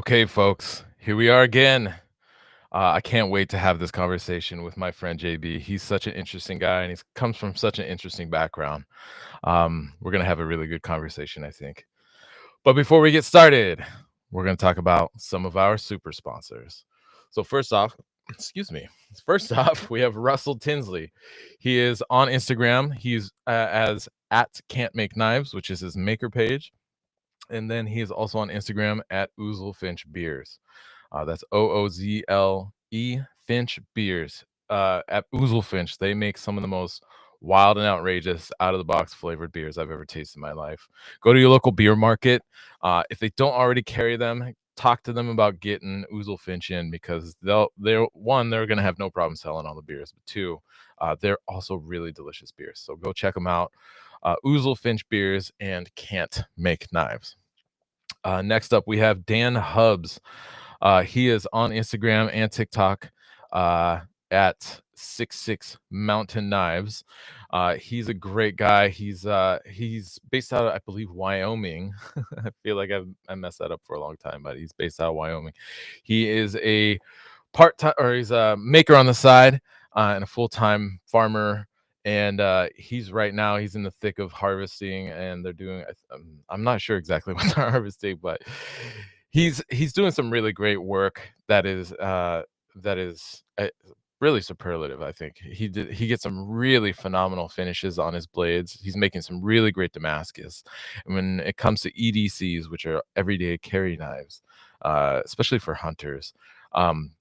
Okay, folks, here we are again. I can't wait to have this conversation with my friend JB. He's such an interesting guy, and he comes from such an interesting background. We're gonna have a really good conversation, I think. But before we get started, we're gonna talk about some of our super sponsors. So first off, excuse me. First off, we have Russell Tinsley. He is on Instagram. He's as at Can't Make Knives, which is his maker page. And then he is also on Instagram at Oozle Finch Beers. That's OOZLE Finch Beers. At Oozle Finch, they make some of the most wild and outrageous out of the box flavored beers I've ever tasted in my life. Go to your local beer market. If they don't already carry them, talk to them about getting Oozle Finch in because they're gonna have no problem selling all the beers, but two, they're also really delicious beers. So go check them out. Oozle Finch Beers and Can't Make Knives. Next up, we have Dan Hubbs. He is on Instagram and TikTok at 66 Mountain Knives. He's a great guy. He's based out of, I believe, Wyoming. I feel like I messed that up for a long time, but he's based out of Wyoming. He is a part-time, or he's a maker on the side and a full-time farmer. And he's in the thick of harvesting, and they're doing. I'm not sure exactly what they're harvesting, but he's doing some really great work that is really superlative. I think he gets some really phenomenal finishes on his blades. He's making some really great Damascus. And when it comes to EDCs, which are everyday carry knives, especially for hunters,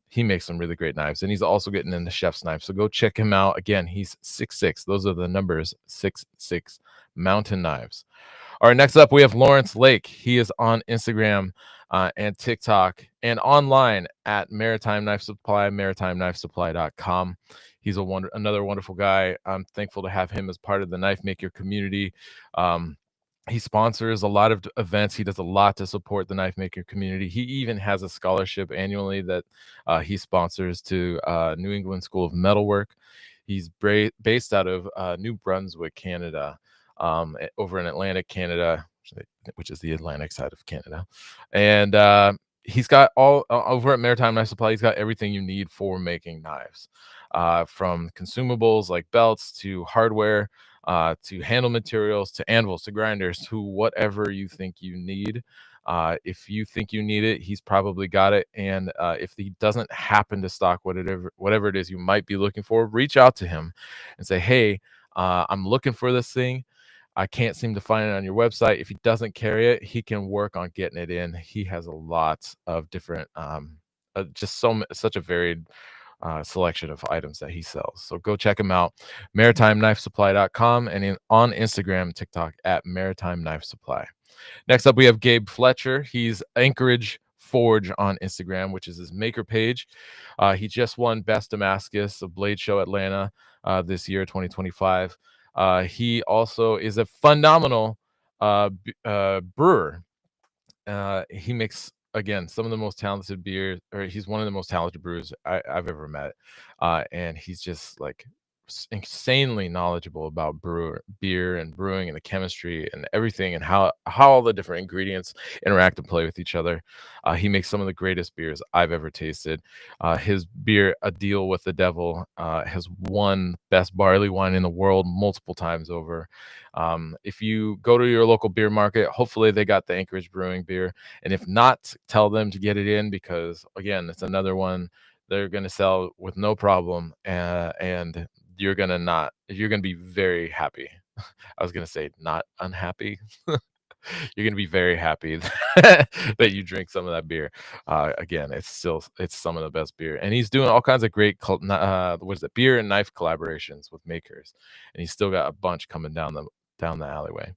he makes some really great knives, and he's also getting into chef's knives. So go check him out. Again, he's 6'6". Those are the numbers, 6'6" Mountain Knives. All right, next up, we have Lawrence Lake. He is on Instagram and TikTok and online at Maritime Knife Supply, maritimeknifesupply.com. He's another wonderful guy. I'm thankful to have him as part of the knife maker community. He sponsors a lot of events. He does a lot to support the knife maker community. He even has a scholarship annually that he sponsors to New England School of Metalwork. He's based out of New Brunswick, Canada, over in Atlantic, Canada, which is the Atlantic side of Canada. And he's got all over at Maritime Knife Supply. He's got everything you need for making knives, from consumables like belts to hardware, to handle materials, to anvils, to grinders, to whatever you think you need. If you think you need it, he's probably got it. And if he doesn't happen to stock whatever it is you might be looking for, reach out to him and say, hey, I'm looking for this thing. I can't seem to find it on your website. If he doesn't carry it, he can work on getting it in. He has a lot of different, such a varied selection of items that he sells. So go check him out, maritimeknifesupply.com, and on Instagram, TikTok at Maritime Knife Supply. Next up, we have Gabe Fletcher. He's Anchorage Forge on Instagram, which is his maker page. He just won Best Damascus of Blade Show Atlanta this year, 2025. He also is a phenomenal brewer. He makes, again, some of the most talented beers, or he's one of the most talented brewers I've ever met. And he's just like insanely knowledgeable about beer and brewing and the chemistry and everything, and how all the different ingredients interact and play with each other. He makes some of the greatest beers I've ever tasted. His beer, A Deal with the Devil, has won best barley wine in the world multiple times over. If you go to your local beer market, hopefully they got the Anchorage Brewing beer, and if not, tell them to get it in, because again, it's another one they're going to sell with no problem, and you're gonna be very happy. I was gonna say not unhappy. You're gonna be very happy that you drink some of that beer. Again, it's some of the best beer, and he's doing all kinds of great beer and knife collaborations with makers, and he's still got a bunch coming down the alleyway,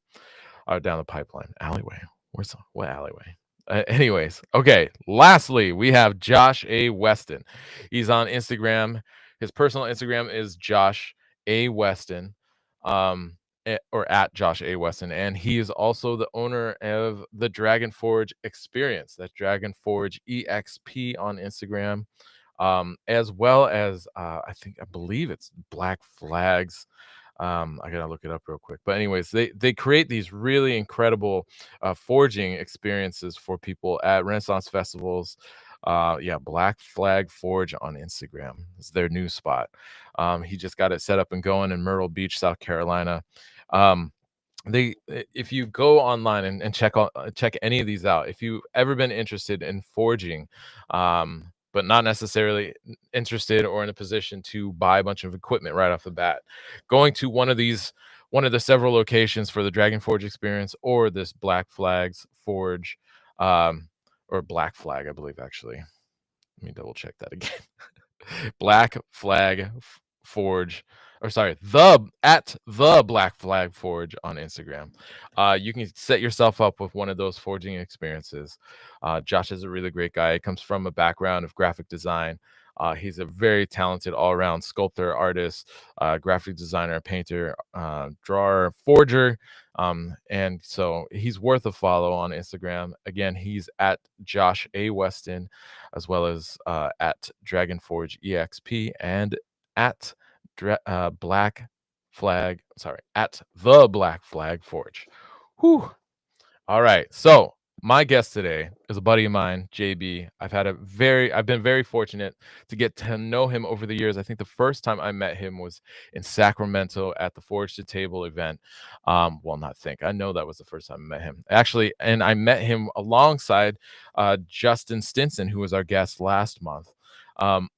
or down the pipeline. Alleyway. What alleyway? Anyways, okay. Lastly, we have Josh A. Weston. He's on Instagram. His personal Instagram is Josh A. Weston, or at Josh A. Weston, and he is also the owner of the Dragon Forge Experience. That's Dragon Forge EXP on Instagram, as well as I believe it's Black Flags I gotta look it up real quick. But anyways, they create these really incredible forging experiences for people at Renaissance festivals. Yeah, Black Flag Forge on Instagram is their new spot. He just got it set up and going in Myrtle Beach, South Carolina. Um, if you go online and check any of these out, if you've ever been interested in forging, but not necessarily interested or in a position to buy a bunch of equipment right off the bat, going to one of the several locations for the Dragon Forge experience or this Black Flags Forge, um, or Black Flag, I believe actually. Let me double check that again. Black Flag Forge, or sorry, the Black Flag Forge on Instagram. You can set yourself up with one of those forging experiences. Josh is a really great guy. He comes from a background of graphic design. He's a very talented all-around sculptor, artist, graphic designer, painter, drawer, forger. And so he's worth a follow on Instagram. Again, he's at Josh A. Weston, as well as at Dragon Forge EXP and at Black Flag, sorry, at the Black Flag Forge. Whew. All right. So my guest today is a buddy of mine, JB. I've been very fortunate to get to know him over the years. I think the first time I met him was in Sacramento at the Forge to Table event. I know that was the first time I met him. Actually, and I met him alongside Justin Stinson, who was our guest last month. Um,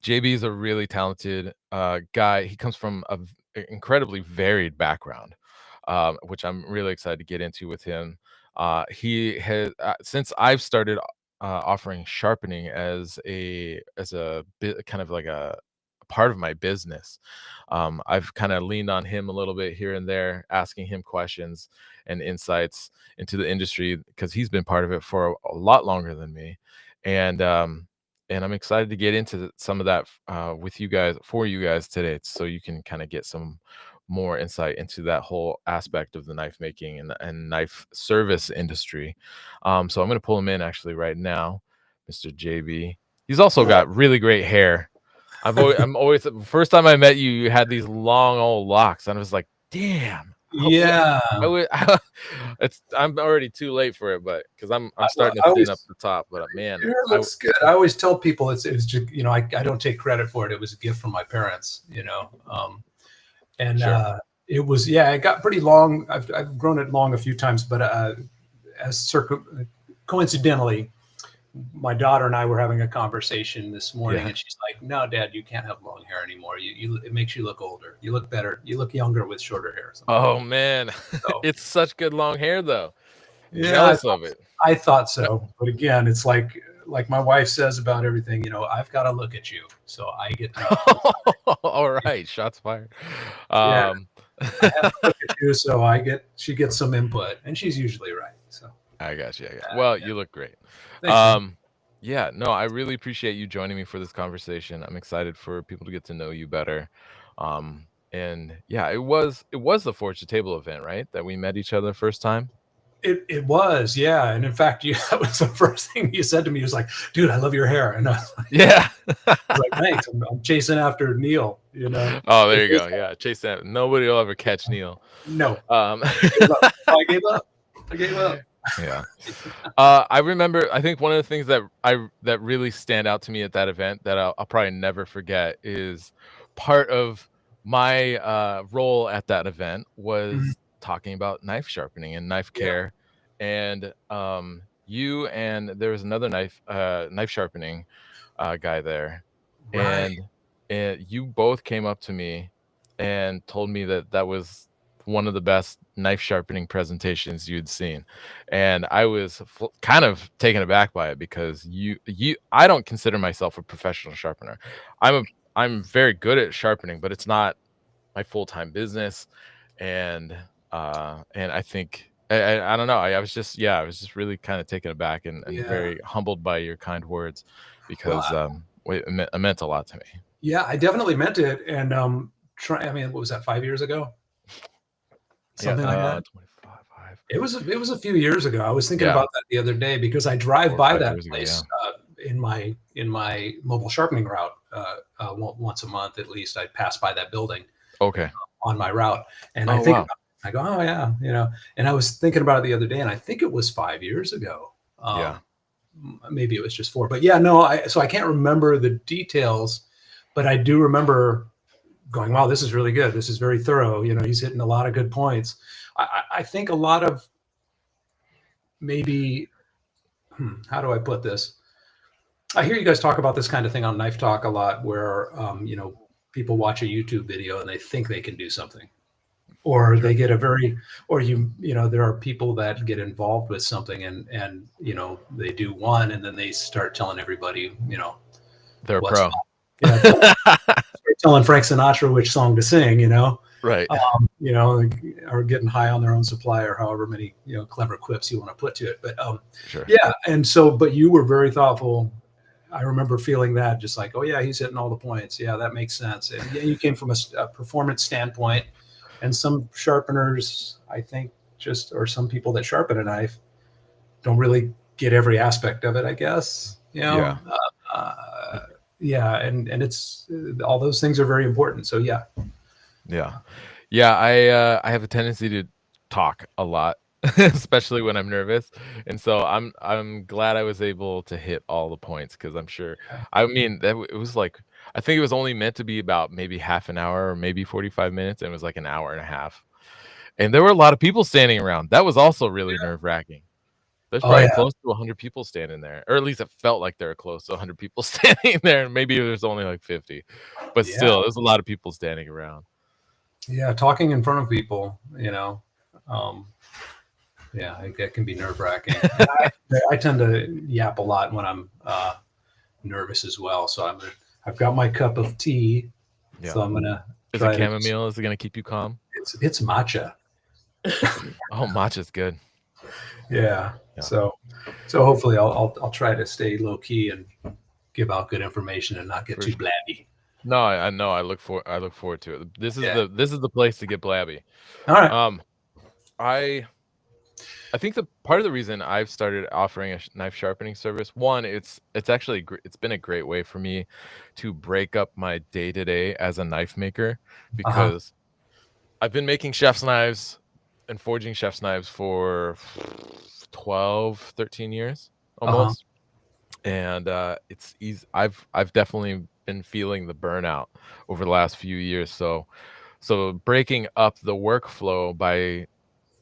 JB is a really talented guy. He comes from an incredibly varied background, which I'm really excited to get into with him. He has since I've started offering sharpening as a bit kind of like a part of my business. I've kind of leaned on him a little bit here and there, asking him questions and insights into the industry because he's been part of it for a lot longer than me. And I'm excited to get into some of that with you guys, for you guys today, so you can kind of get some more insight into that whole aspect of the knife making and knife service industry. So I'm going to pull him in actually right now, Mr. JB. He's also got really great hair. I'm always the first time I met you, you had these long old locks, and I was like, damn. Yeah. I'm already too late for it, but because I'm starting to thin up the top. But man, your hair looks good. I always tell people it's just, I don't take credit for it. It was a gift from my parents, and Sure. it was, it got pretty long. I've grown it long a few times, but coincidentally, my daughter and I were having a conversation this morning, Yeah. and she's like, "No, Dad, you can't have long hair anymore. It makes you look older. You look better. You look younger with shorter hair." Oh man, So, it's such good long hair though. yeah, Jealous of it. I thought so. But again, it's like my wife says about everything, I've got to look at you. So I get to, All right, shots fired. yeah, Um, I have to look at you. So she gets some input, and she's usually right. So, I got you. Well, yeah. you look great. Thanks, man. Yeah, no, I really appreciate you joining me for this conversation. I'm excited for people to get to know you better. And yeah, it was the Forge to Table event, right? That we met each other first time. It was, yeah. And in fact, that was the first thing you said to me. He was like, "Dude, I love your hair." And I was Yeah. like, "Thanks. I'm chasing after Neil." Oh, there you go. Yeah, chase that. Nobody will ever catch Neil. No, Um, I gave up. I gave up. I gave up. yeah. I remember. I think one of the things that really stand out to me at that event that I'll probably never forget is part of my role at that event Mhm. was talking about knife sharpening and knife Yeah. care, and you and there was another knife sharpening guy there, Right. and you both came up to me and told me that was one of the best knife sharpening presentations you'd seen, and I was kind of taken aback by it because I don't consider myself a professional sharpener. I'm very good at sharpening, but it's not my full-time business, and I think I don't know. I was just really kind of taken aback and Yeah. very humbled by your kind words Well, because it meant a lot to me. yeah, I definitely meant it. And I mean, what was that? 5 years ago? Yeah, Something like that. 25. It was a few years ago. I was thinking Yeah, about that the other day because I drive 4 or by 5 that years ago. Yeah. place in my mobile sharpening route once a month at least. I pass by that building. Okay. on my route. And I Oh, think wow. about it, I go, oh yeah, and I was thinking about it the other day, and I think it was 5 years ago. Yeah. Maybe it was just four, but yeah, no, so I can't remember the details, but I do remember going, wow, this is really good. This is very thorough. He's hitting a lot of good points. I think a lot of maybe, how do I put this? I hear you guys talk about this kind of thing on Knife Talk a lot, where people watch a YouTube video and they think they can do something, or Sure. they get a very, or there are people that get involved with something, and they do one, and then they start telling everybody They're a what's pro. up. Yeah, start telling Frank Sinatra which song to sing. Right. Or getting high on their own supply, or however many clever quips you want to put to it. But Sure. yeah, and so, but you were very thoughtful. I remember feeling that, just like, oh yeah, he's hitting all the points. Yeah, that makes sense. And yeah, you came from a performance standpoint, and some sharpeners, I think, or some people that sharpen a knife don't really get every aspect of it, I guess. Yeah. Yeah, and it's all those things are very important. So yeah. Yeah. Yeah, I have a tendency to talk a lot, especially when I'm nervous. And so I'm glad I was able to hit all the points, because I'm sure, I mean, it was like, I think it was only meant to be about maybe half an hour or maybe 45 minutes, and it was like an hour and a half. And there were a lot of people standing around. That was also really nerve-wracking. There's Oh probably yeah. close to 100 people standing there, or at least it felt like there were close to 100 people standing there. Maybe there's only like 50, but Yeah. still, there's a lot of people standing around. Yeah, talking in front of people, yeah, it can be nerve wracking. I tend to yap a lot when I'm nervous as well. So I've got my cup of tea, Yeah. so I'm gonna Is it try to. chamomile? Is it gonna keep you calm? It's matcha. Oh, matcha's good. Yeah. Yeah. So hopefully I'll try to stay low key and give out good information and not get For too sure. blabby. No, I know. I look forward to it. Yeah. This is the place to get blabby. All right. Um, I I think the part of the reason I've started offering a knife sharpening service, one, it's actually it's been a great way for me to break up my day to day as a knife maker, Uh-huh. because I've been making chef's knives and forging chef's knives for 12, 13 years Uh-huh. almost. And it's easy. I've definitely been feeling the burnout over the last few years. So breaking up the workflow by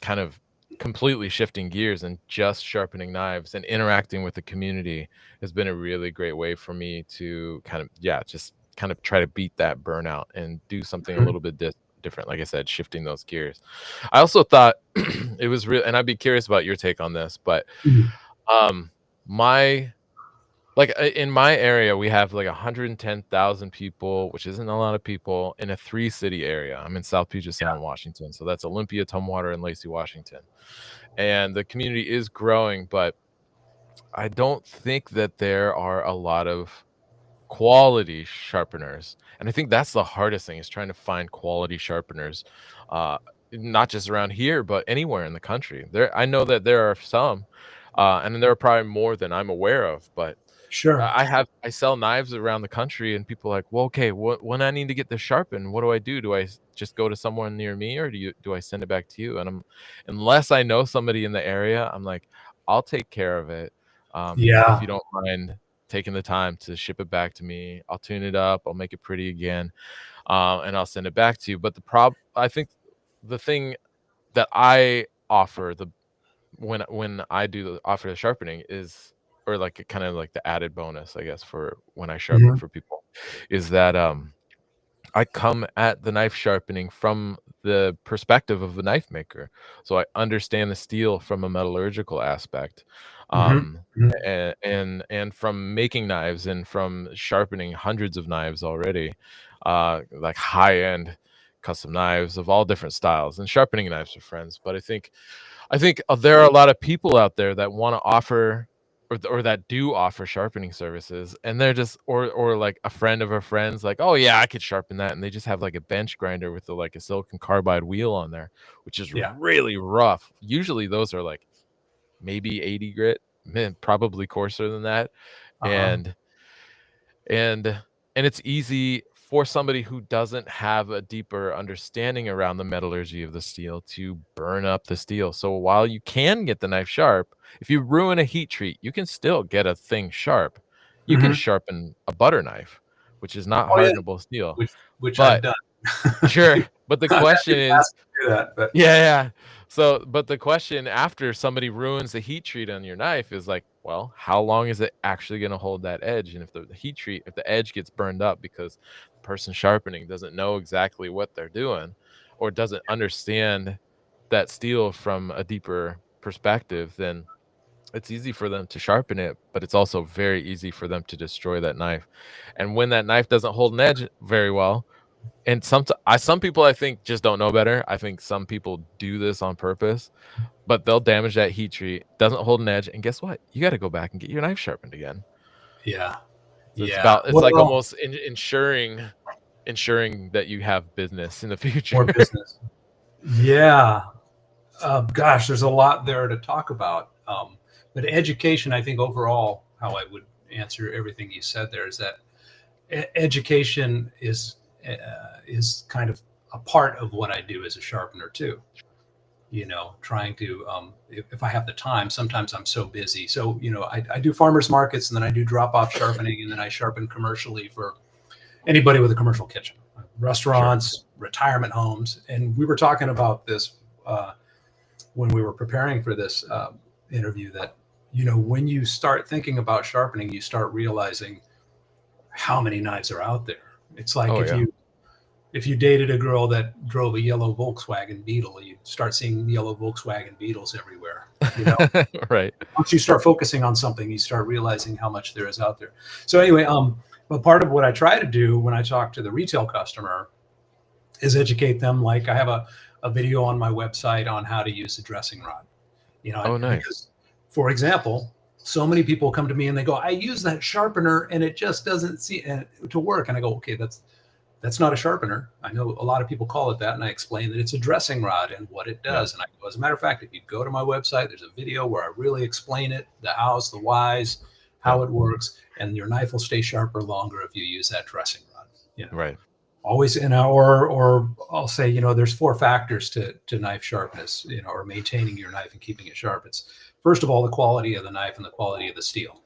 kind of completely shifting gears and just sharpening knives and interacting with the community has been a really great way for me to kind of, yeah, just kind of try to beat that burnout and do something a Mhm. little bit different. Like I said, shifting those gears. I also thought it was real, and I'd be curious about your take on this, but Mhm. um my like, in my area, we have, like, 110,000 people, which isn't a lot of people, in a 3-city area. I'm in South Puget Sound, Washington, so that's Olympia, Tumwater, and Lacey, Washington, and the community is growing, but I don't think that there are a lot of quality sharpeners, and I think that's the hardest thing, is trying to find quality sharpeners, uh, not just around here, but anywhere in the country. I know that there are some, and then there are probably more than I'm aware of, but Sure. I sell knives around the country, and people are like, "Well, okay, when I need to get this sharpened, what do I do? Do I just go to someone near me, or do I send it back to you?" And unless I know somebody in the area, I'm like, "I'll take care of it. If Yeah. you don't mind taking the time to ship it back to me, I'll tune it up, I'll make it pretty again, and I'll send it back to you." But I think the thing that I offer, when I do offer the sharpening, is, or like kind of like the added bonus, I guess, for when I sharpen Mhm. for people, is that I come at the knife sharpening from the perspective of a knife maker. So I understand the steel from a metallurgical aspect. Mhm. Um Mhm. and from making knives and from sharpening hundreds of knives already, like high-end custom knives of all different styles, and sharpening knives for friends. But I think there are a lot of people out there that want to offer, or that do offer sharpening services, and they're just, or like a friend of a friend's like, "Oh yeah, I could sharpen that," and they just have like a bench grinder with like a silicon carbide wheel on there, which is Yeah. really rough. Usually those are like maybe 80 grit, man, probably coarser than that, Uh-huh. and and and it's easy for somebody who doesn't have a deeper understanding around the metallurgy of the steel to burn up the steel. So while you can get the knife sharp, if you ruin a heat treat, you can still get a thing sharp. You can Mhm. sharpen a butter knife, which is not Oh, yeah, hardenable steel. which I've But done. sure, but the I've had question people is, ask me to do that, but yeah, yeah. So, but the question after somebody ruins the heat treat on your knife is like, well, how long is it actually going to hold that edge? And if the heat treat, if the edge gets burned up because the person sharpening doesn't know exactly what they're doing or doesn't understand that steel from a deeper perspective, then it's easy for them to sharpen it, but it's also very easy for them to destroy that knife. And when that knife doesn't hold an edge very well, and some people I think just don't know better. I think some people do this on purpose, but they'll damage that heat treat, doesn't hold an edge, and guess what? You got to go back and get your knife sharpened again. yeah. So Yeah. it's like Well, almost ensuring that you have business in the future. more business. Yeah. Gosh, there's a lot there to talk about. But education, I think overall, how I would answer everything you said there is that education is kind of a part of what I do as a sharpener too. Trying to if I have the time. Sometimes I'm so busy. So I do farmers markets, and then I do drop off sharpening, and then I sharpen commercially for anybody with a commercial kitchen, Sure. restaurants, retirement homes. And we were talking about this when we were preparing for this interview, that when you start thinking about sharpening, you start realizing how many knives are out there. It's like Oh if yeah. you dated a girl that drove a yellow Volkswagen Beetle, you start seeing yellow Volkswagen Beetles everywhere. Right. Once you start focusing on something, you start realizing how much there is out there. So anyway, but part of what I try to do when I talk to the retail customer is educate them. Like I have a video on my website on how to use the dressing rod. Oh nice. Because, for example, so many people come to me and they go, I use that sharpener and it just doesn't seem to work. And I go, okay, that's not a sharpener. I know a lot of people call it that, and I explain that it's a dressing rod and what it Yeah. does. And I go, as a matter of fact, if you go to my website, there's a video where I really explain it, the hows, the whys, Yeah. how it works, and your knife will stay sharper longer if you use that dressing rod. Right. Always or I'll say, there's 4 factors to knife sharpness, or maintaining your knife and keeping it sharp. It's first of all the quality of the knife and the quality of the steel,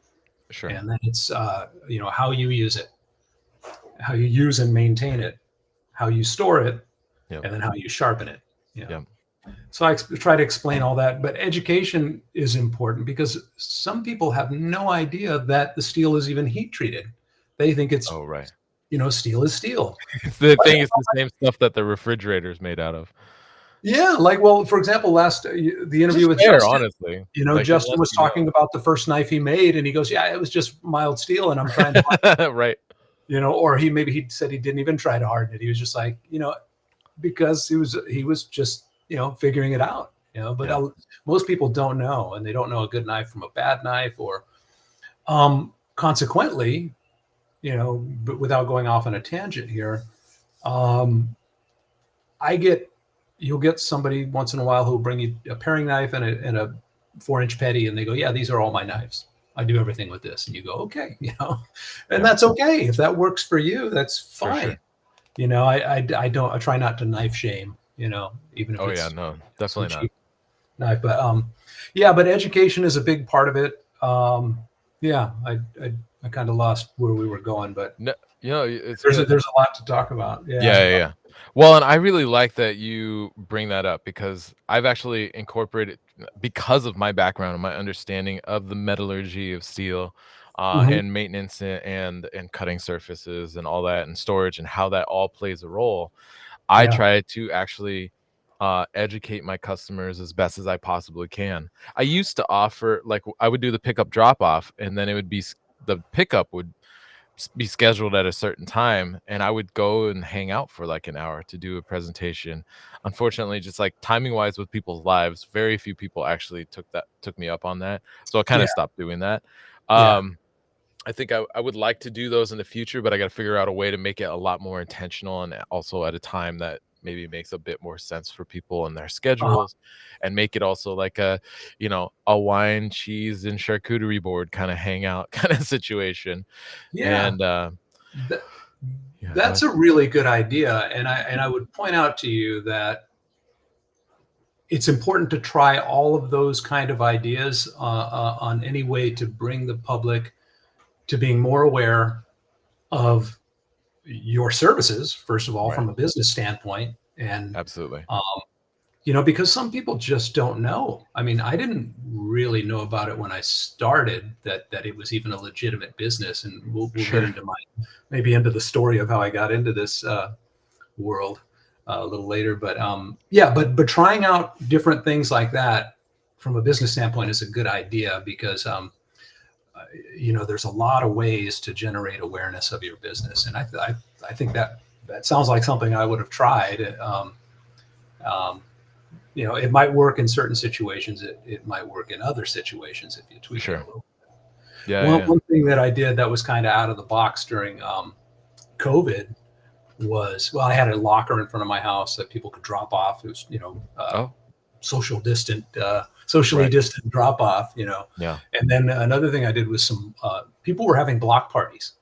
Sure. and then it's how you use it, how you use and maintain it, how you store it, Yep. and then how you sharpen it. Yep. So I try to explain all that, but education is important because some people have no idea that the steel is even heat treated. They think it's, Oh right. steel is steel. It's the thing. It's the same stuff that the refrigerator is made out of. Yeah, like, well, for example, the Which interview is with fair, Justin, honestly. Justin Unless was you talking about the first knife he made, and he goes, "Yeah, it was just mild steel, and I'm trying to, know. Right. or he said he didn't even try to harden it. He was just like, because he was just figuring it out. But Yeah. most people don't know, and they don't know a good knife from a bad knife, or consequently, but without going off on a tangent here, um, you'll get somebody once in a while who'll bring you a paring knife and a 4-inch petty, and they go, "Yeah, these are all my knives. I do everything with this." And you go, "Okay," and Yeah. that's okay if that works for you. That's For fine. sure. I try not to knife shame. Even if Oh yeah. it's No, some definitely not. cheap knife, but yeah, but education is a big part of it. Yeah, I kind of lost where we were going, but No, it's there's a, good. there's a lot to talk about. Yeah, Yeah. yeah, yeah. Well, and I really like that you bring that up because I've actually incorporated because of my background and my understanding of the metallurgy of steel, Mhm. and maintenance and cutting surfaces and all that and storage and how that all plays a role. I Yeah. try to actually educate my customers as best as I possibly can. I used to offer like I would do the pickup drop off, and then it would be the pickup would be scheduled at a certain time, and I would go and hang out for like an hour to do a presentation. Unfortunately, just like timing wise with people's lives, very few people actually took me up on that. So I kind Yeah. of stopped doing that. Yeah. I think I would like to do those in the future, but I got to figure out a way to make it a lot more intentional and also at a time that maybe makes a bit more sense for people and their Uh-huh. schedules, and make it also like a wine, cheese, and charcuterie board kind of hangout kind of situation. Yeah. And Th- yeah, Yeah, go That's ahead. a really good idea, and I would point out to you that it's important to try all of those kind of ideas on any way to bring the public to being more aware of your services, first of all, Right. from a business standpoint, and Absolutely. um, because some people just don't know. I mean, I didn't really know about it when I started that it was even a legitimate business, and we'll get Sure. into maybe into the story of how I got into this world a little later. But yeah, but trying out different things like that from a business standpoint is a good idea because there's a lot of ways to generate awareness of your business, and I think that sounds like something I would have tried. Um, it might work in certain situations. It might work in other situations if you tweak it a Sure. little. Yeah, One yeah. one thing that I did that was kind of out of the box during COVID was, well, I had a locker in front of my house that people could drop off. It was, Oh, socially right. distant drop off, Yeah. And then another thing I did was some people were having block parties.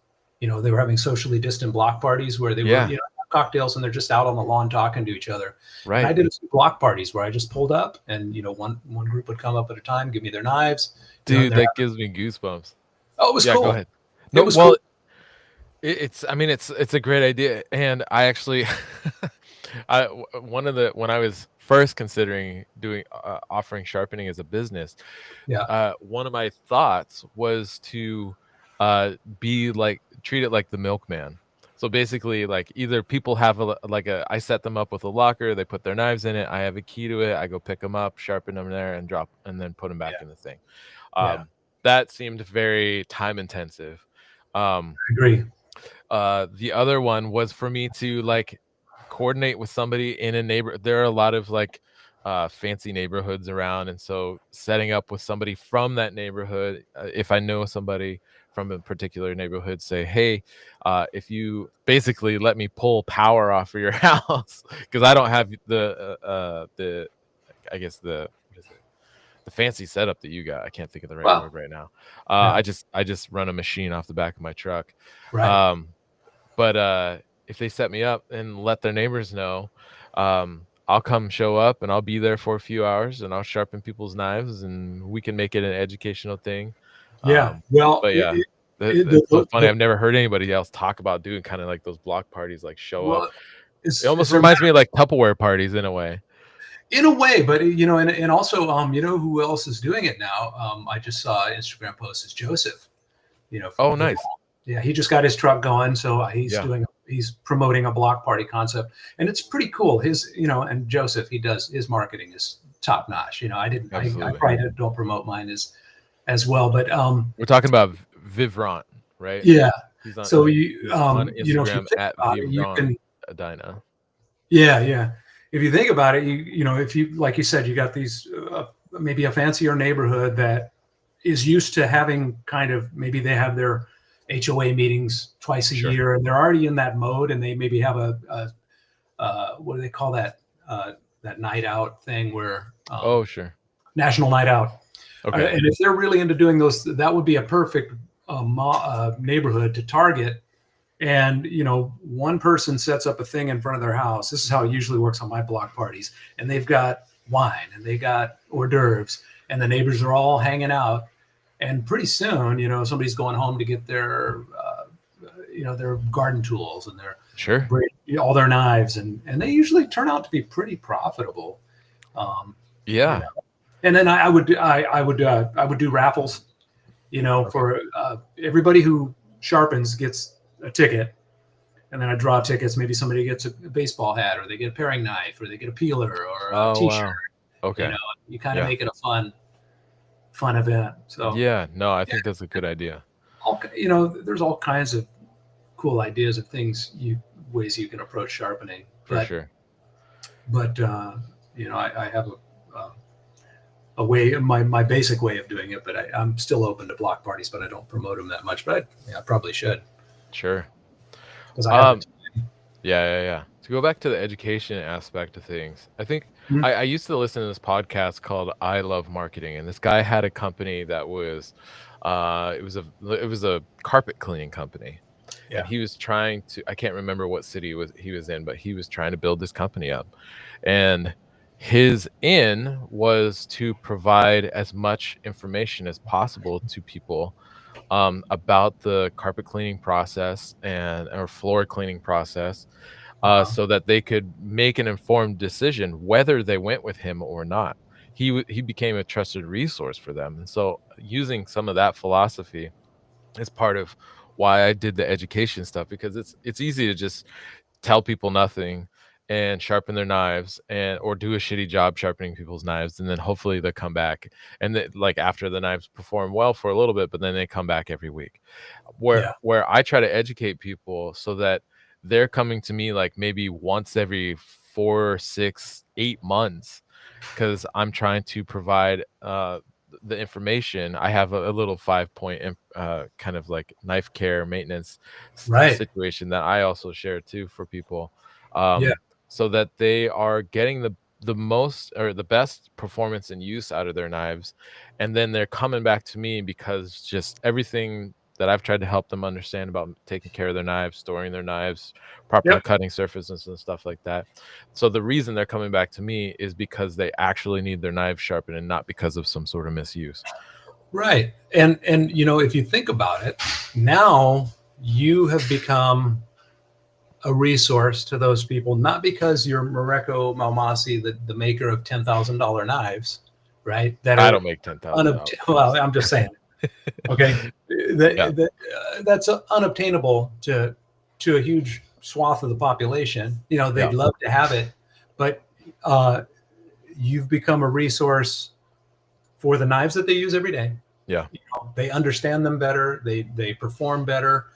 They were having socially distant block parties where they were, Yeah. cocktails and they're just out on the lawn talking to each other. And I Right. did a few block parties where I just pulled up and, one group would come up at a time, give me their knives, and Dude, they're, that gives me goosebumps. oh, it was Yeah, go cool. ahead. It No, was well, cool. it's I mean, it's a great idea, and I actually when I was first considering doing offering sharpening as a business, Yeah. one of my thoughts was to be like treat it like the milkman. So basically, like either people have I set them up with a locker, they put their knives in it, I have a key to it, I go pick them up, sharpen them there, and drop, and then put them back Yeah. in the thing. Yeah. That seemed very time intensive. Um, I agree. the other one was for me to like coordinate with somebody in a neighbor. There are a lot of like fancy neighborhoods around, and so setting up with somebody from that neighborhood, if I know somebody from a particular neighborhood, say, hey, if you basically let me pull power off of your house, because I don't have the I guess the what is it, the fancy setup that you got. I can't think of the right Well, word right now. yeah. I just run a machine off the back of my truck. Right. Um, but if they set me up and let their neighbors know, I'll come show up and I'll be there for a few hours and I'll sharpen people's knives and we can make it an educational thing. Yeah. Um, Well, but yeah, it's so funny. I've never heard anybody else talk about doing kind of like those block parties, like show up. well, It is almost there reminds me of like Tupperware parties in a way. in a way, but and also, who else is doing it now? I just saw an Instagram post is Joseph, from Oh, Vivron. nice. Yeah, he just got his truck going, so Yeah, he's promoting a block party concept, and it's pretty cool. And Joseph, he does his marketing is top notch. I absolutely. probably don't promote mine as well, but We're talking about Vivrant, right? yeah. He's on So he's on if you Instagram think at about it, you Vivrant can. Adina. Yeah, yeah. If you think about it, if you, like you said, you got these maybe a fancier neighborhood that is used to having kind of, maybe they have their HOA meetings twice a Sure. year and they're already in that mode, and they maybe have what do they call that, that night out thing where Oh, sure. national night out. Okay. And if they're really into doing those, that would be a perfect neighborhood to target. And one person sets up a thing in front of their house. This is how it usually works on my block parties. And they've got wine and they got hors d'oeuvres, and the neighbors are all hanging out. And pretty soon, somebody's going home to get their garden tools and Sure. all their knives, and they usually turn out to be pretty profitable. Um, you Yeah. know. And then I would do raffles. Okay. For everybody who sharpens gets a ticket, and then I draw tickets. Maybe somebody gets a baseball hat, or they get a paring knife, or they get a peeler, or a Oh, T-shirt. wow. Okay. You kind of Yeah. make it a fun event. So Yeah. No, I yeah, think that's a good idea. there's all kinds of cool ideas of ways you can approach sharpening, For sure. but I have a way, my basic way of doing it, but I'm still open to block parties, but I don't promote them that much. But I probably should, Sure. because I have Um, the yeah, yeah, yeah. To go back to the education aspect of things, I think time. I used to listen to this podcast called I Love Marketing, and this guy had a company that was it was a carpet cleaning company. and Yeah. he was trying to, I can't remember what city he was in, but he was trying to build this company up. And his in was to provide as much information as possible to people about the carpet cleaning process and or floor cleaning process, Uh-huh. so that they could make an informed decision whether they went with him or not. He became a trusted resource for them, and so using some of that philosophy is part of why I did the education stuff, because it's easy to just tell people nothing and sharpen their knives, and or do a shitty job sharpening people's knives, and then hopefully they come back, and like after the knives perform well for a little bit, but then they come back every week. where Yeah. where I try to educate people so that they're coming to me like maybe once every 4, 6, 8 months, because I'm trying to provide the information. I have a little 5 point kind of like knife care maintenance Right. situation that I also share too for people, Yeah. um, so that they are getting the most or the best performance and use out of their knives, and then they're coming back to me because just everything that I've tried to help them understand about taking care of their knives, storing their knives, proper Yep. cutting surfaces and stuff like that. So the reason they're coming back to me is because they actually need their knives sharpened and not because of some sort of misuse. Right. And if you think about it, now you have become a resource to those people, not because you're Mareko Malmasi, the maker of $10,000 knives, right? That I are don't make $10,000 well, knives. I'm just saying, okay, Yeah, that's unobtainable to a huge swath of the population. yeah, They'd love to have it, but uh, you've become a resource for the knives that they use every day. yeah, They understand them better. They perform better,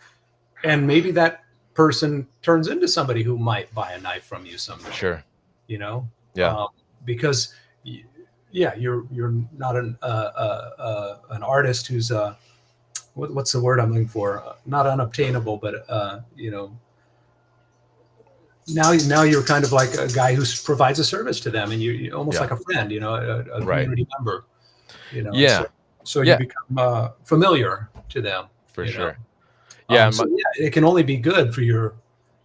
and maybe that person turns into somebody who might buy a knife from you someday. sure. You know, Yeah, because yeah, you're not an artist who's what's the word I'm looking for? Not unobtainable, but now you're kind of like a guy who provides a service to them, and you're almost yeah, like a friend, a right. community member, Yeah, so you yeah, become familiar to them, for sure. Yeah, so yeah, it can only be good for your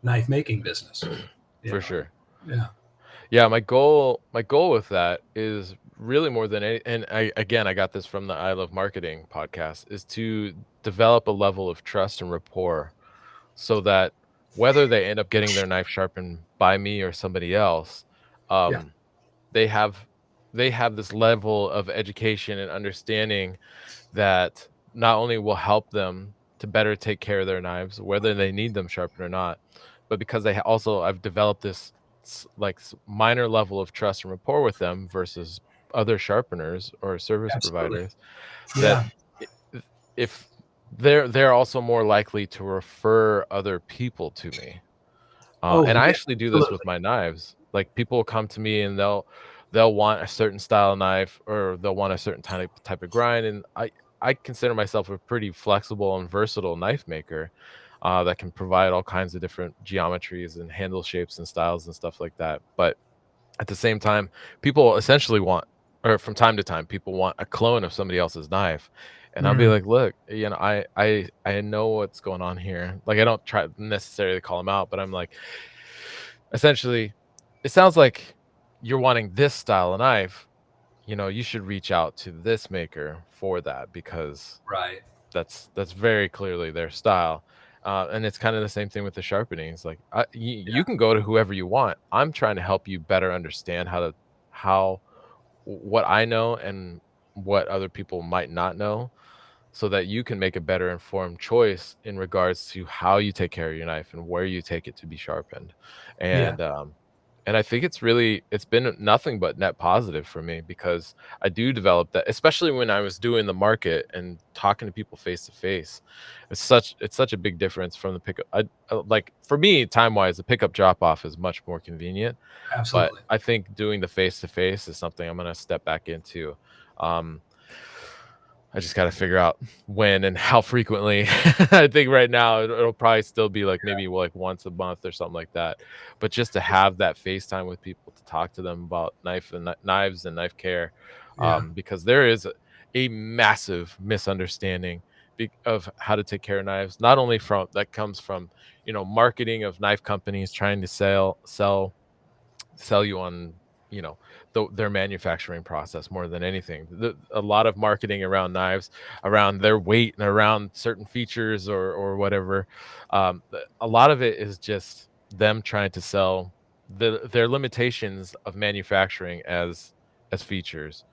knife making business, you for know. sure. Yeah. Yeah, my goal with that is really more than any, and I got this from the I Love Marketing podcast, is to develop a level of trust and rapport, so that whether they end up getting their knife sharpened by me or somebody else, Yeah. um, they have they have this level of education and understanding that not only will help them to better take care of their knives, whether they need them sharpened or not, but because also I've developed this minor level of trust and rapport with them versus other sharpeners or service Absolutely. providers, that Yeah. i- if they're also more likely to refer other people to me. And Oh I yeah. actually do this with Absolutely. my knives. Like people will come to me and they'll want a certain style of knife, or they'll want a certain type of grind, and I consider myself a pretty flexible and versatile knife maker, that can provide all kinds of different geometries and handle shapes and styles and stuff like that. But at the same time, people essentially want, or from time to time, people want a clone of somebody else's knife. And I'll be Mm, like, look, I know what's going on here. Like, I don't try necessarily to call them out, but I'm like, essentially, it sounds like you're wanting this style of knife. You should reach out to this maker for that, because right. that's very clearly their style. And it's kind of the same thing with the sharpening. It's like, you Yeah. can go to whoever you want. I'm trying to help you better understand how what I know and what other people might not know, so that you can make a better informed choice in regards to how you take care of your knife and where you take it to be sharpened. Yeah. And I think it's been nothing but net positive for me, because I do develop that, especially when I was doing the market and talking to people face to face. It's such a big difference from the pickup. Like for me, time wise, the pickup drop off is much more convenient, but Absolutely. I think doing the face to face is something I'm gonna step back into. Um, I just got to figure out when and how frequently. I think right now it'll probably still be like maybe like once a month or something like that. But just to have that FaceTime with people, to talk to them about knives and knife care, Yeah. because there is a massive misunderstanding of how to take care of knives. Not only from that comes from, marketing of knife companies trying to sell you on, their manufacturing process more than anything. A lot of marketing around knives, around their weight and around certain features or whatever. A lot of it is just them trying to sell their limitations of manufacturing as features.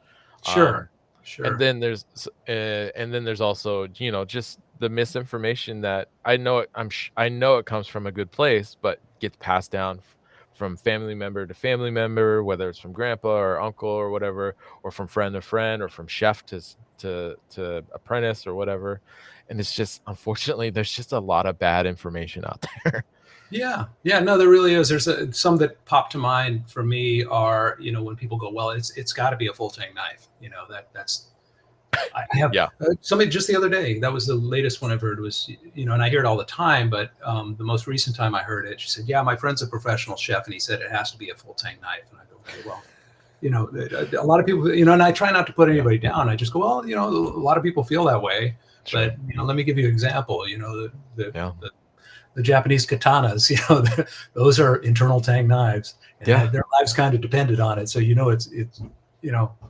Sure. Um, and Sure. then there's also, just the misinformation that I know it comes from a good place, but gets passed down from family member to family member, whether it's from grandpa or uncle or whatever, or from friend to friend, or from chef to apprentice or whatever. And it's just, unfortunately, there's just a lot of bad information out there. Yeah, yeah, no, there really is. There's some that pop to mind for me are, when people go, well, it's got to be a full tang knife. That's I have Yeah. somebody just the other day. That was the latest one I've heard was, and I hear it all the time, but the most recent time I heard it, she said, yeah, my friend's a professional chef, and he said it has to be a full tang knife. And I go, okay, well, a lot of people, and I try not to put Yeah. anybody down. I just go, well, a lot of people feel that way, Sure. but let me give you an example. Yeah. The Japanese katanas, those are internal tang knives, and Yeah. their lives kind of depended on it. So it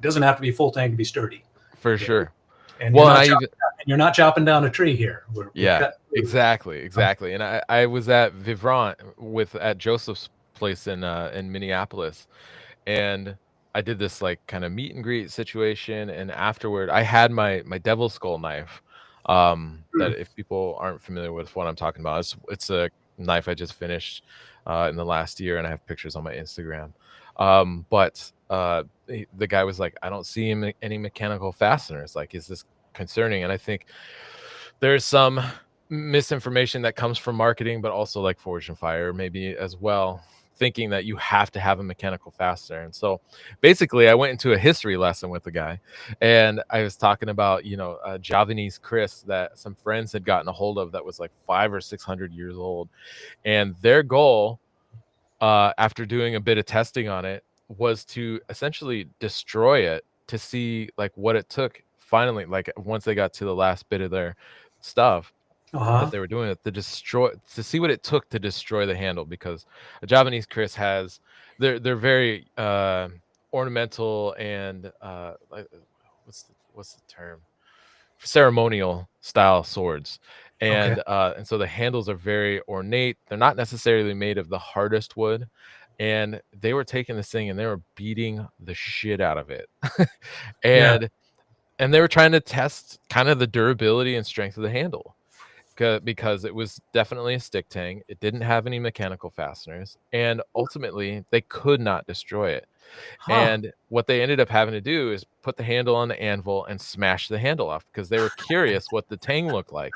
doesn't have to be full tang to be sturdy. For sure. And Well, and you're not chopping down a tree here. We're yeah, cutting through. exactly. And I was at Vivrant at Joseph's place in Minneapolis, and I did this like kind of meet and greet situation, and afterward I had my devil skull knife. That, if people aren't familiar with what I'm talking about, it's a knife I just finished in the last year, and I have pictures on my Instagram. But the guy was like, I don't see any mechanical fasteners. Like, is this concerning? And I think there's some misinformation that comes from marketing, but also like Forge and Fire maybe as well, thinking that you have to have a mechanical fastener. And so basically I went into a history lesson with the guy, and I was talking about, a Javanese Chris that some friends had gotten a hold of that was like 500 or 600 years old. And their goal, after doing a bit of testing on it, was to essentially destroy it to see like what it took finally, like once they got to the last bit of their stuff that they were doing it, to see what it took to destroy the handle. Because a Javanese Chris has, they're very ornamental and like, what's the term, ceremonial style swords. Okay. And so the handles are very ornate. They're not necessarily made of the hardest wood, and they were taking this thing and they were beating the shit out of it. Yeah. and and they were trying to test kind of the durability and strength of the handle, because it was definitely a stick tang. It didn't have any mechanical fasteners, and ultimately they could not destroy it. Huh. And what they ended up having to do is put the handle on the anvil and smash the handle off, because they were curious what the tang looked like.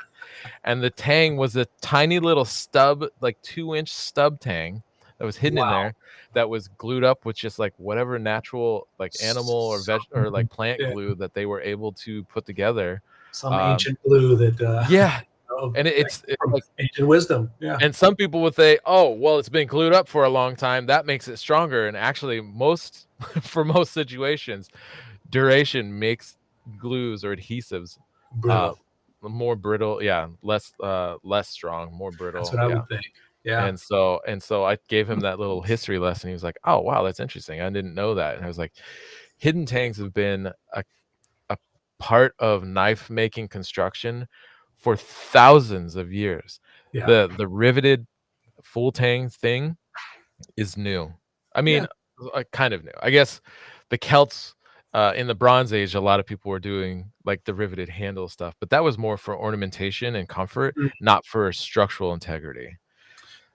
And the tang was a tiny little stub, like 2-inch stub tang that was hidden in Wow. there, that was glued up with just like whatever natural like animal or or like plant Yeah. glue that they were able to put together. Some Um, ancient glue that yeah, and like it's from like, ancient wisdom. Yeah. and some people would say, oh, well, it's been glued up for a long time, that makes it stronger. And actually, for most situations, duration makes glues or adhesives uh Brittle. more brittle. Yeah, less strong, more That's brittle. what I Yeah. would think. Yeah. And so I gave him that little history lesson. He was like, oh wow, that's interesting, I didn't know that. And I was like, hidden tangs have been a part of knife making construction for thousands of years. Yeah. The riveted full tang thing is new. I Yeah. mean, kind of new. I guess the Celts, in the Bronze Age, a lot of people were doing like the riveted handle stuff, but that was more for ornamentation and comfort, Mm. not for structural integrity.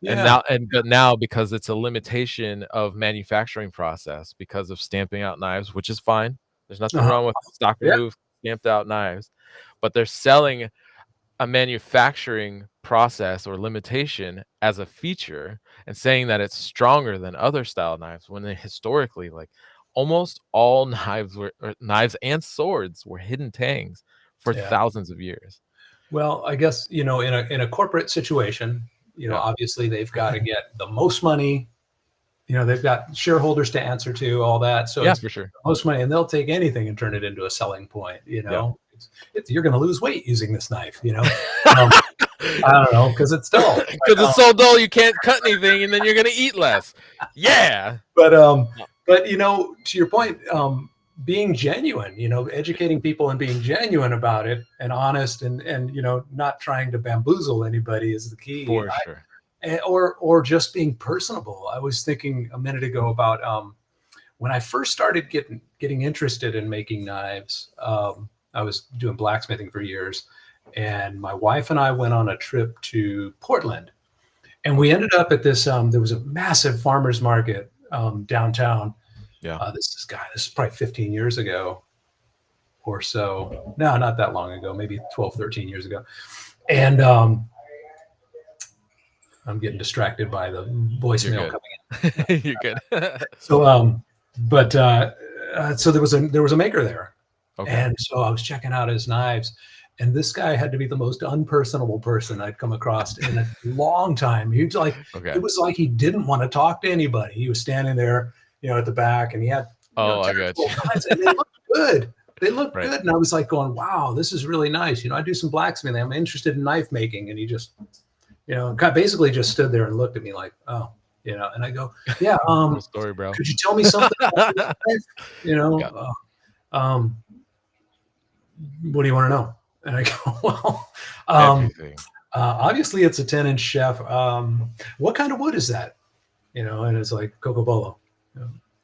And Yeah. now, because it's a limitation of manufacturing process, because of stamping out knives, which is fine. There's nothing Uh-huh. wrong with stock Yeah. remove stamped out knives, but they're selling a manufacturing process or limitation as a feature and saying that it's stronger than other style knives, when they historically, like, almost all knives and swords were hidden tangs for Yeah. thousands of years. Well, I guess, in a corporate situation, Yeah. obviously they've got to get the most money. They've got shareholders to answer to, all that. So Yeah, it's for sure. the most money, and they'll take anything and turn it into a selling point, Yeah. You're going to lose weight using this knife, Um, I don't know, because it's dull. Because it's so dull you can't cut anything, and then you're gonna eat less. Yeah. But to your point, being genuine, educating people and being genuine about it and honest and not trying to bamboozle anybody is the key. For sure. Or just being personable. I was thinking a minute ago about when I first started getting interested in making knives. I was doing blacksmithing for years, and my wife and I went on a trip to Portland, and we ended up at this. There was a massive farmers market downtown. Yeah. This is probably 15 years ago or so. No, not that long ago, maybe 12, 13 years ago. And I'm getting distracted by the voicemail coming in. You're good. So, so there was a maker there. Okay. And so I was checking out his knives, and this guy had to be the most unpersonable person I'd come across in a long time. He was like, It was like he didn't want to talk to anybody. He was standing there, at the back, and he had I got you. and they looked good. They looked good, and I was like going, "Wow, this is really nice." I do some blacksmithing. I'm interested in knife making, and he just, basically just stood there and looked at me like, "Oh." And I go, "Yeah, cool story, bro. Could you tell me something about this knife? What do you want to know?" And I go, "Well, obviously it's a 10-inch chef. What kind of wood is that?" And it's like cocobolo.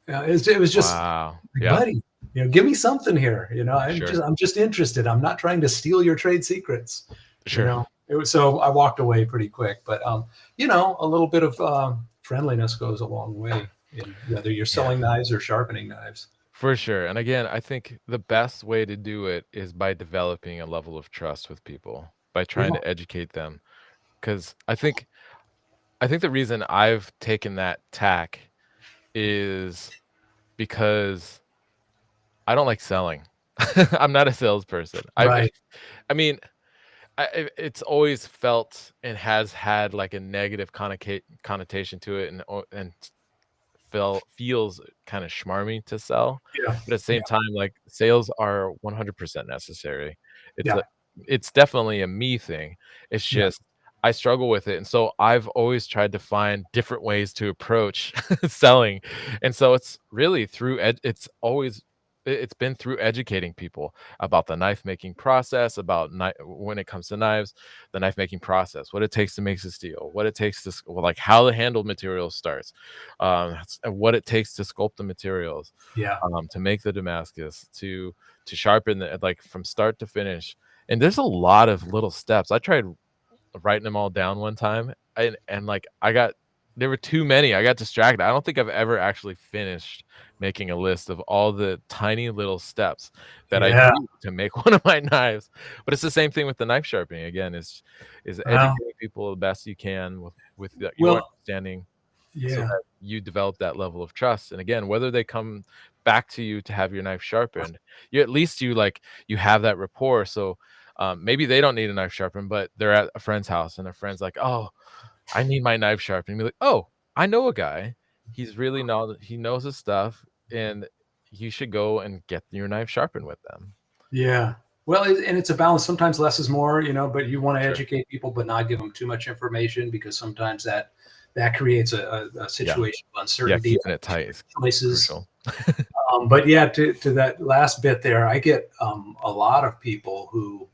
It was just, wow. Buddy, give me something here. I'm just interested. I'm not trying to steal your trade secrets. Sure. So I walked away pretty quick, but a little bit of friendliness goes a long way in whether you're selling knives or sharpening knives. For sure. And again, I think the best way to do it is by developing a level of trust with people, by trying to educate them. Because I think the reason I've taken that tack is because I don't like selling. I'm not a salesperson. Right. It's always felt and has had like a negative connotation to it, and feels kind of schmarmy to sell. Yeah. But at the same time, like, sales are 100% necessary. It's definitely a me thing. It's just I struggle with it, and so I've always tried to find different ways to approach selling. And so it's really through it's been through educating people about the knife making process, about when it comes to knives, the knife making process, what it takes to make the steel, what it takes to like how the handle material starts, what it takes to sculpt the materials, to make the Damascus, to sharpen it, like from start to finish. And there's a lot of little steps. I tried writing them all down one time, and like there were too many. I got distracted. I don't think I've ever actually finished making a list of all the tiny little steps that I do to make one of my knives. But it's the same thing with the knife sharpening. Again, is educating people the best you can with your understanding, so that you develop that level of trust. And again, whether they come back to you to have your knife sharpened, at least you have that rapport. So maybe they don't need a knife sharpened, but they're at a friend's house and their friend's like, "Oh, I need my knife sharpened." Be like, "Oh, I know a guy. He knows his stuff, and you should go and get your knife sharpened with them." Yeah. Well, and it's a balance. Sometimes less is more, but you want to educate people, but not give them too much information, because sometimes that creates a situation of uncertainty. Yeah, keeping it tight is crucial. But to that last bit there, I get a lot of people who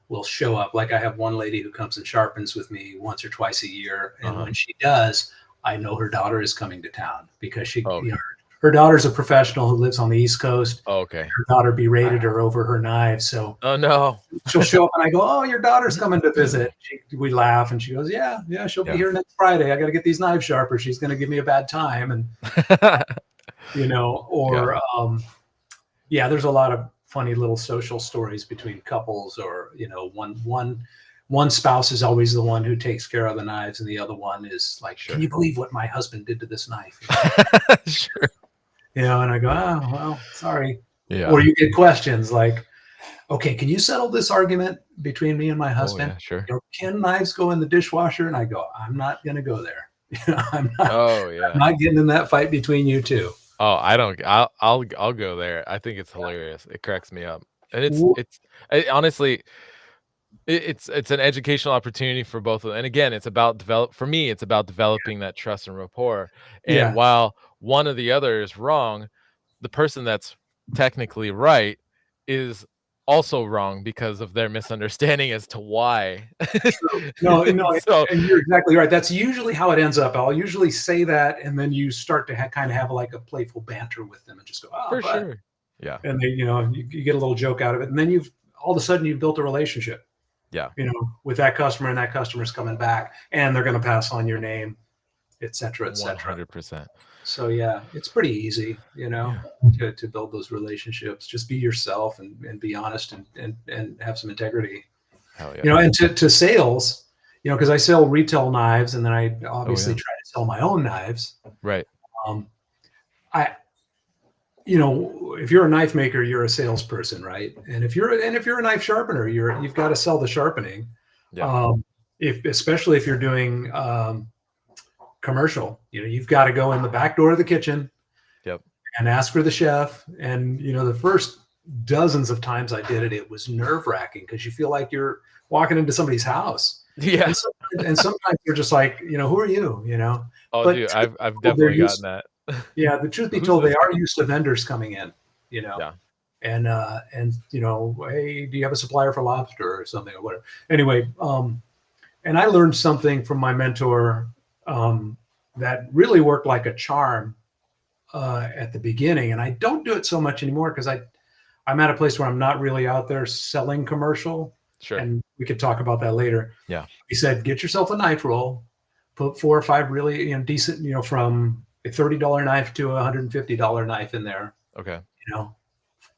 will show up. Like I have one lady who comes and sharpens with me once or twice a year, and when she does, I know her daughter is coming to town, because her daughter's a professional who lives on the East Coast. Okay. Her daughter berated her over her knives, so no, she'll show up and I go, "Oh, your daughter's coming to visit." We laugh and she goes, "Yeah, she'll be here next Friday. I got to get these knives sharper. She's going to give me a bad time." And there's a lot of funny little social stories between couples, or one spouse is always the one who takes care of the knives, and the other one is like, "Can you believe what my husband did to this knife?" Sure. And I go, "Oh, well, sorry." Yeah. Or you get questions like, "Okay, can you settle this argument between me and my husband? Oh, yeah, sure. Can knives go in the dishwasher?" And I go, "I'm not going to go there. I'm not not getting in that fight between you two." Oh, I don't. I'll go there. I think it's hilarious. It cracks me up. And honestly, it's an educational opportunity for both of them. And again, it's about for me, it's about developing that trust and rapport. And Yeah. while one or the other is wrong, the person that's technically right is also wrong because of their misunderstanding as to why. True. No, So and you're exactly right. That's usually how it ends up. I'll usually say that, and then you start to kind of have like a playful banter with them and just go, "Oh, for but," sure. Yeah. and they, you get a little joke out of it, and then all of a sudden you've built a relationship, Yeah. with that customer, and that customer's coming back, and they're going to pass on your name, et cetera, et cetera. 100%. So yeah, it's pretty easy, Yeah. to build those relationships. Just be yourself and be honest and have some integrity. Hell yeah. And to sales, because I sell retail knives, and then I obviously yeah. try to sell my own knives. Right. I, if you're a knife maker, you're a salesperson, right? And if you're a knife sharpener, you've got to sell the sharpening. Yeah. Especially if you're doing commercial, you've got to go in the back door of the kitchen. Yep. And ask for the chef. And the first dozens of times I did it, it was nerve-wracking because you feel like you're walking into somebody's house. Yeah. And sometimes you're just like, who are you? Oh, but dude, I've definitely gotten that. Yeah, the truth be told, they are used to vendors coming in. Yeah. And hey, do you have a supplier for lobster or something or whatever? Anyway, and I learned something from my mentor that really worked like a charm at the beginning. And I don't do it so much anymore because I'm at a place where I'm not really out there selling commercial. Sure. And we could talk about that later. Yeah. He said, get yourself a knife roll, put 4 or 5 really decent, from a $30 knife to a $150 knife in there. Okay. 4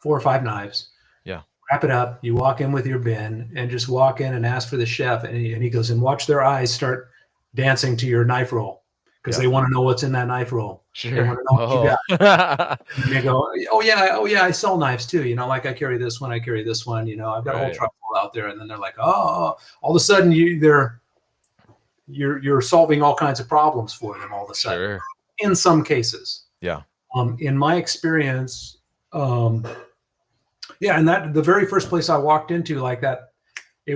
or 5 knives. Yeah. Wrap it up. You walk in with your bin and just walk in and ask for the chef. And he goes, and watch their eyes start dancing to your knife roll because they want to know what's in that knife roll. Sure. They want to know what you got. And they go, oh yeah, I sell knives too. Like I carry this one, I carry this one. I've got a whole truck full out there. And then they're like, oh, all of a sudden you're solving all kinds of problems for them all of a sudden. Sure. In some cases. Yeah. In my experience, and that the very first place I walked into like that, I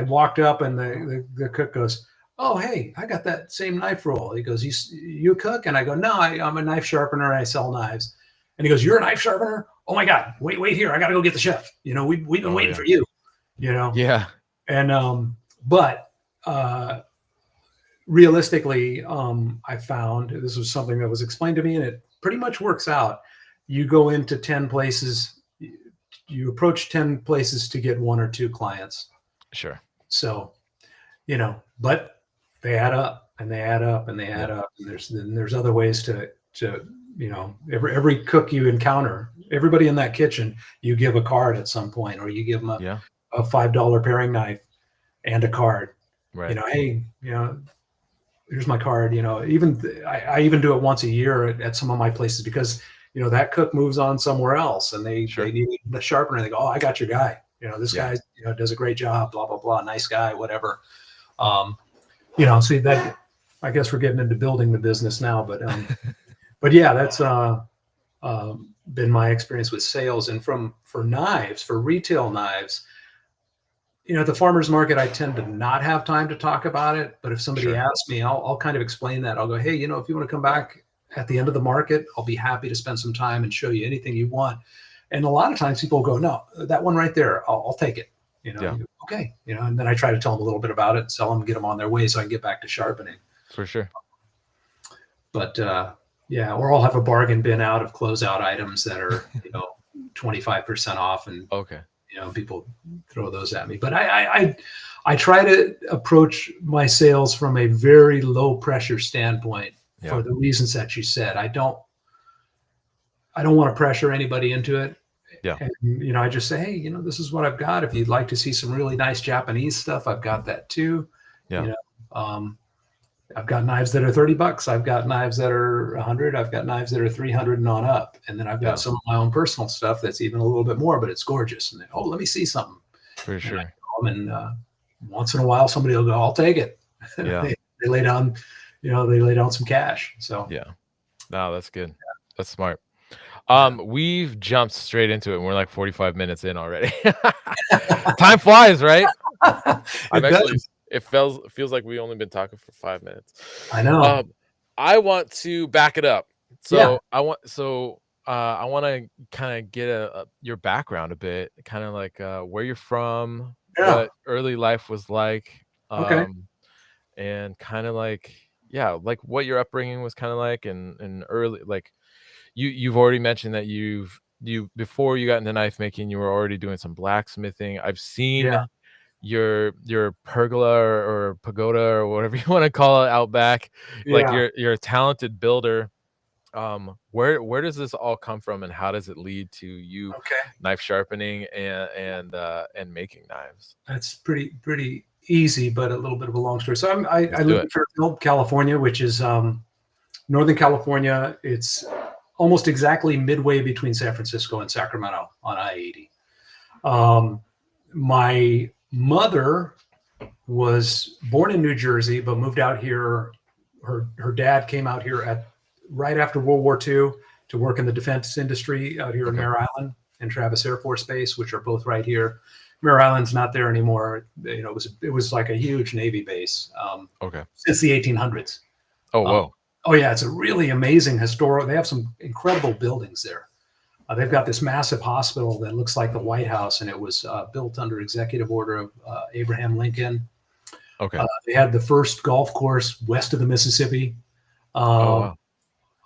walked up and the cook goes, oh, hey, I got that same knife roll. He goes, you cook? And I go, no, I'm a knife sharpener. And I sell knives. And he goes, you're a knife sharpener? Oh my God, wait here. I got to go get the chef. We've been waiting for you, Yeah. And, but, realistically, I found this was something that was explained to me, and it pretty much works out. You go into 10 places, you approach 10 places to get 1 or 2 clients. Sure. So, but they add up and they add up and they add up. And there's other ways to every cook you encounter, everybody in that kitchen, you give a card at some point, or you give them a $5 paring knife and a card. Right. Hey, here's my card. I even do it once a year at some of my places because that cook moves on somewhere else and they need the sharpener. They go, oh, I got your guy. This guy does a great job. Blah blah blah. Nice guy. Whatever. See that. I guess we're getting into building the business now, but yeah, that's been my experience with sales. And for retail knives. At the farmer's market, I tend to not have time to talk about it. But if somebody asks me, I'll kind of explain that. I'll go, hey, if you want to come back at the end of the market, I'll be happy to spend some time and show you anything you want. And a lot of times people go, no, that one right there, I'll take it. Okay. And then I try to tell them a little bit about it, sell them, get them on their way so I can get back to sharpening. For sure. But or I'll have a bargain bin out of closeout items that are, 25% off. And okay. People throw those at me, but I try to approach my sales from a very low pressure standpoint for the reasons that you said. I don't want to pressure anybody into it. Yeah. And, I just say, hey, this is what I've got. If you'd like to see some really nice Japanese stuff, I've got that too. Yeah. I've got knives that are $30. I've got knives that are 100. I've got knives that are 300 and on up. And then I've got some of my own personal stuff that's even a little bit more, but it's gorgeous. And then, let me see something. For sure. And once in a while, somebody will go, I'll take it. Yeah. they lay down, they lay down some cash. So yeah. No, that's good. Yeah. That's smart. We've jumped straight into it, and we're like 45 minutes in already. Time flies, right? I'm It actually does. it feels like we only been talking for 5 minutes. I know. I want to back it up. Yeah. I wanna kinda get your background a bit, kinda like, where you're from, Yeah. what early life was like, Okay. and kinda like yeah, like, what your upbringing was kinda like and early like, you've already mentioned that you before you got into knife making, you were already doing some blacksmithing. I've Yeah. seen your pergola or pagoda or whatever you wanna call it out back. Like, Yeah. you're a talented builder. Where does this all come from, and how does it lead to you Okay. knife sharpening and making knives? That's pretty easy, but a little bit of a long story. So I Let's do live it. in Fairfield, California, which is Northern California. It's almost exactly midway between San Francisco and Sacramento on I-80. Um, my mother was born in New Jersey, but moved out here. Her dad came out here at right after World War II to work in the defense industry out here in Okay. Mare Island and Travis Air Force Base, which are both right here. Mare Island's not there anymore. You know, it was like a huge Navy base Okay. since the 1800s. Oh, Uh, whoa. oh yeah, it's a really amazing historical. They have some incredible buildings there. They've got this massive hospital that looks like the White House, and it was built under executive order of Abraham Lincoln. Okay. They had the first golf course west of the Mississippi. Oh, Um, wow.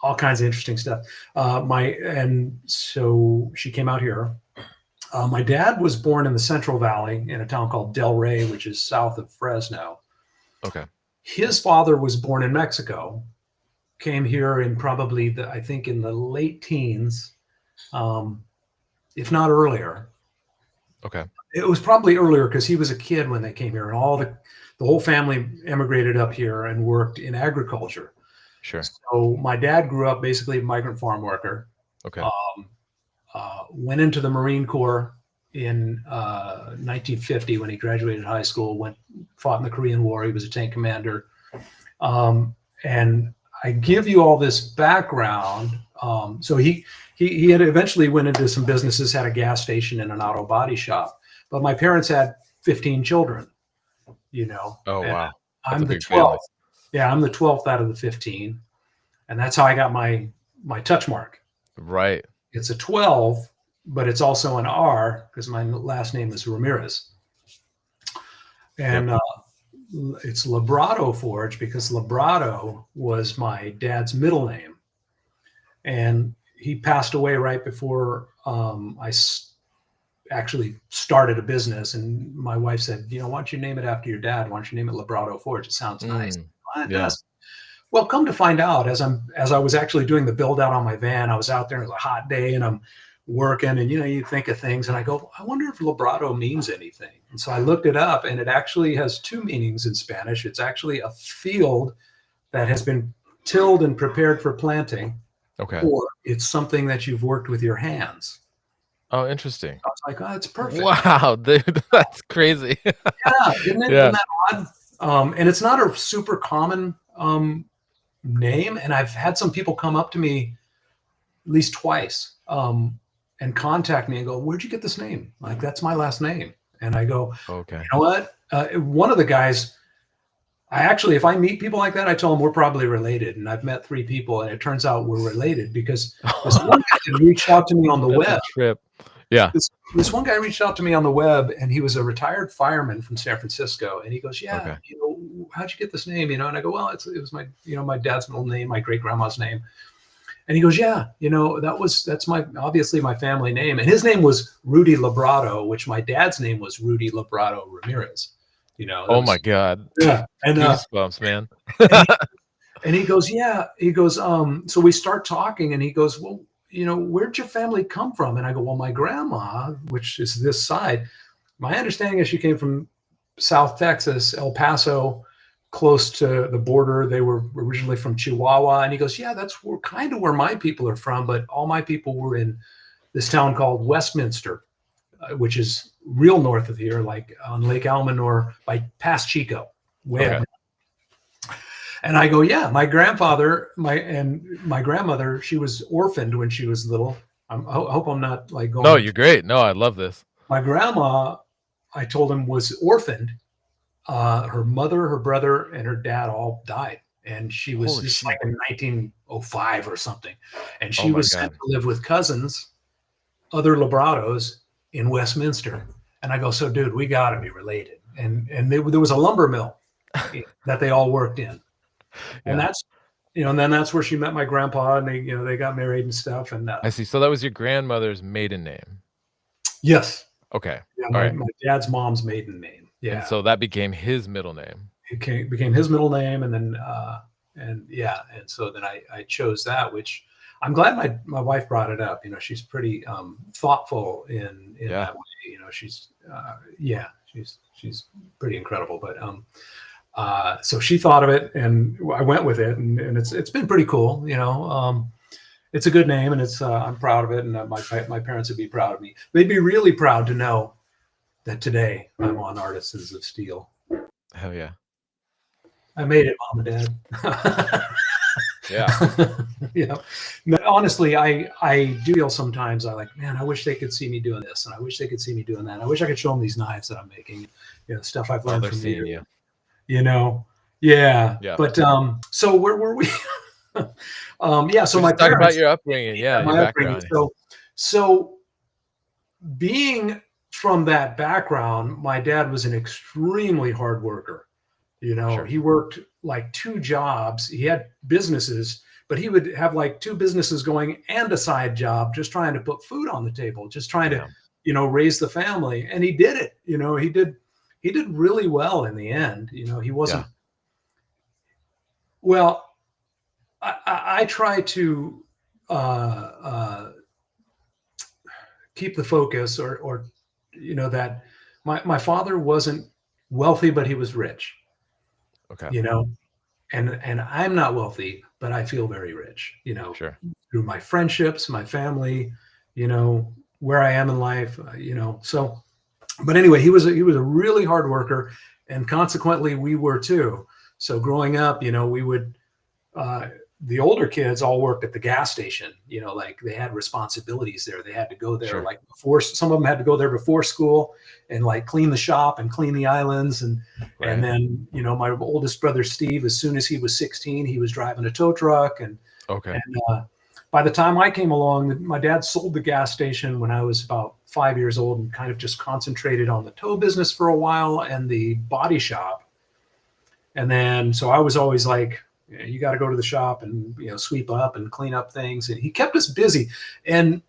all kinds of interesting stuff. And so she came out here. My dad was born in the Central Valley in a town called Del Rey, which is south of Fresno. Okay. His father was born in Mexico, came here in probably I think in the late teens, if not earlier. Okay. It was probably earlier because he was a kid when they came here, and the whole family emigrated up here and worked in agriculture. Sure. So my dad grew up basically a migrant farm worker. Okay. Went into the Marine Corps in 1950 when he graduated high school. Fought in the Korean War. He was a tank commander. And I give you all this background. So he had eventually went into some businesses, had a gas station and an auto body shop. But my parents had 15 children. You know. Oh, And wow. That's I'm a the big 12th. family. Yeah, I'm the 12th out of the 15, and that's how I got my touch mark. Right. It's a 12, but it's also an R because my last name is Ramirez. And Yep. it's Labrado Forge because Labrado was my dad's middle name. And he passed away right before actually started a business. And my wife said, you know, why don't you name it after your dad? Why don't you name it Labrado Forge? It sounds nice. It Yeah. does. Well, come to find out, as I was actually doing the build out on my van, I was out there. It was a hot day, and I'm working, and you think of things, and I go, I wonder if Labrado means anything. And so I looked it up, and it actually has two meanings in Spanish. It's actually a field that has been tilled and prepared for planting, Okay. or it's something that you've worked with your hands. Oh, interesting. I was like, oh, it's perfect. Wow, dude, that's crazy. Yeah, isn't it? Yeah. Isn't that odd? And it's not a super common name, and I've had some people come up to me at least twice and contact me and go, where'd you get this name? Like, that's my last name. And I go, Okay. you know what? One of the guys, if I meet people like that, I tell them we're probably related. And I've met 3 people, and it turns out we're related because this one guy reached out to me on the That's web. a trip. Yeah. This one guy reached out to me on the web, and he was a retired fireman from San Francisco. And he goes, yeah, Okay. you know, how'd you get this name? You know, and I go, well, it was my, my dad's middle name, my great grandma's name. And he goes, yeah, you know, that's obviously my family name. And his name was Rudy Labrado, which my dad's name was Rudy Labrado Ramirez. You know. Oh my God. Yeah. And goosebumps, man. and he goes, yeah. He goes, so we start talking, and he goes, well, you know, where'd your family come from? And I go, well, my grandma, which is this side, my understanding is she came from South Texas, El Paso, close to the border. They were originally from Chihuahua. And he goes, yeah, that's kind of where my people are from. But all my people were in this town called Westminster, which is real north of here, like on Lake Almanor by past Chico. Way up. And I go, yeah, my grandfather, my grandmother, she was orphaned when she was little. I hope I'm not like No, going. you're great. No, I love this. My grandma, I told him, was orphaned. Her mother, her brother, and her dad all died. And she was Holy this like shit. in 1905 or something. And Oh she my was sent God. to live with cousins, other Librados in Westminster. And I go, so dude, we got to be related. And there was a lumber mill that they all worked in. And Yeah, that's, and then that's where she met my grandpa, and they got married and stuff. And I see. So that was your grandmother's maiden name. yes, Okay. yeah, All my right. dad's mom's maiden name. And Yeah. so that became his middle name. It became his middle name, and then and yeah, and so then I chose that, which I'm glad my wife brought it up. She's pretty thoughtful in Yeah. that way. She's yeah, she's pretty incredible. But so she thought of it, and I went with it, and it's been pretty cool. It's a good name, and it's I'm proud of it, and my parents would be proud of me. They'd be really proud to know that today I'm on Artisans of Steel. Hell yeah. I made it, mom and dad. Yeah. Yeah. No, honestly, I do feel sometimes man, I wish they could see me doing this, and I wish they could see me doing that. I wish I could show them these knives that I'm making, stuff I've Oh, learned they're from seeing you. you. Yeah. Yeah. But so where were we? Yeah. So We're my just talking about parents, your upbringing. Yeah, your my upbringing. background. So being from that background, my dad was an extremely hard worker. Sure. He worked like 2 jobs. He had businesses, but he would have like 2 businesses going and a side job, just trying to put food on the table, just trying to, Yeah. raise the family. And he did it. He did really well in the end. He wasn't. Yeah. Well, I try to keep the focus, or that my father wasn't wealthy, but he was rich. Okay. And I'm not wealthy, but I feel very rich, Sure. through my friendships, my family, where I am in life, so, but anyway, he was a really hard worker, and consequently we were too. So growing up, we would, the older kids all worked at the gas station, like they had responsibilities there. They had to go there Sure. like before, some of them had to go there before school and like clean the shop and clean the islands. And Right. then, my oldest brother, Steve, as soon as he was 16, he was driving a tow truck. Okay. And by the time I came along, my dad sold the gas station when I was about 5 years old, and kind of just concentrated on the tow business for a while and the body shop. And then, so I was always like, you got to go to the shop and, sweep up and clean up things. And he kept us busy. And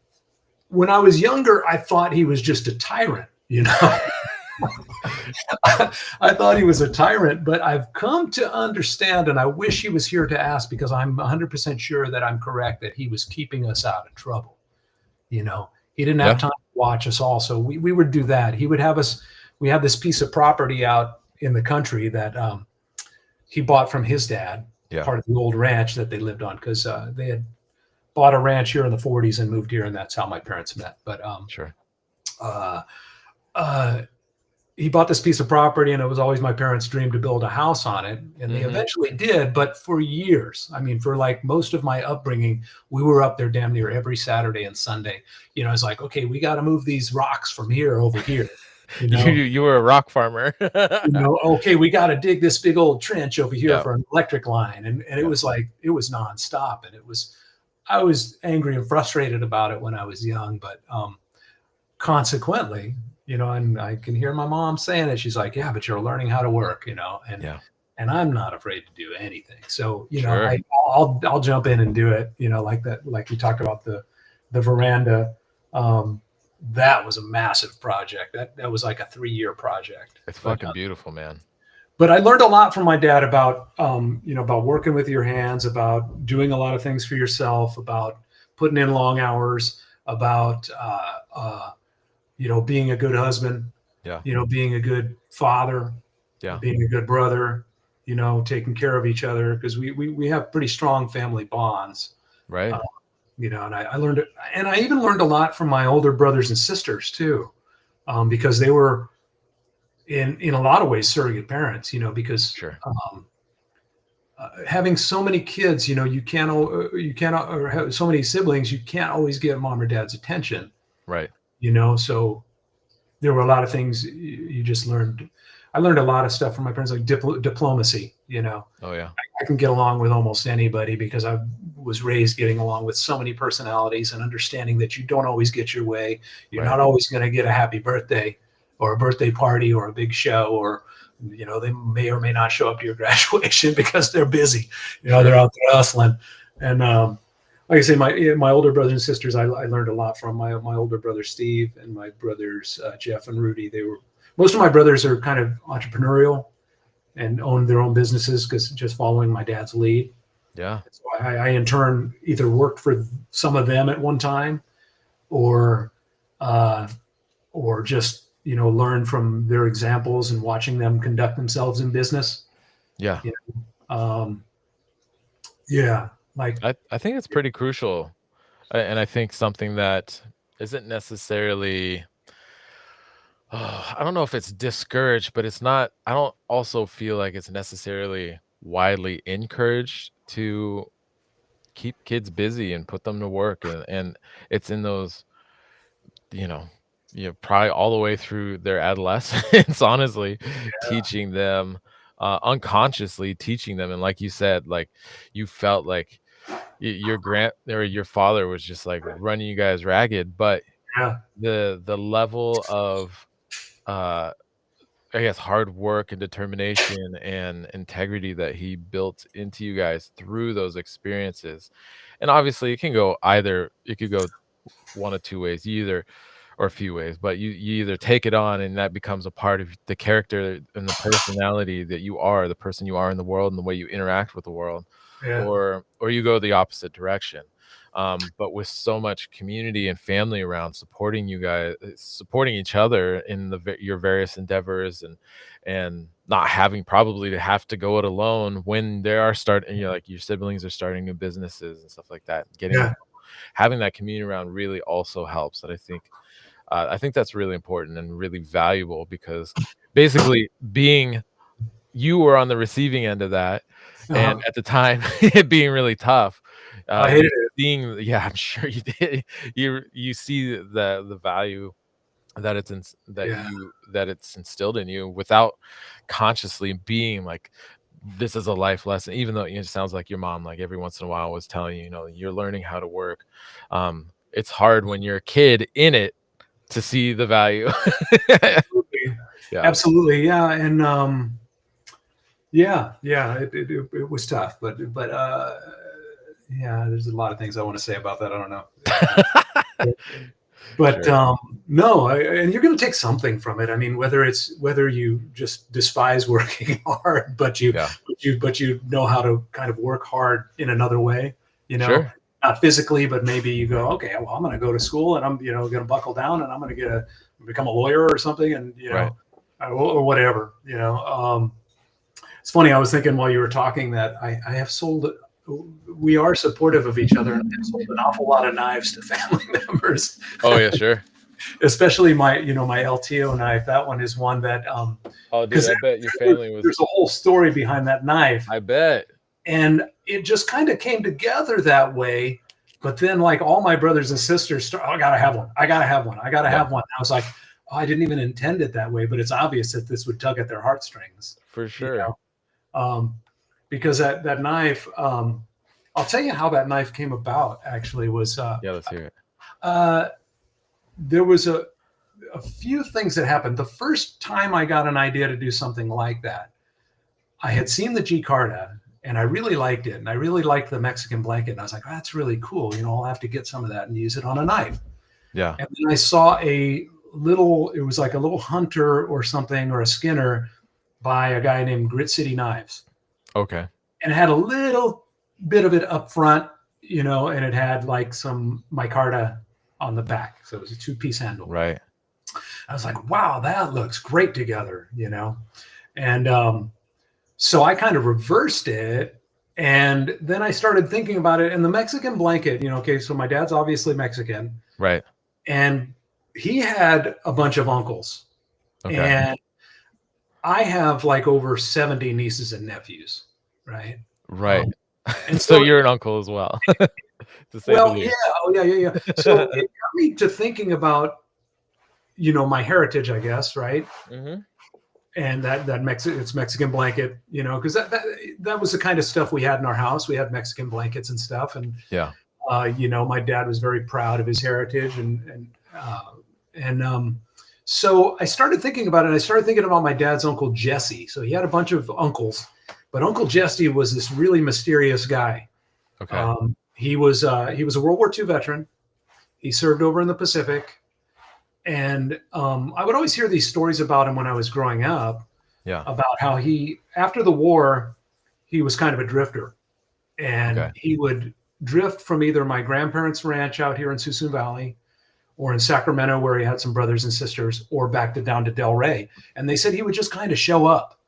when I was younger, I thought he was just a tyrant, I thought he was a tyrant, but I've come to understand, and I wish he was here to ask, because I'm 100% sure that I'm correct, that he was keeping us out of trouble. He didn't have time to watch us all. So we would do that. He would have us, we had this piece of property out in the country that he bought from his dad, part of the old ranch that they lived on, because they had bought a ranch here in the 40s and moved here, and that's how my parents met. But Sure. He bought this piece of property, and it was always my parents' dream to build a house on it, and they eventually did. But for years, for like most of my upbringing, we were up there damn near every Saturday and Sunday. It's like, okay, we got to move these rocks from here over here. You were a rock farmer. Okay, we got to dig this big old trench over here for an electric line. And it was like, it was nonstop. And I was angry and frustrated about it when I was young, but consequently, and I can hear my mom saying it. She's like, yeah, but you're learning how to work, and I'm not afraid to do anything. So, I'll jump in and do it, like that, like we talked about the veranda. That was a massive project. That was like a 3-year project. It's fucking beautiful, man. But I learned a lot from my dad about, about working with your hands, about doing a lot of things for yourself, about putting in long hours, about, being a good husband, being a good father, being a good brother, taking care of each other, because we have pretty strong family bonds. Right. And I learned it, and I even learned a lot from my older brothers and sisters too, because they were in a lot of ways surrogate parents, because having so many kids, you can't, or have so many siblings, you can't always get mom or dad's attention, Right. So there were a lot of things you just learned. I learned a lot of stuff from my parents, like diplomacy. Oh yeah. I can get along with almost anybody because I was raised getting along with so many personalities and understanding that you don't always get your way. You're Right. not always going to get a happy birthday or a birthday party or a big show, or they may or may not show up to your graduation because they're busy. Sure. They're out there hustling. And like I say, my older brothers and sisters, I learned a lot from my older brother Steve and my brothers Jeff and Rudy. Most of my brothers are kind of entrepreneurial and own their own businesses because just following my dad's lead. Yeah. So I in turn either worked for some of them at one time, or just learn from their examples and watching them conduct themselves in business. Yeah. Um, yeah, like I think it's pretty crucial, and I think something that isn't necessarily. I don't know if it's discouraged, but it's not. I don't also feel like it's necessarily widely encouraged to keep kids busy and put them to work, and it's in those, you know, probably all the way through their adolescence, honestly, teaching them, unconsciously teaching them, and like you said, like you felt like your grand or your father was just like running you guys ragged, but yeah, the level of uh I guess hard work and determination and integrity that he built into you guys through those experiences. And obviously it could go one of two ways. You either or a few ways, but you either take it on and that becomes a part of the character and the personality that you are, the person you are in the world and the way you interact with the world, yeah, or you go the opposite direction. But with so much community and family around supporting you guys, supporting each other in your various endeavors, and not having probably to have to go it alone when they are starting, like your siblings are starting new businesses and stuff like that. yeah, Having that community around really also helps. And I think that's really important and really valuable because basically you were on the receiving end of that, and uh-huh. at the time, it being really tough, I you're hated it. seeing yeah, I'm sure you did. You see the value that Yeah, that it's instilled in you without consciously being like, "This is a life lesson," even though, it sounds like your mom, like, every once in a while was telling you, "You're learning how to work." It's hard when you're a kid in it to see the value. absolutely, Yeah. absolutely, yeah, and yeah, it was tough, but yeah, there's a lot of things I want to say about that. I don't know. But Sure. no, and you're going to take something from it. I mean, whether you just despise working hard, Yeah. but you know how to kind of work hard in another way, Sure. not physically, but maybe you go, okay, well, I'm going to go to school and I'm going to buckle down and I'm going to become a lawyer or something, and Right. or whatever. It's funny. I was thinking while you were talking that I have sold. We are supportive of each other, and I've sold an awful lot of knives to family members. Oh, yeah, sure. Especially my LTO knife. That one is one that Oh, dude, because I bet your family was there's a whole story behind that knife, I bet. and it just kind of came together that way. But then, like all my brothers and sisters, I gotta have one. I gotta have one. I gotta Yeah, have one. I was like, oh, I didn't even intend it that way, but it's obvious that this would tug at their heartstrings. for You sure. because that knife. I'll tell you how that knife came about. Actually, was Yeah, let's hear it. uh, there was a few things that happened. The first time I got an idea to do something like that, I had seen the G Carta and I really liked it. And I really liked the Mexican blanket. And I was like, oh, that's really cool. I'll have to get some of that and use it on a knife. Yeah. And then I saw it was like a little Hunter or something, or a Skinner by a guy named Grit City Knives. Okay. And it had a little bit of it up front, and it had like some micarta on the back. So it was a 2-piece handle. Right. I was like, wow, that looks great together, And so I kind of reversed it. And then I started thinking about it. And the Mexican blanket, okay, so my dad's obviously Mexican. Right. And he had a bunch of uncles. Okay. And I have like over 70 nieces and nephews, right? Right. And So so, you're an uncle as well, to say the well, yeah, least. oh yeah, yeah, yeah. So it got me to thinking about, my heritage, I guess, right? Mhm. And it's Mexican blanket, because that was the kind of stuff we had in our house. We had Mexican blankets and stuff, and Yeah. my dad was very proud of his heritage, and so I started thinking about it. I started thinking about my dad's uncle Jesse. So he had a bunch of uncles, but Uncle Jesse was this really mysterious guy. Okay. He was a World War II veteran. He served over in the Pacific, and I would always hear these stories about him when I was growing up, Yeah. about how after the war, he was kind of a drifter, and Okay. he would drift from either my grandparents' ranch out here in Suisun Valley, or in Sacramento, where he had some brothers and sisters, or back down to Del Rey. And they said he would just kind of show up,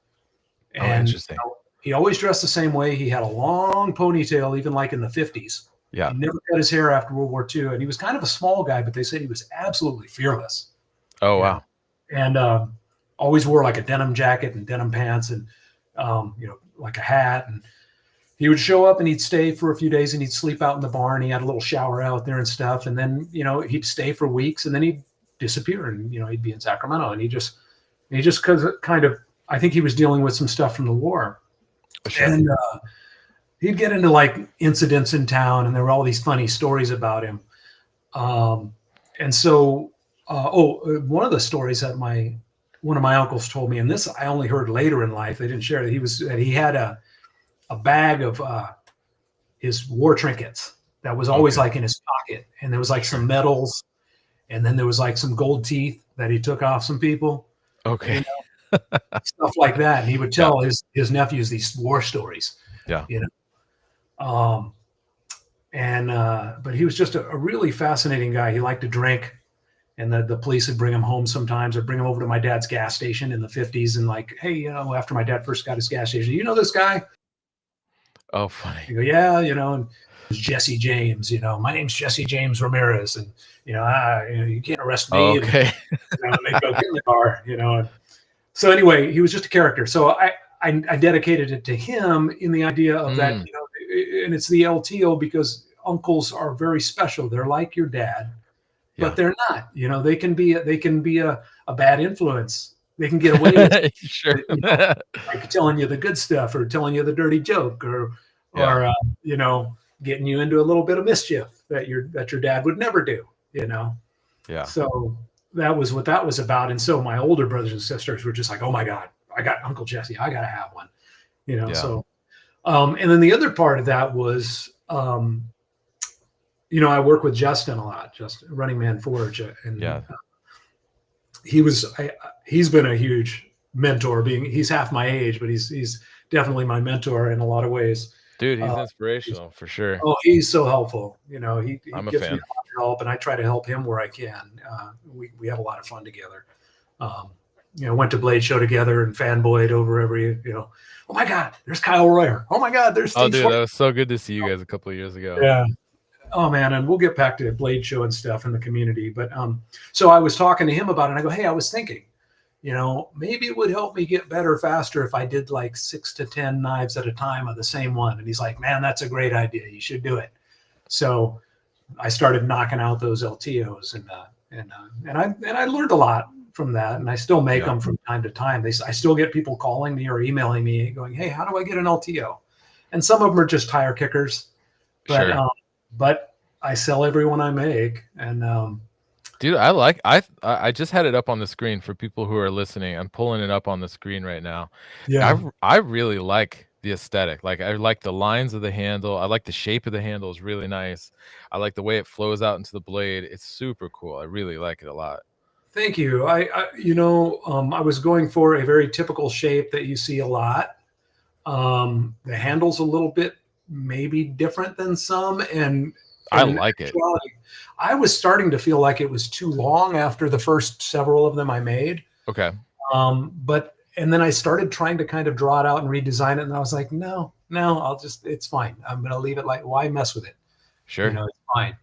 Oh, and interesting. he always dressed the same way. He had a long ponytail, even like in the 50s. Yeah. He never cut his hair after World War II, and he was kind of a small guy, but they said he was absolutely fearless. Oh, You know, wow. and always wore like a denim jacket and denim pants, and like a hat. And he would show up and he'd stay for a few days and he'd sleep out in the barn. He had a little shower out there and stuff. And then, he'd stay for weeks and then he'd disappear, and, he'd be in Sacramento, and he just kind of, I think he was dealing with some stuff from the war. Sure. And he'd get into like incidents in town, and there were all these funny stories about him. And so, one of the stories that one of my uncles told me, and this I only heard later in life, they didn't share, that he had a bag of his war trinkets that was always Okay. like in his pocket, and there was like Sure. some medals, and then there was like some gold teeth that he took off some people, Okay. stuff like that. And he would Yeah. tell his nephews these war stories, Yeah. you know. And but he was just a really fascinating guy. He liked to drink, and the police would bring him home sometimes, or bring him over to my dad's gas station in the 50s, and like, hey, after my dad first got his gas station, this guy? Oh, funny. You go, yeah, and it's Jesse James, my name's Jesse James Ramirez, and you can't arrest me. Okay. And they go, get in the car, And so anyway, he was just a character. So I dedicated it to him, in the idea of that, Mm. and it's the LTO, because uncles are very special. They're like your dad, but Yeah. they're not. They can be a bad influence. They can get away with Sure. like telling you the good stuff, or telling you the dirty joke, or Yeah. getting you into a little bit of mischief that your dad would never do. Yeah. So that was what that was about. And so my older brothers and sisters were just like, oh my God, I got Uncle Jesse. I got to have one, Yeah. So, and then the other part of that was, I work with Justin a lot, just Running Man Forge. And Yeah. he's been a huge mentor, he's half my age, but he's definitely my mentor in a lot of ways. Dude, he's inspirational for sure. Oh, he's so helpful. He I'm a gives me fan. a lot of help, and I try to help him where I can. We have a lot of fun together. Went to Blade Show together and fanboyed over every, oh my God, there's Kyle Royer. Oh my God, there's Oh, Steve dude, Schwartz. that was so good to see you guys a couple of years ago. Yeah. Oh man, and we'll get back to Blade Show and stuff in the community. But so I was talking to him about it, and I go, hey, I was thinking, maybe it would help me get better faster if I did like 6 to 10 knives at a time of the same one. And he's like, man, that's a great idea. You should do it. So I started knocking out those LTOs, and I learned a lot from that, and I still make them from time to time. I still get people calling me or emailing me going, hey, how do I get an LTO? And some of them are just tire kickers, but Sure. but I sell every one I make. And Dude, I just had it up on the screen for people who are listening. I'm pulling it up on the screen right now. yeah, I really like the aesthetic. Like, I like the lines of the handle. I like the shape of the handle is really nice. I like the way it flows out into the blade. It's super cool. I really like it a lot. thank you. I was going for a very typical shape that you see a lot. The handle's a little bit maybe different than some, and I in like it. actuality, I was starting to feel like it was too long after the first several of them I made. Okay. And then I started trying to kind of draw it out and redesign it, and I was like, no, it's fine. I'm going to leave it like, why mess with it? Sure. It's fine. Sounds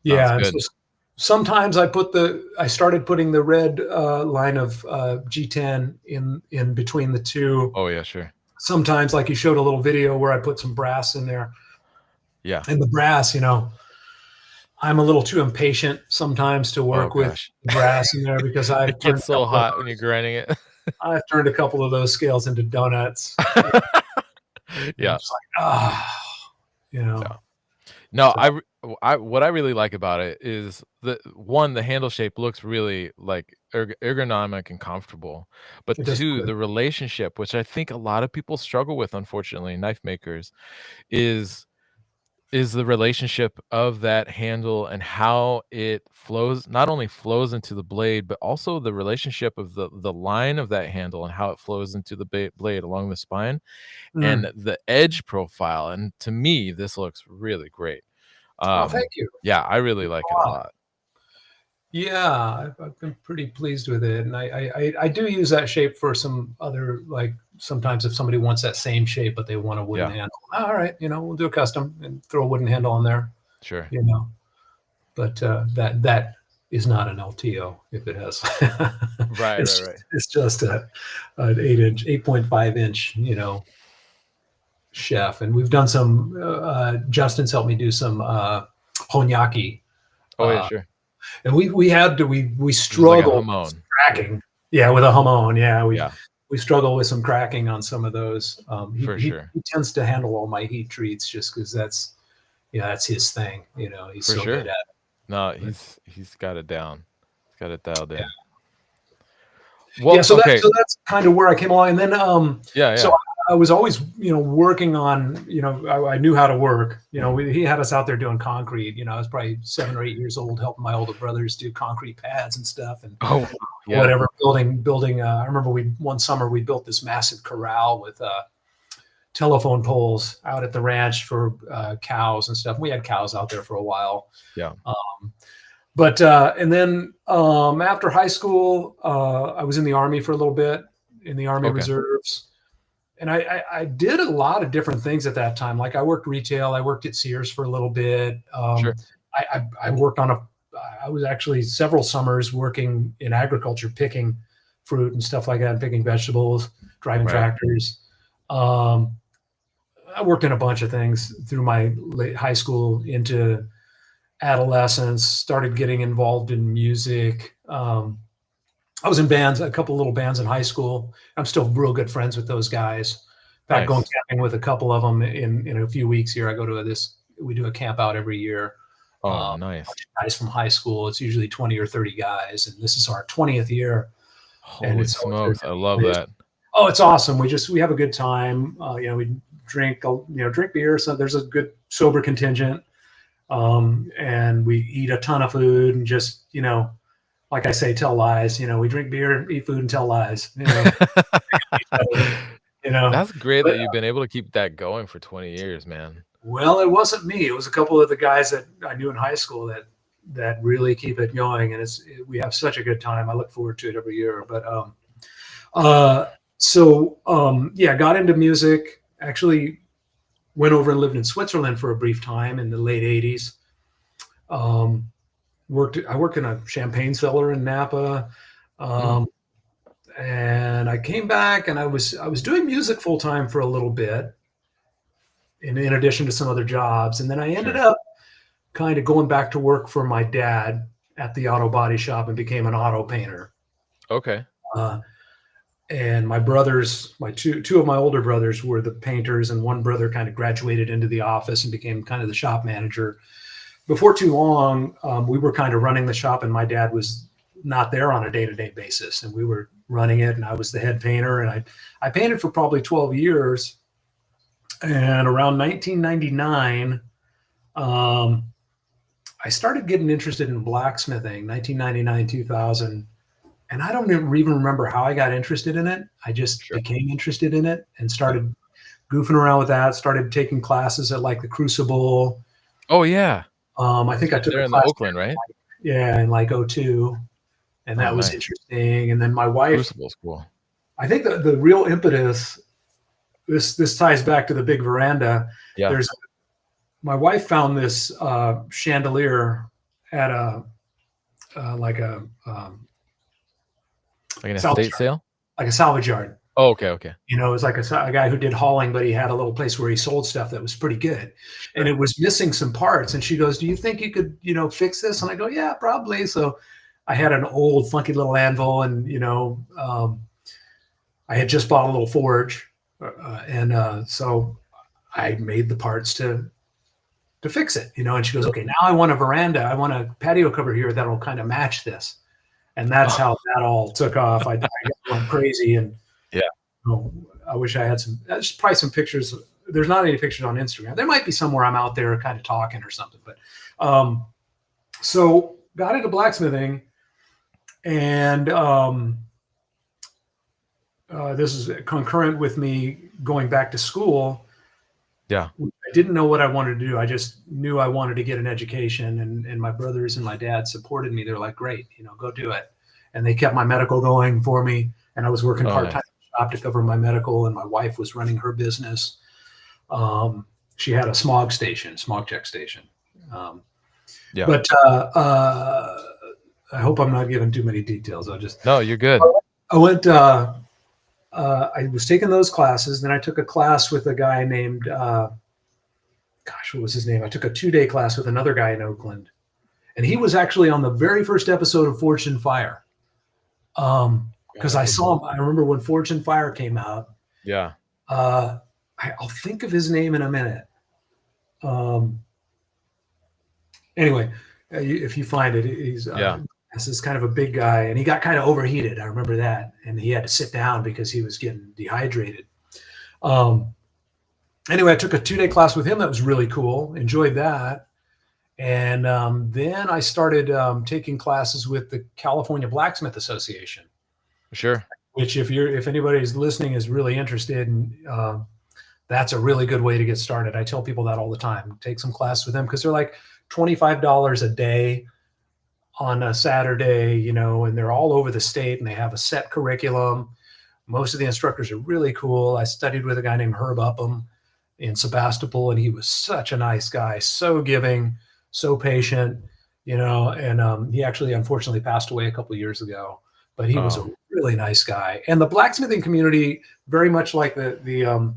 Yeah. good. So sometimes I started putting the red line of G10 in between the two. Oh yeah, sure. sometimes, like you showed a little video where I put some brass in there, Yeah. and the brass, I'm a little too impatient sometimes to Oh work with gosh. brass in there because It gets so hot when you're grinding it. I've turned a couple of those scales into donuts. And I'm Yeah. just like, you know. Yeah. No, So, what I really like about it is the handle shape looks really like ergonomic and comfortable, but it does two, look good. the relationship, which I think a lot of people struggle with, unfortunately, knife makers, is the relationship of that handle and how it flows, not only flows into the blade, but also the relationship of the line of that handle and how it flows into the blade along the spine and Mm. the edge profile. And to me, this looks really great. Oh, thank you. Yeah, I really Means like a it a lot. lot. Yeah, I've been pretty pleased with it, and I do use that shape for some other, like, sometimes if somebody wants that same shape, but they want a wooden Yeah, handle. All right, we'll do a custom and throw a wooden handle on there, sure. you know. But that is not an LTO if it has. Right, right, right. It's just an 8-inch, 8.5-inch, chef, and we've done some. Justin's helped me do some honyaki. Oh, yeah, Uh, sure. and we Which is like a struggled with some hamon. Yeah, cracking. Yeah, with a hamon. Yeah, yeah, we struggle with some cracking on some of those. He, for he sure. he tends to handle all my heat treats just because that's his thing. He's For so good sure. at No, it. he's got it down. He's got it dialed But, in. yeah, Well, okay. so that's kind of where I came along, and then Yeah, so yeah. I was always working on I knew how to work. He had us out there doing concrete. I was probably 7 or 8 years old helping my older brothers do concrete pads and stuff and Oh, yeah. whatever building. I remember one summer we built this massive corral with telephone poles out at the ranch for cows and stuff. We had cows out there for a while. Yeah. Um, but and then after high school, I was in the Army for a little bit in the Army Okay. Reserves, and I did a lot of different things at that time. Like I worked retail, I worked at Sears for a little bit. Sure. I worked I was actually several summers working in agriculture, picking fruit and stuff like that, picking vegetables, driving Right. tractors. Um, I worked in a bunch of things through my late high school into adolescence, started getting involved in music. I was in bands, a couple little bands in high school. I'm still real good friends with those guys. In fact, going Nice. camping with a couple of them in a few weeks here. I go to we do a camp out every year. Oh, Bunch nice. of guys from high school. It's usually 20 or 30 guys, and this is our 20th year, and Holy it's always been smokes, I love really. that. Oh, it's awesome. We have a good time. We drink beer. So there's a good sober contingent, and we eat a ton of food and just like I say, tell lies. We drink beer, eat food, and tell lies. You know. That's great But that you've been able to keep that going for 20 years, man. well, it wasn't me. It was a couple of the guys that I knew in high school that really keep it going, and we have such a good time. I look forward to it every year. But yeah, got into music. Actually, went over and lived in Switzerland for a brief time in the late '80s. I worked in a champagne cellar in Napa. Mm, And I came back and I was doing music full time for a little bit in addition to some other jobs. And then I ended sure. up kind of going back to work for my dad at the auto body shop and became an auto painter. Okay. Uh, and my brothers, my two of my older brothers were the painters, and one brother kind of graduated into the office and became kind of the shop manager. Before too long, we were kind of running the shop, and my dad was not there on a day-to-day basis, and we were running it, and I was the head painter, and I painted for probably 12 years. And around 1999, I started getting interested in blacksmithing, 1999, 2000. And I don't even remember how I got interested in it. I just Sure. became interested in it and Yeah. started goofing around with that, started taking classes at like the Crucible. Oh, yeah. I think I They're took a in the class Oakland, right? in like '02, and Oh, that was nice. interesting. And then my wife, Crucible's cool. I think the real impetus, this ties back to the big veranda. Yeah. There's My wife found this chandelier at like a Like an salvage estate yard, sale? like a salvage yard. Oh, okay, okay. It was like a guy who did hauling, but he had a little place where he sold stuff that was pretty good, and Sure. it was missing some parts. And she goes, "Do you think you could, fix this?" And I go, "Yeah, probably." So I had an old funky little anvil, and I had just bought a little forge, and so I made the parts to fix it. And she goes, "Okay, now I want a veranda. I want a patio cover here that'll kind of match this." And that's how that all took off. I went crazy, and Yeah. I wish I had there's probably some pictures. There's not any pictures on Instagram. There might be somewhere I'm out there kind of talking or something. But so got into blacksmithing, and this is concurrent with me going back to school. Yeah. I didn't know what I wanted to do. I just knew I wanted to get an education, and my brothers and my dad supported me. They're like, "Great, go do it." And they kept my medical going for me. And I was working part-time Nice. shop to cover my medical, and my wife was running her business. She had a smog check station. Yeah. But I hope I'm not giving too many details. No, you're good. I went. I was taking those classes. Then I took a class with a guy named, what was his name? I took a 2-day class with another guy in Oakland, and he was actually on the very first episode of Forged in Fire. Because I saw him. I remember when Forged in Fire came out. Yeah. I'll think of his name in a minute. Anyway, if you find it, he's this is kind of a big guy, and he got kind of overheated. I remember that, and he had to sit down because he was getting dehydrated. Anyway, I took a 2-day class with him. That was really cool. Enjoyed that. And then I started taking classes with the California Blacksmith Association. Sure. Which, if anybody's listening is really interested, in, that's a really good way to get started. I tell people that all the time. Take some classes with them, because they're like $25 a day on a Saturday, and they're all over the state, and they have a set curriculum. Most of the instructors are really cool. I studied with a guy named Herb Upham in Sebastopol, and he was such a nice guy, so giving, so patient, and he actually unfortunately passed away a couple of years ago, but he was a really nice guy. And the blacksmithing community, very much like the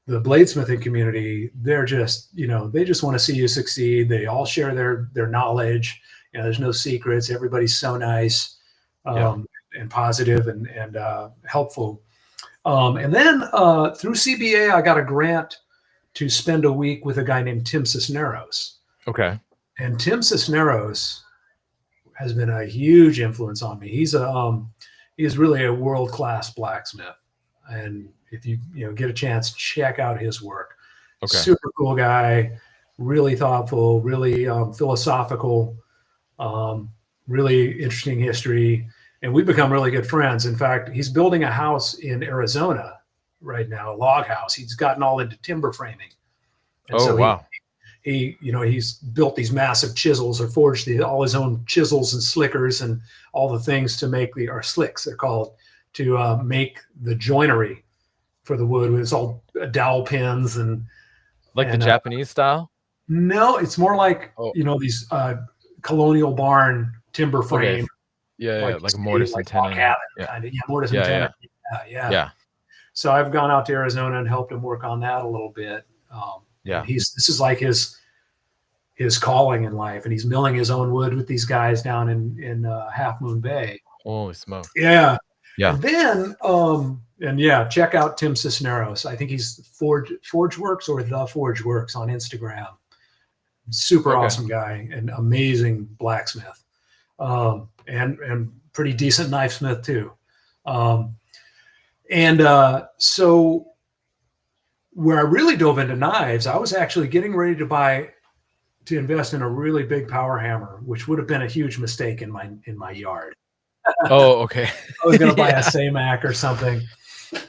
bladesmithing community, they're just, they just want to see you succeed. They all share their knowledge. There's no secrets. Everybody's so nice, and positive and helpful. And then through CBA, I got a grant to spend a week with a guy named Tim Cisneros. Okay. And Tim Cisneros has been a huge influence on me. He's really a world-class blacksmith. And if you get a chance, check out his work. Okay. Super cool guy, really thoughtful, really philosophical, really interesting history. And we've become really good friends. In fact, he's building a house in Arizona right now, a log house. He's gotten all into timber framing. And wow. He's built these massive chisels, or forged all his own chisels and slickers and all the things to make or slicks, they're called, to make the joinery for the wood. It's all dowel pins and the Japanese style. No, it's more like these colonial barn timber frame. Okay. Yeah, like mortise and tenon. Kind of, mortise and tenon. Yeah. So I've gone out to Arizona and helped him work on that a little bit. This is like his calling in life, and he's milling his own wood with these guys down in Half Moon Bay. Holy smoke! Yeah. And then check out Tim Cisneros. I think he's Forge Works or The Forge Works on Instagram. Super awesome guy and amazing blacksmith, and pretty decent knifesmith too. So where I really dove into knives, I was actually getting ready to invest in a really big power hammer, which would have been a huge mistake in my yard. Oh, okay. I was going to buy a Samac or something.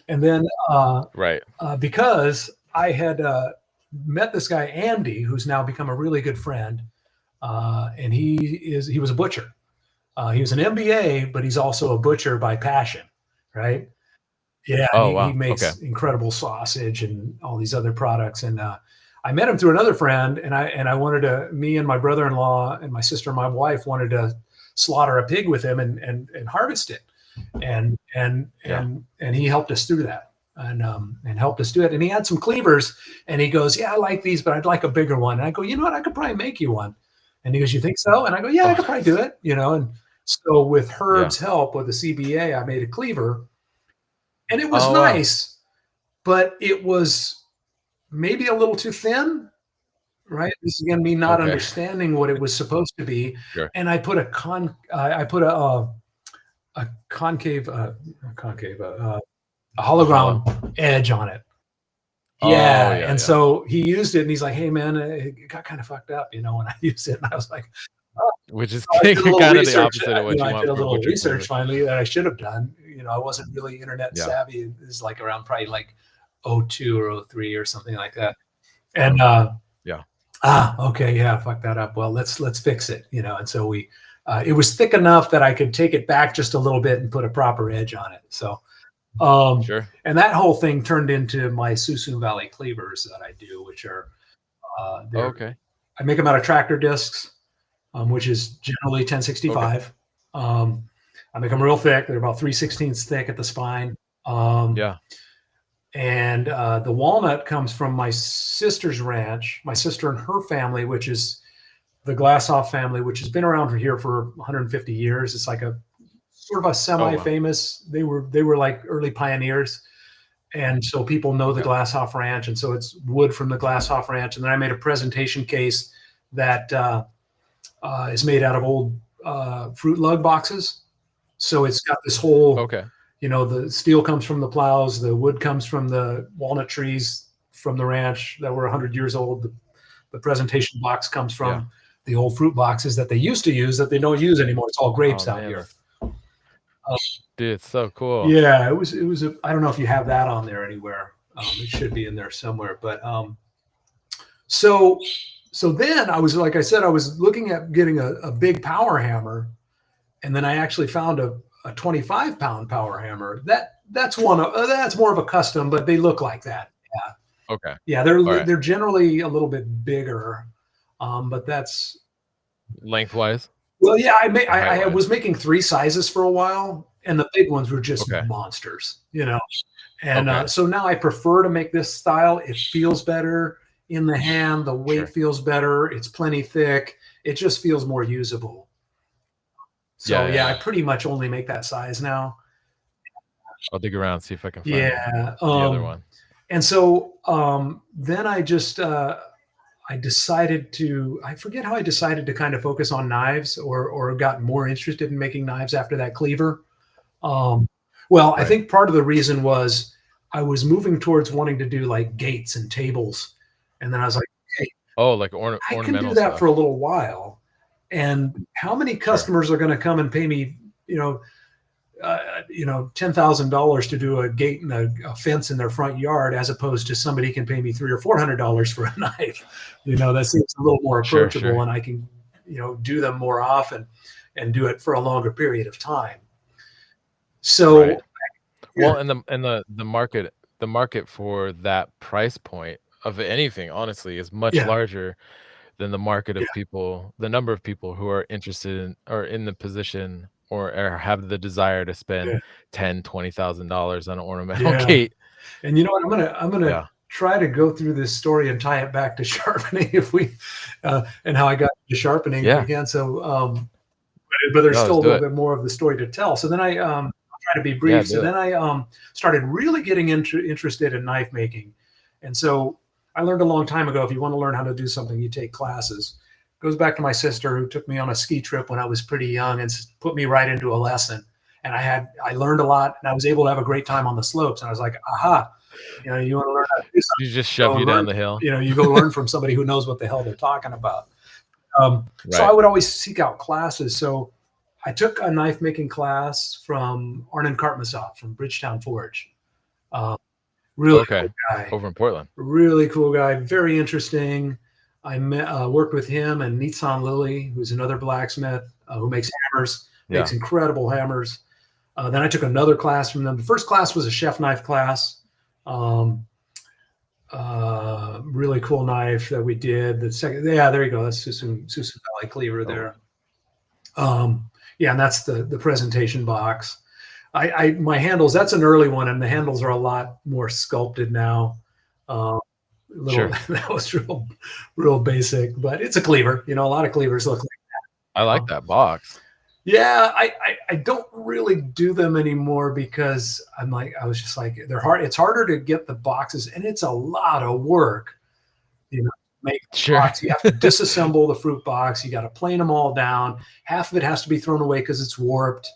And then, because I had met this guy, Andy, who's now become a really good friend. And he was a butcher. He was an MBA, but he's also a butcher by passion. Right. Yeah. He makes incredible sausage and all these other products. And I met him through another friend, and I wanted me and my brother-in-law and my sister and my wife wanted to slaughter a pig with him and harvest it. and he helped us through that and helped us do it. And he had some cleavers, and he goes, "Yeah, I like these, but I'd like a bigger one." And I go, "You know what? I could probably make you one." And he goes, "You think so?" And I go, "Yeah, I could probably do it." And so with Herb's help with the CBA, I made a cleaver, and it was nice, but it was maybe a little too thin. Right. This is again me not understanding what it was supposed to be, and I put a concave, a hologram edge on it. Yeah, and so he used it, and he's like, "Hey, man, it got kind of fucked up, when I used it." And I was like, oh. Which is kind of the opposite of what you want. I did a little research finally that I should have done. I wasn't really internet savvy. It was like around probably like 02 or 03 or something like that, and okay, yeah, fuck that up. Well, let's fix it, And so we, it was thick enough that I could take it back just a little bit and put a proper edge on it. So, and that whole thing turned into my Suisun Valley cleavers that I do, which are, I make them out of tractor discs, which is generally 1065. I make them real thick. They're about 3/16 thick at the spine. And the walnut comes from my sister's ranch, my sister and her family, which is the Glasshoff family, which has been around here for 150 years. It's like a sort of a semi-famous. They were like early pioneers, and so people know the Glasshoff Ranch, and so it's wood from the Glasshoff Ranch. And then I made a presentation case that is made out of old fruit lug boxes, so it's got this whole the steel comes from the plows, the wood comes from the walnut trees from the ranch that were 100 years old. The presentation box comes from the old fruit boxes that they used to use that they don't use anymore. It's all grapes out here. Dude, it's so cool. Yeah, it was. I don't know if you have that on there anywhere. It should be in there somewhere. But so then I was, like I said, I was looking at getting a big power hammer, and then I actually found a 25-pound power hammer. That's more of a custom, but they look like that. Yeah. Okay. Yeah, they're generally a little bit bigger, but that's lengthwise. Well, yeah, I was making 3 sizes for a while, and the big ones were just monsters, And so now I prefer to make this style. It feels better in the hand. The weight feels better. It's plenty thick. It just feels more usable. So I pretty much only make that size now. I'll dig around, see if I can find the other one. And so then I just I decided to, I forget how I decided to kind of focus on knives or got more interested in making knives after that cleaver. I think part of the reason was I was moving towards wanting to do like gates and tables. And then I was like, hey, like I can do that for a little while. And how many customers are going to come and pay me, $10,000 to do a gate and a fence in their front yard, as opposed to somebody can pay me $300 or $400 for a knife. That seems a little more approachable, and I can, do them more often and do it for a longer period of time. So, and the market for that price point of anything, honestly, is much larger than the market of people, the number of people who are interested in or in the position or have the desire to spend $10,000-$20,000 on an ornamental gate. And you know what? I'm gonna try to go through this story and tie it back to sharpening and how I got to sharpening again. So, but there's still a little bit more of the story to tell. So then I'll try to be brief. So then I started really getting interested in knife making, and so I learned a long time ago, if you want to learn how to do something, you take classes. It goes back to my sister, who took me on a ski trip when I was pretty young and put me right into a lesson. And I learned a lot, and I was able to have a great time on the slopes. And I was like, aha, you want to learn how to do something. You just shove you down the hill. You go learn from somebody who knows what the hell they're talking about. So I would always seek out classes. So I took a knife making class from Arnon Kartmasov from Bridgetown Forge. Really cool guy. Over in Portland. Really cool guy. Very interesting. I worked with him and Nitsan Lilly, who's another blacksmith who makes hammers, makes incredible hammers. Then I took another class from them. The first class was a chef knife class. Really cool knife that we did. The second, there you go. That's Suisun Valley cleaver there. And that's the presentation box. My handles, that's an early one, and the handles are a lot more sculpted now. Little Sure. that was real basic, but it's a cleaver. A lot of cleavers look like I like that. that box. Yeah, I don't really do them anymore because I was just like, they're hard. It's harder to get the boxes, and it's a lot of work. Make the Sure. box. You have to disassemble the fruit box. You got to plane them all down. Half of it has to be thrown away because it's warped.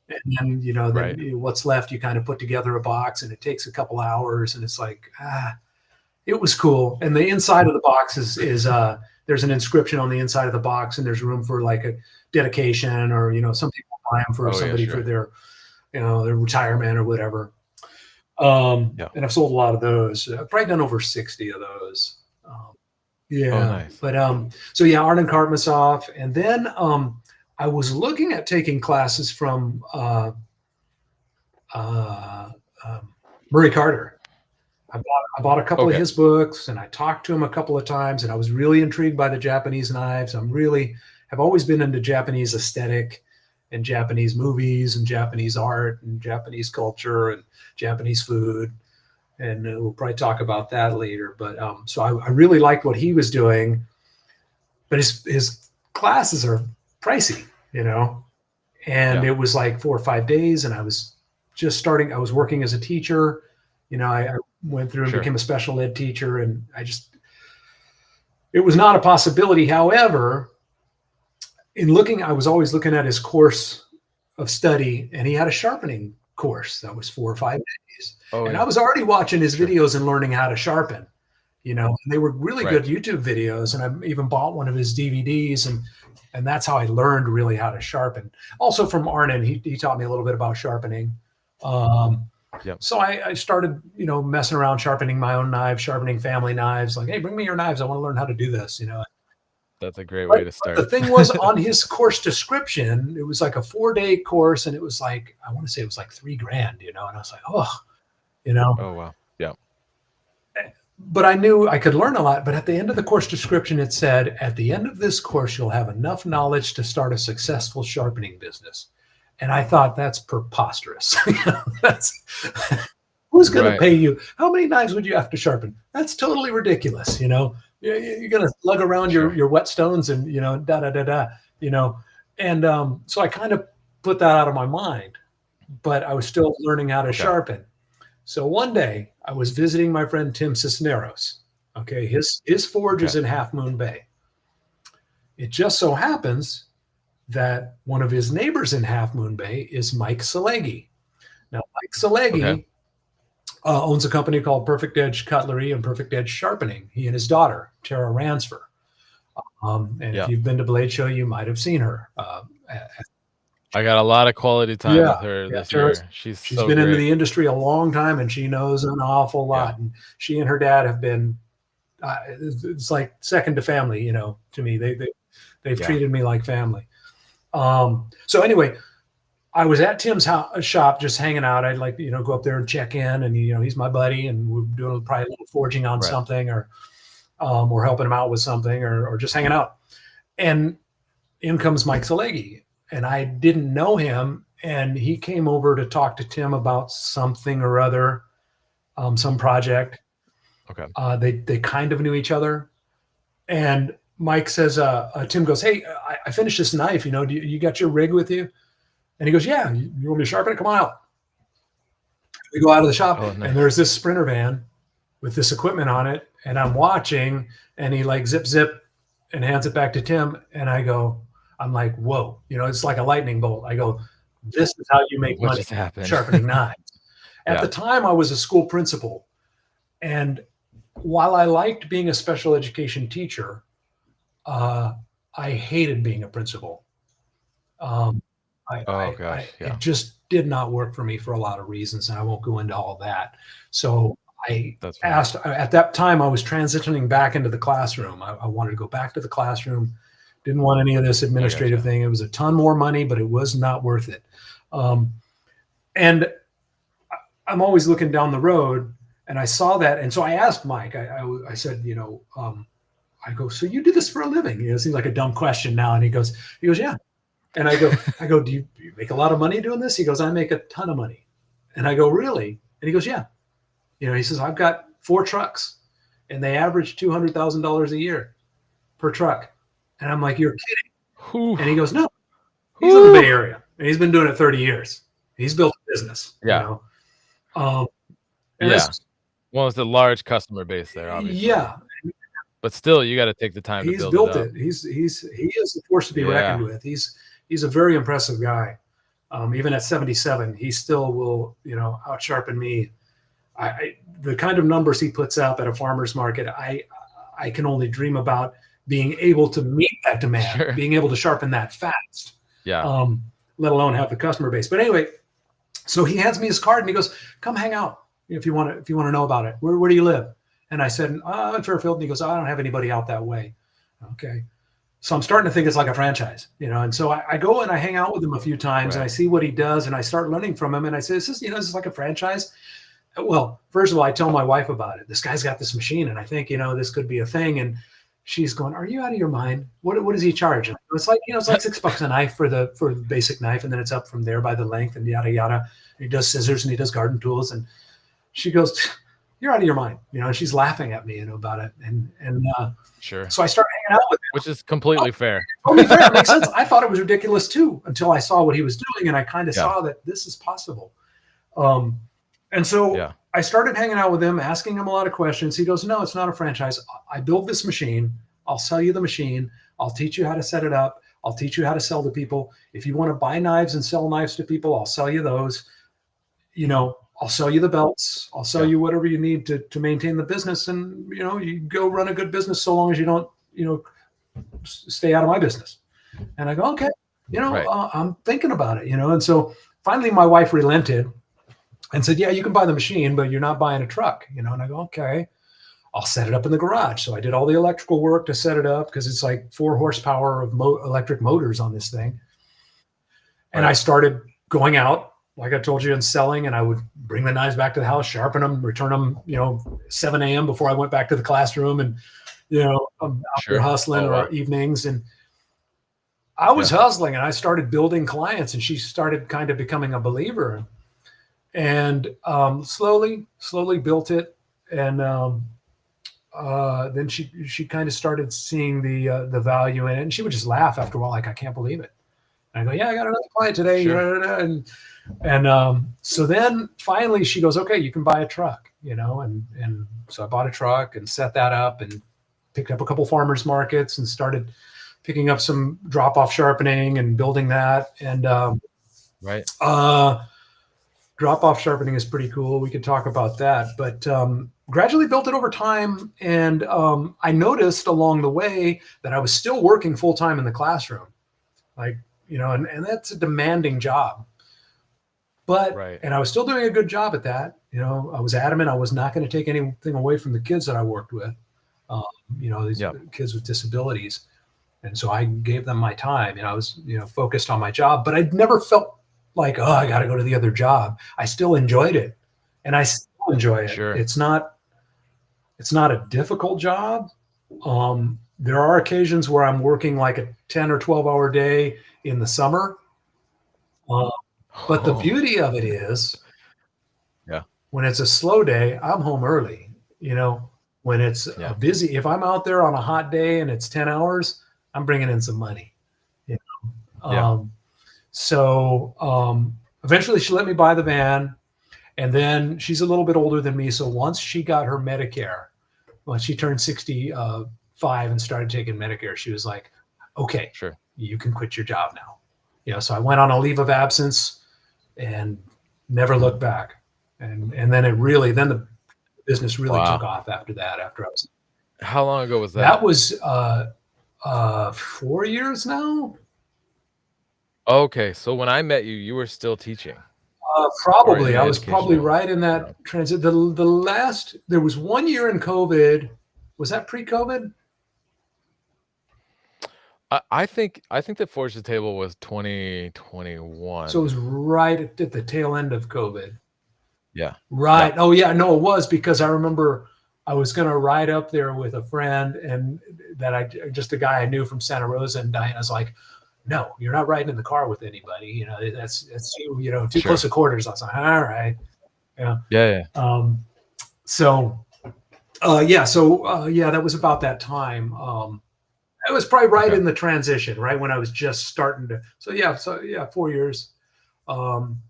And then, Right. what's left, you kind of put together a box, and it takes a couple hours, and it's like, it was cool. And the inside of the box is there's an inscription on the inside of the box, and there's room for like a dedication, or some people buy them for somebody for their their retirement or whatever. Yeah. And I've sold a lot of those. I've probably done over 60 of those. Yeah. Oh, nice. But so yeah, Arnon Kartmasov, and then I was looking at taking classes from Murray Carter. I bought a couple of his books, and I talked to him a couple of times, and I was really intrigued by the Japanese knives. Have always been into Japanese aesthetic and Japanese movies and Japanese art and Japanese culture and Japanese food. And we'll probably talk about that later. But so I really liked what he was doing, but his classes are pricey, and it was like 4 or 5 days, and I was just starting. I was working as a teacher. I went through and became a special ed teacher, and it was not a possibility. However, I was always looking at his course of study, and he had a sharpening course that was 4 or 5 days. I was already watching his videos and learning how to sharpen, and they were really good YouTube videos. And I even bought one of his DVDs, and that's how I learned really how to sharpen. Also from Arnon, he taught me a little bit about sharpening. So I started, messing around, sharpening my own knives, sharpening family knives. Like, hey, bring me your knives. I want to learn how to do this. That's a great way to start. The thing was, on his course description, it was like a 4-day course, and it was like, I want to say it was like $3,000, and I was like, oh, Oh, wow. Yeah. But I knew I could learn a lot. But at the end of the course description, it said, at the end of this course, you'll have enough knowledge to start a successful sharpening business. And I thought, that's preposterous. Who's going to pay you? How many knives would you have to sharpen? That's totally ridiculous. You're going to lug around your whetstones and, and so I kind of put that out of my mind, but I was still learning how to sharpen. So one day I was visiting my friend Tim Cisneros. Okay. His forge is in Half Moon Bay. It just so happens that one of his neighbors in Half Moon Bay is Mike Salegi. Now, Mike Salegi owns a company called Perfect Edge Cutlery and Perfect Edge Sharpening. He and his daughter, Tara Ransfer. If you've been to Blade Show, you might have seen her. I got a lot of quality time with her this year. She's been into the industry a long time, and she knows an awful lot. And she and her dad have been, it's like second to family, to me. They've treated me like family. So anyway, I was at Tim's shop just hanging out. I'd like, go up there and check in, and, he's my buddy, and we're doing probably a little forging on something, or we're helping him out with something, or just hanging out. And in comes Mike Salegi, and I didn't know him. And he came over to talk to Tim about something or other, some project. Okay. They kind of knew each other. And Mike says, Tim goes, hey, I finished this knife. Do you got your rig with you? And he goes, yeah, you want me to sharpen it? Come on out. We go out of the shop, and there's this Sprinter van with this equipment on it. And I'm watching, and he like zip and hands it back to Tim. And I'm like, whoa, it's like a lightning bolt. I go, this is how you make money sharpening knives. At the time, I was a school principal. And while I liked being a special education teacher, I hated being a principal. It just did not work for me for a lot of reasons, and I won't go into all that. So I asked, at that time, I was transitioning back into the classroom. I wanted to go back to the classroom. Didn't want any of this administrative thing. It was a ton more money, but it was not worth it. And I'm always looking down the road, and I saw that. And so I asked Mike, I said, I go, so you do this for a living? It seems like a dumb question now. And he goes, yeah. And I go, do you make a lot of money doing this? He goes, I make a ton of money. And I go, really? And he goes, yeah. He says, I've got 4 trucks and they average $200,000 a year per truck. And I'm like, you're kidding. Whew. And he goes, no, he's in the Bay Area and he's been doing it 30 years. He's built a business. Yeah. Yeah. Well, it's a large customer base there, obviously. Yeah. But still, you got to take the time to build it. He is a force to be reckoned with. He's a very impressive guy. Even at 77, he still will, out sharpen me. The kind of numbers he puts up at a farmer's market, I can only dream about being able to meet that demand, being able to sharpen that fast. Yeah. Let alone have the customer base. But anyway, so he hands me his card and he goes, "Come hang out if you want to know about it. Where do you live?" And I said, "In Fairfield." And he goes, "I don't have anybody out that way." Okay. So I'm starting to think it's like a franchise, and so I go and I hang out with him a few times and I see what he does and I start learning from him. And I say, is this like a franchise? Well, first of all, I tell my wife about it. This guy's got this machine and I think, this could be a thing. And she's going, "Are you out of your mind? What does he charge?" And it's like, it's like $6 a knife for the basic knife. And then it's up from there by the length and yada, yada. And he does scissors and he does garden tools. And she goes, "You're out of your mind," and she's laughing at me, about it. And sure. So I start hanging out with him. Which is completely fair. Totally fair. It makes sense. I thought it was ridiculous too, until I saw what he was doing. And I kind of saw that this is possible. And so I started hanging out with him, asking him a lot of questions. He goes, "No, it's not a franchise. I build this machine. I'll sell you the machine. I'll teach you how to set it up. I'll teach you how to sell to people. If you want to buy knives and sell knives to people, I'll sell you those. I'll sell you the belts. I'll sell you whatever you need to maintain the business. And, you go run a good business so long as you don't, stay out of my business." And I go, "Okay, I'm thinking about it, And so finally my wife relented and said, "Yeah, you can buy the machine, but you're not buying a truck, And I go, "Okay, I'll set it up in the garage." So I did all the electrical work to set it up because it's like 4 horsepower of electric motors on this thing. And I started going out, like I told you, and selling, and I would bring the knives back to the house, sharpen them, return them, 7 a.m. before I went back to the classroom, and I'm out there hustling or evenings. And I was hustling, and I started building clients, and she started kind of becoming a believer, and slowly built it. And then she kind of started seeing the value in it, and she would just laugh after a while, like, "I can't believe it." And I go, "Yeah, I got another client today." Sure. And so then finally she goes, "Okay, you can buy a truck," and so I bought a truck and set that up and picked up a couple farmers markets and started picking up some drop-off sharpening and building that. And drop-off sharpening is pretty cool. We could talk about that, but gradually built it over time. And I noticed along the way that I was still working full-time in the classroom, like, and that's a demanding job. But, and I was still doing a good job at that. I was adamant I was not going to take anything away from the kids that I worked with, these kids with disabilities. And so I gave them my time, I was, focused on my job, but I'd never felt like, oh, I got to go to the other job. I still enjoyed it, and I still enjoy it. Sure. It's not a difficult job. There are occasions where I'm working like a 10 or 12-hour day in the summer. But the beauty of it is, when it's a slow day, I'm home early. When it's busy, if I'm out there on a hot day and it's 10 hours, I'm bringing in some money. So eventually she let me buy the van, and then she's a little bit older than me. So once she got her Medicare, when she turned 65 and started taking Medicare, she was like, "Okay, sure, you can quit your job now." So I went on a leave of absence and never looked back. And then then the business really took off after that. How long ago was that? That was 4 years now. Okay, so when I met you, you were still teaching. Probably. I was probably right in that transit. There was 1 year in COVID. Was that pre-COVID? I think that Forge the Table was 2021. So it was right at the tail end of COVID. Yeah. Right. Yeah. Oh yeah. No, it was, because I remember I was going to ride up there with a friend, and just a guy I knew from Santa Rosa, and Diana's like, no, you're not riding in the car with anybody. You know, that's too Sure. close to quarters. I was like, all right, yeah. Yeah. So yeah, that was about that time. It was probably right Okay. in the transition, right when I was just starting to. So yeah, 4 years. Um,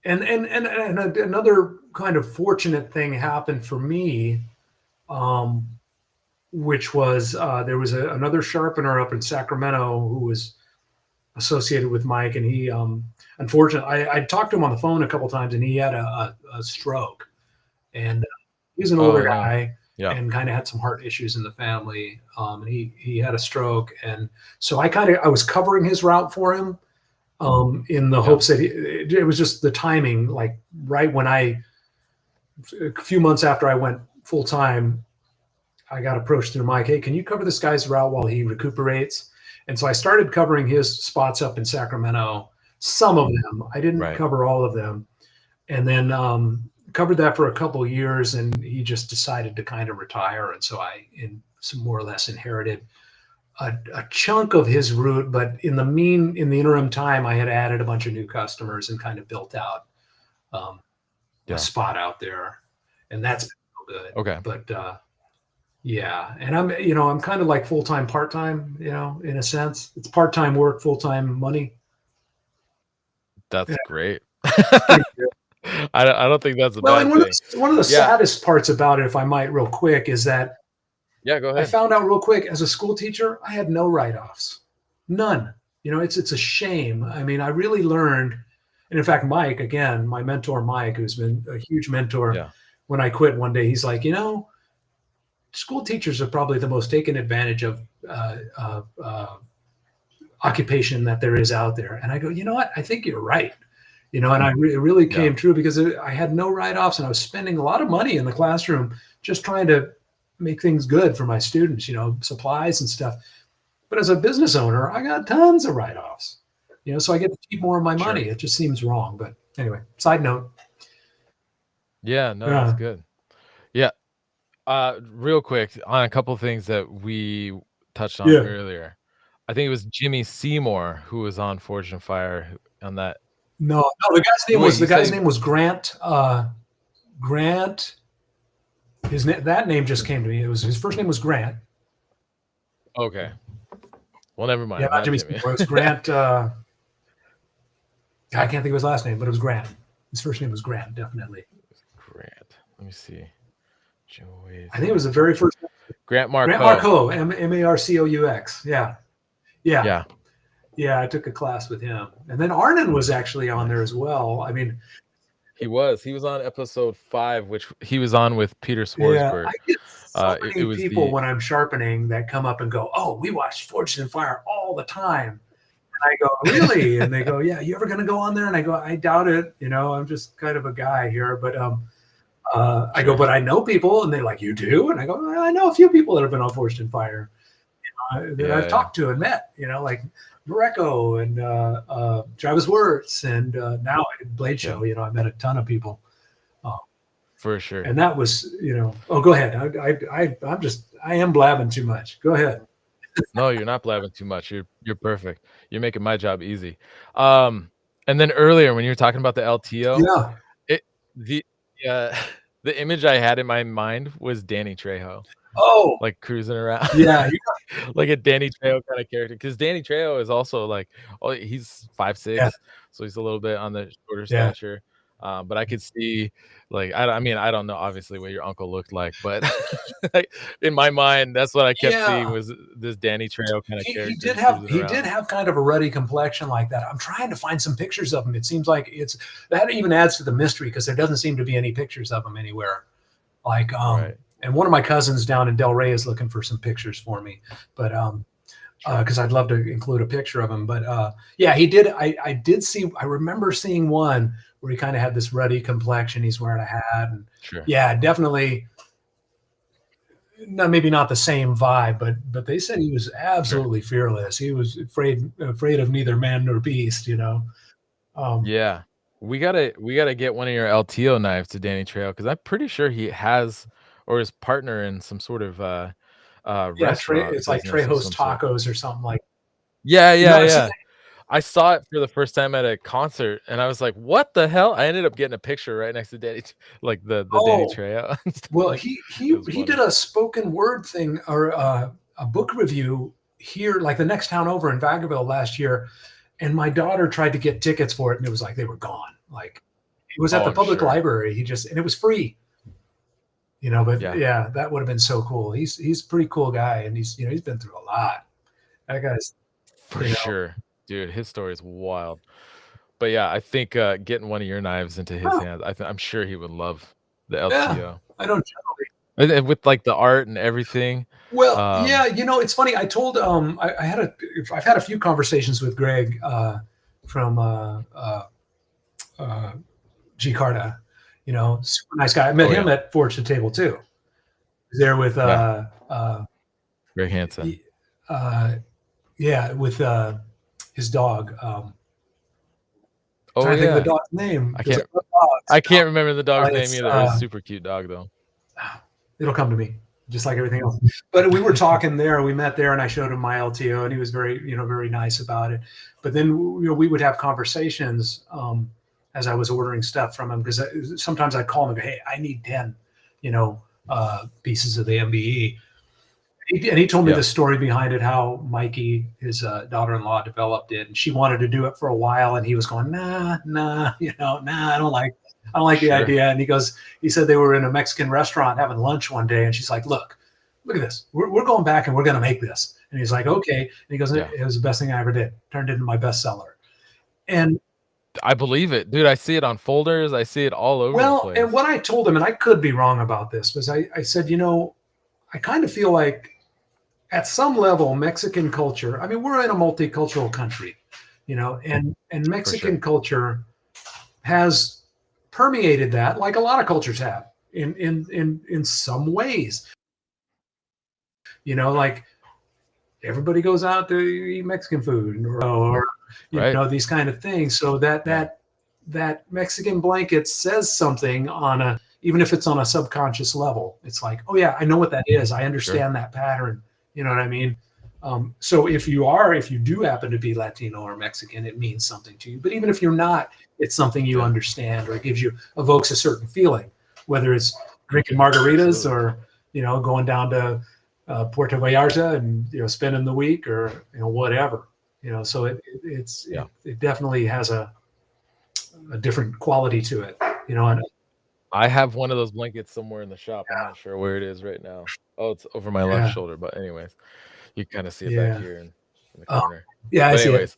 and another kind of fortunate thing happened for me, um, which was there was another sharpener up in Sacramento who was associated with Mike, and he unfortunately I talked to him on the phone a couple times, and he had a stroke, and he's an older Oh no. guy Yeah. and kind of had some heart issues in the family, and he had a stroke, and so I was covering his route for him, in the Yeah. hopes that it was just the timing, like right when a few months after I went full time, I got approached through Mike. Hey, can you cover this guy's route while he recuperates? And so I started covering his spots up in Sacramento. Some of them, I didn't Right. cover all of them, and then covered that for a couple of years. And he just decided to kind of retire, and so I, in some more or less, inherited a chunk of his route. But in the interim time, I had added a bunch of new customers and kind of built out um, a Yeah. spot out there, and that's been real good. Okay. But yeah, and I'm kind of like full time, part time. In a sense, it's part time work, full time money. Yeah, That's great. it's pretty good. I don't think that's a Well, and bad thing. one of the Yeah. saddest parts about it, if I might, real quick, is that Yeah. Go I ahead. found out real quick as a school teacher, I had no write offs, none. It's a shame. I mean, I really learned, and in fact, Mike, again, my mentor, Mike, who's been a huge mentor, Yeah. when I quit one day, he's like, school teachers are probably the most taken advantage of occupation that there is out there. And I go, you know what? I think you're right. And it really Yeah. came true because I had no write-offs, and I was spending a lot of money in the classroom just trying to make things good for my students, supplies and stuff. But as a business owner, I got tons of write-offs, so I get to keep more of my money. Sure. It just seems wrong. But anyway, side note. Yeah. No, that's Yeah. good. Yeah. Real quick on a couple things that we touched on Yeah. earlier. I think it was Jimmy Seymour who was on Forged in Fire on that. No, the guy's name Wait, was you say Grant. Grant. That name just came to me. His first name was Grant. okay. Well, never mind. Yeah, not Not Jimmy Jimmy. Seymour. It was Grant. I can't think of his last name, but it was Grant. His first name was Grant, definitely. Grant. Let me see. I think it was the very first. Grant Marco. Grant Marco, Marcous. Yeah. Yeah. Yeah, I took a class with him. And then Arnon was actually on there as well. I mean, He was on episode 5, which he was on with Peter yeah, Swarsberg. I get so It many was people the when I'm sharpening that come up and go, "Oh, we watch Forged in Fire all the time." And I go, "Really?" And they go, "Yeah, you ever going to go on there?" And I go, "I doubt it. I'm just kind of a guy here." But I go, "But I know people." And they're like, "You do?" And I go, "I know a few people that have been on Forged in Fire that I've talked to and met, like Greco and Travis Wirtz, and now at Blade Show, I met a ton of people. For sure. And that was, oh, go ahead. I am blabbing too much. Go ahead. No, you're not blabbing too much. You're perfect. You're making my job easy. And then earlier when you were talking about the LTO, Yeah. it the the image I had in my mind was Danny Trejo. Oh, Like cruising around. yeah. Like a Danny Trejo kind of character. Because Danny Trejo is also like, he's 5'6", Yeah. so he's a little bit on the shorter Yeah. stature. But I could see, like, I mean, I don't know obviously what your uncle looked like, but in my mind, that's what I kept seeing was this Danny Trejo kind of character. He did have kind of a ruddy complexion like that. I'm trying to find some pictures of him. It seems like that even adds to the mystery because there doesn't seem to be any pictures of him anywhere. Like, Right. And one of my cousins down in Del Rey is looking for some pictures for me, but because I'd love to include a picture of him. But yeah, he did. I did see. I remember seeing one where he kind of had this ruddy complexion. He's wearing a hat, and yeah, definitely. No, maybe not the same vibe, but they said he was absolutely fearless. He was afraid of neither man nor beast. Yeah, we gotta get one of your LTO knives to Danny Trejo because I'm pretty sure he has or his partner in some sort of Yeah, restaurant. it's like Trejo's Tacos or something like. Yeah. I saw it for the first time at a concert, and I was like, "What the hell?" I ended up getting a picture right next to Danny, like the Danny Oh, Trejo and stuff. well, Like, he it he was he did funny. a spoken word thing or a book review here, like the next town over in Vacaville last year, and my daughter tried to get tickets for it, and it was like they were gone. Like it was at Oh, the I'm public sure. library. He just and it was free, you know. But Yeah, yeah, that would have been so cool. He's a pretty cool guy, and he's been through a lot. That guy's for you know. sure, dude. His story is wild. But yeah, I think getting one of your knives into his Oh, hands, I'm sure he would love the yeah, LTO. I don't generally. And with like the art and everything. Well, yeah, Um, it's funny. I've had a few conversations with Greg from uh, G Carta, super nice guy. I met oh him yeah, at Forge to Table too. There with yeah, Greg Hansen. y- uh, yeah, with his dog. Oh Trying to think of the yeah, dog's name I because I can't love dogs. I can't remember the dog's name It's either. It's super cute dog though. it'll come to me, just like everything else. But we were talking there. We met there, and I showed him my LTO, and he was very nice about it. But then we would have conversations as I was ordering stuff from him because sometimes I'd call him and go, "Hey, I need 10, pieces of the MBE." And he told me Yeah, the story behind it, how Mikey, his daughter-in-law, developed it, and she wanted to do it for a while, and he was going, nah, nah, I don't like the sure. idea. And he said they were in a Mexican restaurant having lunch one day, and she's like, look at this, we're going back and we're going to make this. And he's like, okay. And he goes, Yeah. it was the best thing I ever did. Turned into my bestseller. And I believe it, dude. I see it on folders. I see it all over the well, and place. what I told him, and I could be wrong about this, was I said, I kind of feel like at some level, Mexican culture, I mean, we're in a multicultural country, and For sure. Mexican culture has permeated that like a lot of cultures have in some ways, like everybody goes out to eat Mexican food or Right. these kind of things. So that Yeah. that Mexican blanket says something on a even if it's on a subconscious level. It's like, oh yeah, I know what that is. I Sure. understand that pattern. You know what I mean? So if you do happen to be Latino or Mexican, it means something to you. But even if you're not, it's something you Yeah. understand or it evokes a certain feeling, whether it's drinking margaritas Absolutely. or going down to Puerto Vallarta and spending the week or whatever. So Yeah. it definitely has a different quality to it. And I have one of those blankets somewhere in the shop. I'm not sure where it is right now. Oh, it's over my left yeah, shoulder. But anyways, you kind of see it back yeah, here in the oh, corner. yeah, I But see it. anyways,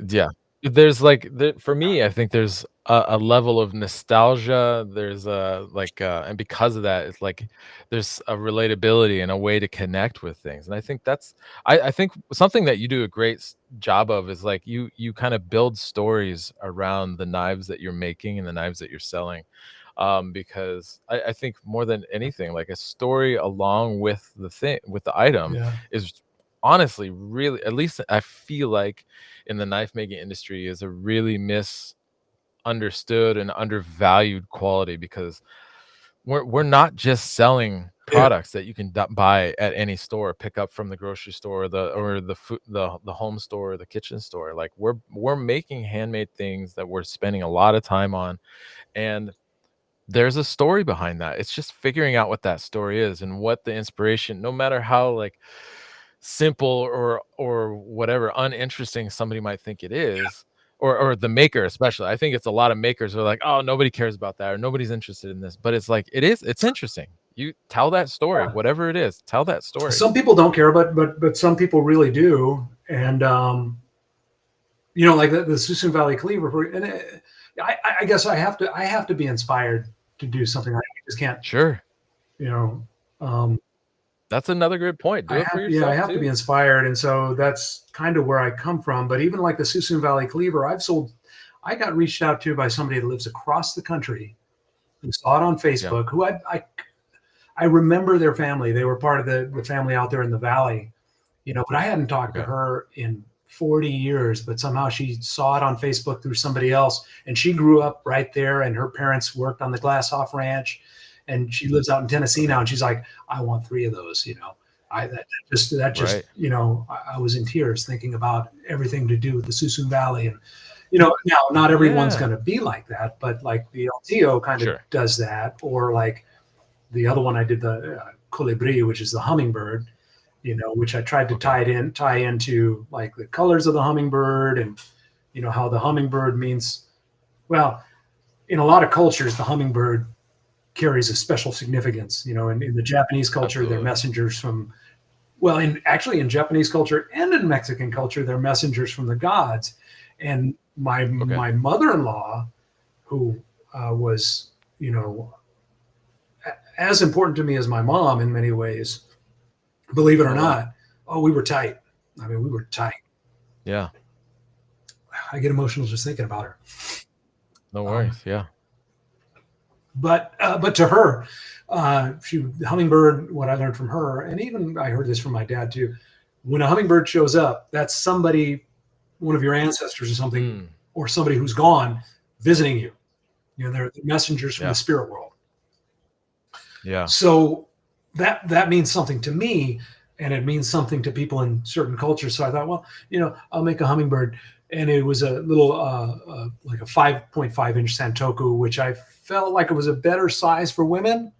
yeah, there's like for me, I think there's a level of nostalgia. There's and because of that, it's like there's a relatability and a way to connect with things. And I think I think something that you do a great job of is like you kind of build stories around the knives that you're making and the knives that you're selling. Because I think more than anything, like a story along with the item Yeah, is honestly really, at least I feel like in the knife making industry, is a really misunderstood and undervalued quality because we're not just selling yeah, products that you can buy at any store, pick up from the grocery store, or the food, the home store, or the kitchen store. Like we're making handmade things that we're spending a lot of time on, and there's a story behind that. It's just figuring out what that story is and what the inspiration, no matter how like simple or whatever uninteresting somebody might think it is, or the maker especially. I think it's a lot of makers are like, oh, nobody cares about that or nobody's interested in this. But it's like it's interesting. You tell that story, yeah. whatever it is, tell that story. Some people don't care, but some people really do. And like the Susan Valley Cleaver, and I guess I have to be inspired to do something. I just can't, Sure. you know. Um, That's another good point. Do it for I yourself have to be too. inspired, and so that's kind of where I come from. But even like the Susun Valley Cleaver, I got reached out to by somebody that lives across the country who saw it on Yeah. Facebook. Who I remember their family. They were part of the family out there in the valley, but I hadn't talked to Okay. her in 40 years. But somehow she saw it on Facebook through somebody else, and she grew up right there. And her parents worked on the Glasshoff Ranch, and she lives out in Tennessee Okay. now. And she's like, I want 3 of those. That just, Right. I was in tears thinking about everything to do with the Susun Valley. And, now not everyone's Yeah. going to be like that, but like the LTO kind of Sure. does that. Or like the other one I did, the colibri, which is the hummingbird, which I tried to Okay. tie into like the colors of the hummingbird and, how the hummingbird means, well, in a lot of cultures, the hummingbird carries a special significance. In the Japanese culture, they're Absolutely. messengers from, well, in Japanese culture and in Mexican culture, they're messengers from the gods. And my Okay. my mother-in-law, who was, you know, as important to me as my mom in many ways, believe it or Oh, wow. not, oh, we were tight. I mean, we were tight. Yeah. I get emotional just thinking about her. No Um, worries. Yeah. but to her, she hummingbird. What I learned from her, and even I heard this from my dad too. When a hummingbird shows up, that's somebody, one of your ancestors or something, Mm. or somebody who's gone visiting you. They're messengers from the Yeah. spirit world. Yeah. So that means something to me, and it means something to people in certain cultures. So I thought, well, I'll make a hummingbird, and it was a little like a 5.5-inch santoku, which I felt like it was a better size for women.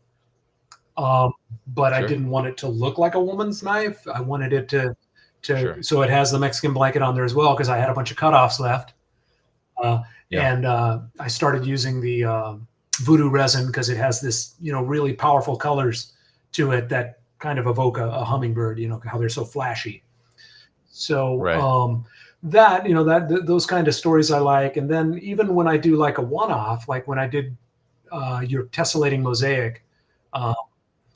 Um, but I Sure. didn't want it to look like a woman's knife. I wanted it to Sure. so it has the Mexican blanket on there as well because I had a bunch of cutoffs left. Uh, Yeah. and I started using the voodoo resin because it has this, really powerful colors to it that kind of evoke a hummingbird. How they're so flashy. So Right. those kind of stories I like. And then even when I do like a one-off, like when I did your tessellating mosaic, uh,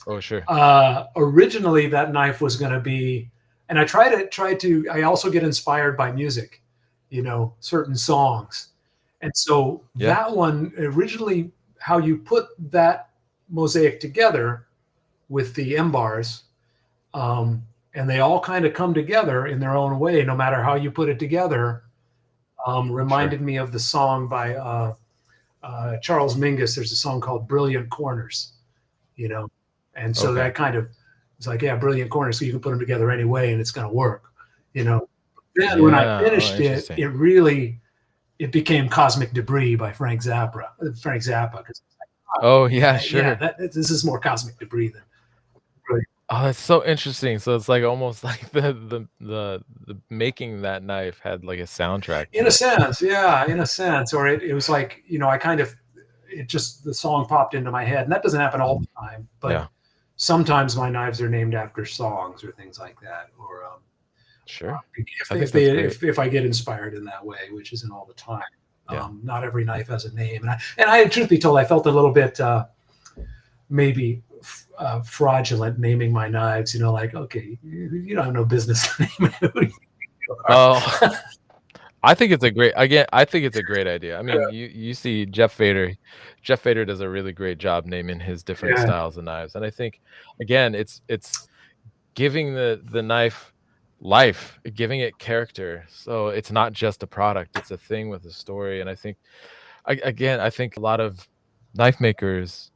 Oh, sure. originally that knife was going to be, and I also get inspired by music, certain songs. And so Yeah. that one originally, how you put that mosaic together with the M bars, um, and they all kind of come together in their own way, no matter how you put it together, Sure. reminded me of the song by Charles Mingus. There's a song called Brilliant Corners, you know, and so Okay. that kind of, it's like, yeah, brilliant corners, so you can put them together anyway and it's going to work, you know. Then when I Yeah. Oh, finished it, interesting. it became Cosmic Debris by Frank Zappa. 'Cause, Oh, yeah, yeah, sure. this is more Cosmic Debris than really. Oh, that's so interesting. So it's like almost like the making that knife had like a soundtrack In to a it. sense, yeah, in a sense. Or it was like, I kind of, it just, the song popped into my head. And that doesn't happen all the time, but Yeah. sometimes my knives are named after songs or things like that. Or Sure. if I they, think that's great. if I get inspired in that way, which isn't all the time. Yeah. Not every knife has a name. And I, truth be told, I felt a little bit maybe fraudulent naming my knives. Like, okay, you don't have no business naming who you are. Oh, I think it's a great idea. I mean, you see Jeff Fader. Jeff Fader does a really great job naming his different Yeah, styles of knives. And I think again, it's giving the knife life, giving it character. So it's not just a product, it's a thing with a story. And I think I think a lot of knife makers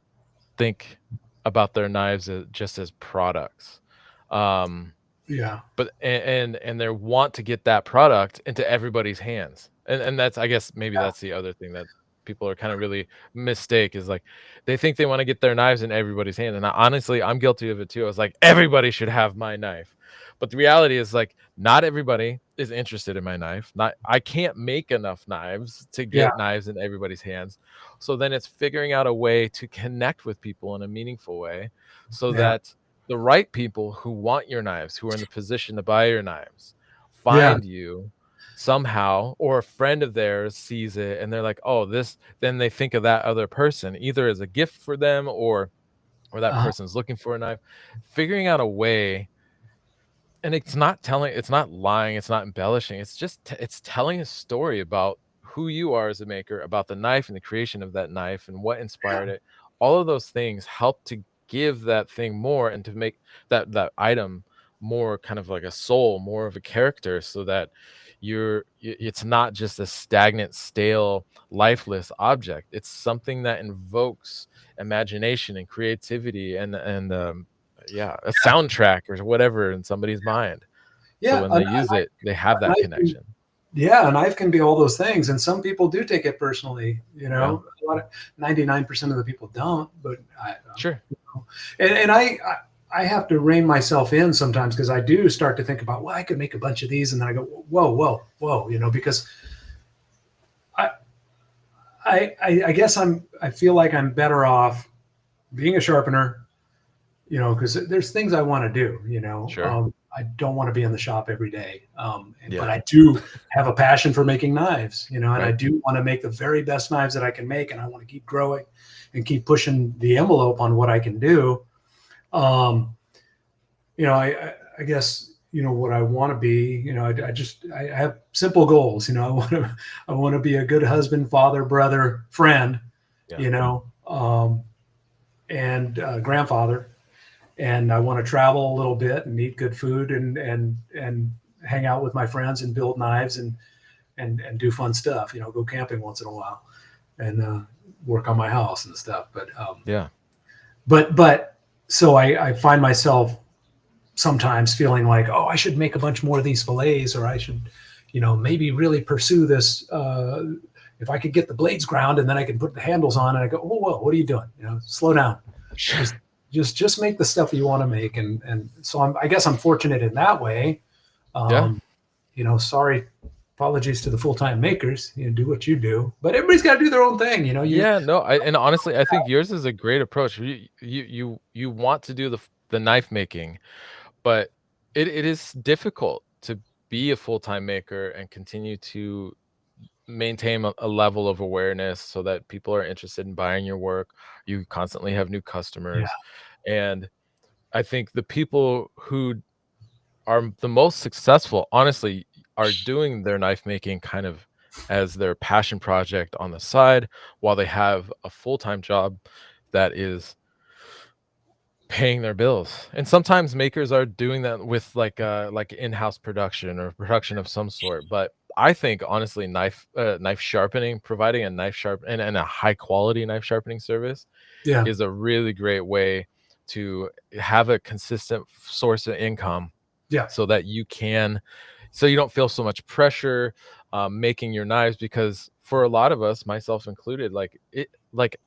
think about their knives as just as products. Um, yeah, but and they want to get that product into everybody's hands. And that's I guess maybe yeah, that's the other thing that people are kind of really mistake is like they think they want to get their knives in everybody's hand. And honestly, I'm guilty of it too. I was like, everybody should have my knife. But the reality is like not everybody is interested in my knife. Not I can't make enough knives to yeah, get knives in everybody's hands. So then it's figuring out a way to connect with people in a meaningful way so yeah, that the right people who want your knives, who are in the position to buy your knives, yeah, find you somehow, or a friend of theirs sees it and they're like, "Oh, this," then they think of that other person either as a gift for them or that uh, person's looking for a knife. Figuring out a way, and it's not lying, it's not embellishing. It's just it's telling a story about who you are as a maker, about the knife and the creation of that knife and what yeah, inspired it. All of those things help to give that thing more and to make that item more kind of like a soul, more of a character, so that it's not just a stagnant, stale, lifeless object. It's something that invokes imagination and creativity and yeah, a soundtrack or whatever in somebody's mind. So Yeah, when they use it, they have a that knife can, connection. yeah, a knife can be all those things, and some people do take it personally. Yeah, A lot of 99% of the people don't, but sure. and I have to rein myself in sometimes because I do start to think about, well, I could make a bunch of these, and then I go, whoa, whoa, whoa, because I I guess I feel like I'm better off being a sharpener, because there's things I want to do. Sure. I don't want to be in the shop every day, but Yeah. I do have a passion for making knives, and I Right. do want to make the very best knives that I can make, and I want to keep growing and keep pushing the envelope on what I can do. Um, I guess what I want to be. I have simple goals. I want to be a good husband, father, brother, friend. Yeah. You know, and grandfather, and I want to travel a little bit and eat good food and hang out with my friends and build knives and do fun stuff. Go camping once in a while and work on my house and stuff. Yeah. But so I find myself sometimes feeling like, oh, I should make a bunch more of these fillets, or I should, maybe really pursue this. If I could get the blades ground and then I can put the handles on, and I go, oh, whoa, what are you doing? Slow down. Sure. Just make the stuff you want to make. And so I guess I'm fortunate in that way. Yeah. Sorry, apologies to the full-time makers, do what you do, but everybody's got to do their own thing. Yeah, no, and honestly, I think yours is a great approach. You want to do the knife making, but it is difficult to be a full-time maker and continue to maintain a level of awareness so that people are interested in buying your work. You constantly have new Yeah. customers. And I think the people who are the most successful, honestly, are doing their knife making kind of as their passion project on the side while they have a full-time job that is paying their bills. And sometimes makers are doing that with like in-house production or production of some sort. But I think honestly, knife sharpening, providing a knife sharp and a high quality knife sharpening service Yeah. is a really great way to have a consistent source of income Yeah. so that so you don't feel so much pressure making your knives, because for a lot of us, myself included, like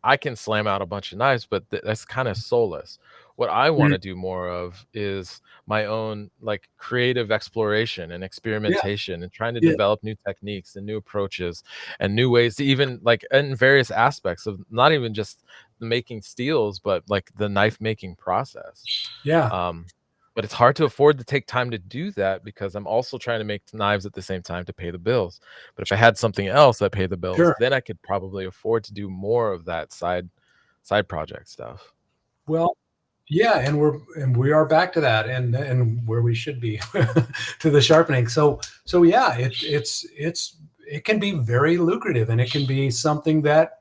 I can slam out a bunch of knives, but that's kind of soulless. What I want Mm. to do more of is my own like creative exploration and Yeah. experimentation and trying to Yeah. develop new techniques and new approaches and new ways to even like in various aspects of not even just the making steels, but like the knife making process. Yeah. um but it's hard to afford to take time to do that because I'm also trying to make knives at the same time to pay the bills. But if I had something else that paid the bills, Sure. then I could probably afford to do more of that side project stuff. Well, yeah, and we are back to that, and where we should be to the sharpening. So yeah, it can be very lucrative, and it can be something that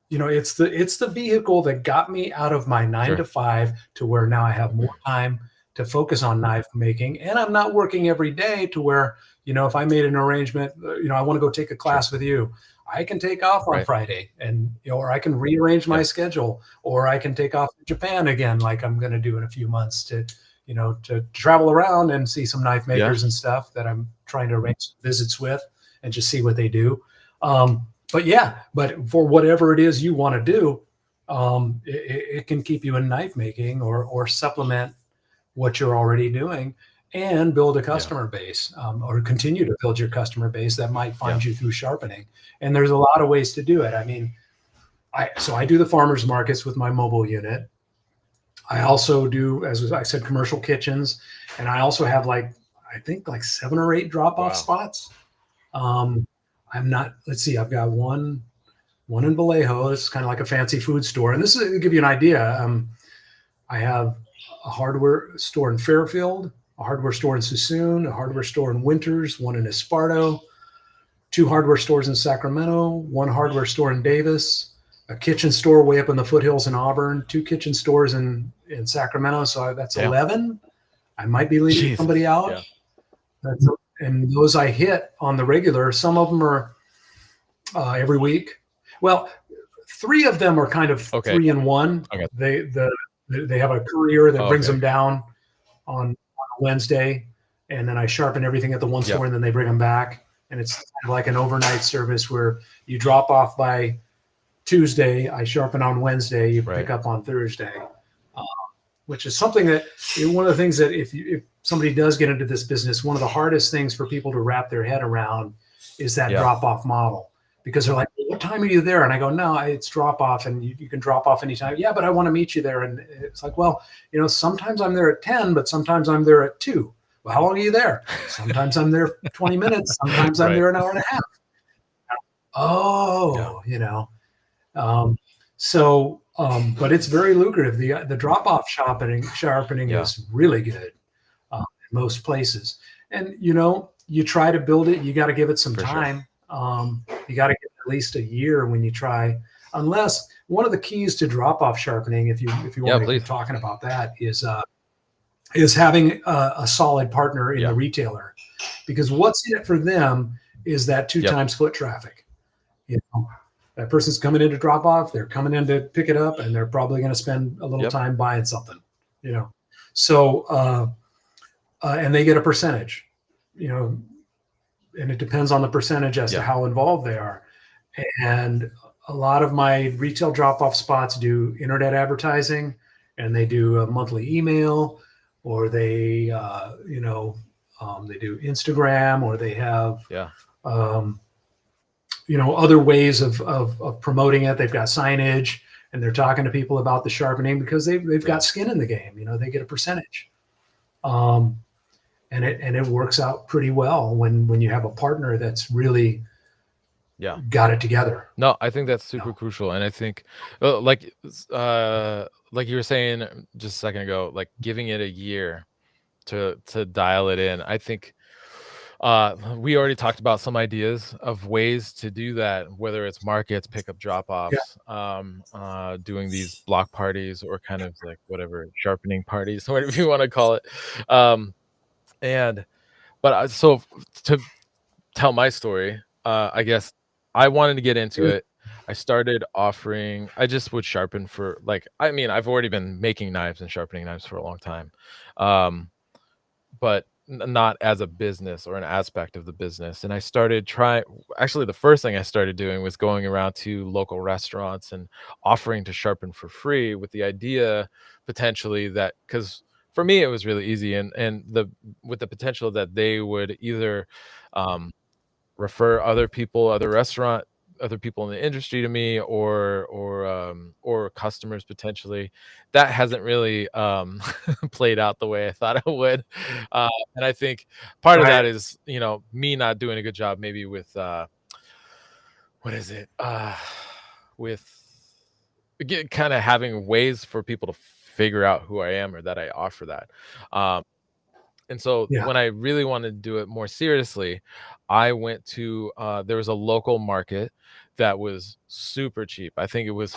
it's the vehicle that got me out of my nine Sure. to five to where now I have more time to focus on knife making, and I'm not working every day to where if I made an arrangement, I want to go take a Sure. class with you. I can take off on Right. Friday, and or I can rearrange my Yeah. schedule, or I can take off to Japan again, like I'm going to do in a few months to travel around and see some knife Yeah. makers and stuff that I'm trying to arrange visits with and just see what they do. But yeah, but for whatever it is you want to do, it can keep you in knife making or supplement what you're already doing and build a Yeah. customer base, or continue to build your customer base that might find Yeah. you through sharpening. And there's a lot of ways to do it. I mean, I do the farmers markets with my mobile unit. I also do, as I said, commercial kitchens, and I also have I think like 7 or 8 drop off Wow. spots. Um, I'm not. Let's see. I've got one in Vallejo. It's kind of like a fancy food store, and this is to give you an idea. I have a hardware store in Fairfield, a hardware store in Suisun, a hardware store in Winters, one in Esparto, 2 hardware stores in Sacramento, 1 hardware store in Davis, a kitchen store way up in the foothills in Auburn, 2 kitchen stores in Sacramento. So that's Damn. 11. I might be leaving somebody Jesus. out. Yeah. And those I hit on the regular. Some of them are every week. Well, 3 of them are kind of Okay. 3 in 1. Okay. The They have a courier that Oh, brings okay. them down on Wednesday, and then I sharpen everything at the one Yep. store, and then they bring them back. And it's kind of like an overnight service where you drop off by Tuesday, I sharpen on Wednesday, you Right. pick up on Thursday, uh, which is something that one of the things that if somebody does get into this business, one of the hardest things for people to wrap their head around is that Yeah. drop off model. Because they're like, what time are you there? And I go, no, it's drop off, and you can drop off anytime. Yeah, but I want to meet you there. And it's like, well, sometimes I'm there at 10, but sometimes I'm there at 2. Well, how long are you there? Sometimes I'm there 20 minutes. Sometimes I'm Right. there an hour and a half. Oh, but it's very lucrative. The drop off sharpening Yeah. is really good in most places. And you try to build it. You got to give it some For sure. time. You got to give it at least a year when you try. Unless one of the keys to drop off sharpening, if you want to please. keep talking about that, is having a solid partner in Yeah. the retailer, because what's in it for them is that 2 Yep. times foot traffic. That person's coming in to drop off, they're coming in to pick it up, and they're probably going to spend a little Yep. time buying something, so and they get a percentage, and it depends on the percentage as to Yeah. how involved they are. And a lot of my retail drop-off spots do internet advertising, and they do a monthly email, or they they do Instagram, or they have Yeah. other ways of promoting it. They've got signage, and they're talking to people about the sharpening because they've Yeah. got skin in the game. They get a percentage, and it works out pretty well when you have a partner that's really Yeah. got it together. No, I think that's super crucial, and I think, like you were saying just a second ago, like giving it a year to dial it in. I think we already talked about some ideas of ways to do that, whether it's markets, pickup, drop-offs, doing these block parties, or kind of like whatever sharpening parties, whatever you want to call it. So to tell my story, I guess I wanted to get into Yeah. it. I started offering, I just would sharpen for I've already been making knives and sharpening knives for a long time. But not as a business or an aspect of the business. And I started trying, actually, the first thing I started doing was going around to local restaurants and offering to sharpen for free, with the idea potentially that, because for me it was really easy, and with the potential that they would either um, refer other people in the industry to me, or customers potentially. That hasn't really played out the way I thought it would. And I think part of Right. that is, me not doing a good job maybe with what is it? With kind of having ways for people to figure out who I am, or that I offer that. Um, and so Yeah. when I really wanted to do it more seriously, I went to there was a local market that was super cheap. I think it was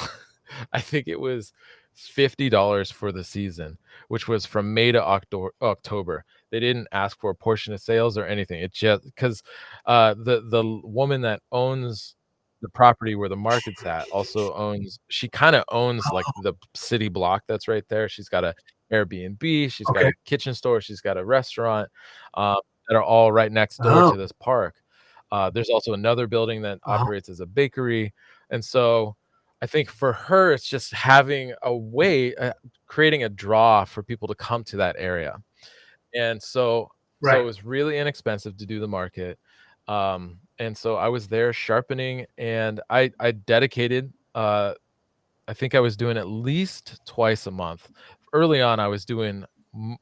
I think it was $50 for the season, which was from May to October. They didn't ask for a portion of sales or anything. It just because the woman that owns the property where the market's at also owns, she kind of owns like the city block that's right there. She's got a Airbnb, she's got Okay. a kitchen store, she's got a restaurant, that are all right next door Oh. to this park. There's also another building that Uh-huh. operates as a bakery, and so I think for her, it's just having a way, creating a draw for people to come to that area, and so it Right. was really inexpensive to do the market, and so I was there sharpening, and I dedicated, I think I was doing at least twice a month. Early on, I was doing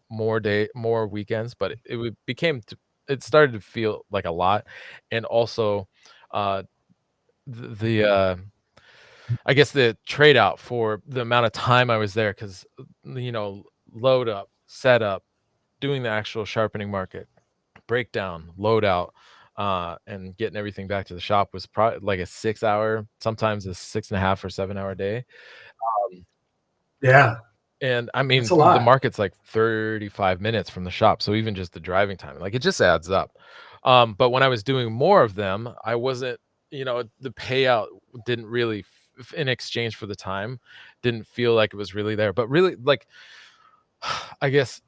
more weekends, but it started to feel like a lot, and also, uh, the I guess the trade out for the amount of time I was there, because load up, set up, doing the actual sharpening market, breakdown, load out, and getting everything back to the shop was probably like a 6 hour, sometimes a 6.5 or 7 hour day. Um, Yeah. And I That's mean, a the lot. market's like 35 minutes from the shop, so even just the driving time, like, it just adds up. But when I was doing more of them, I wasn't, the payout didn't really in exchange for the time, didn't feel like it was really there. But really, like, I guess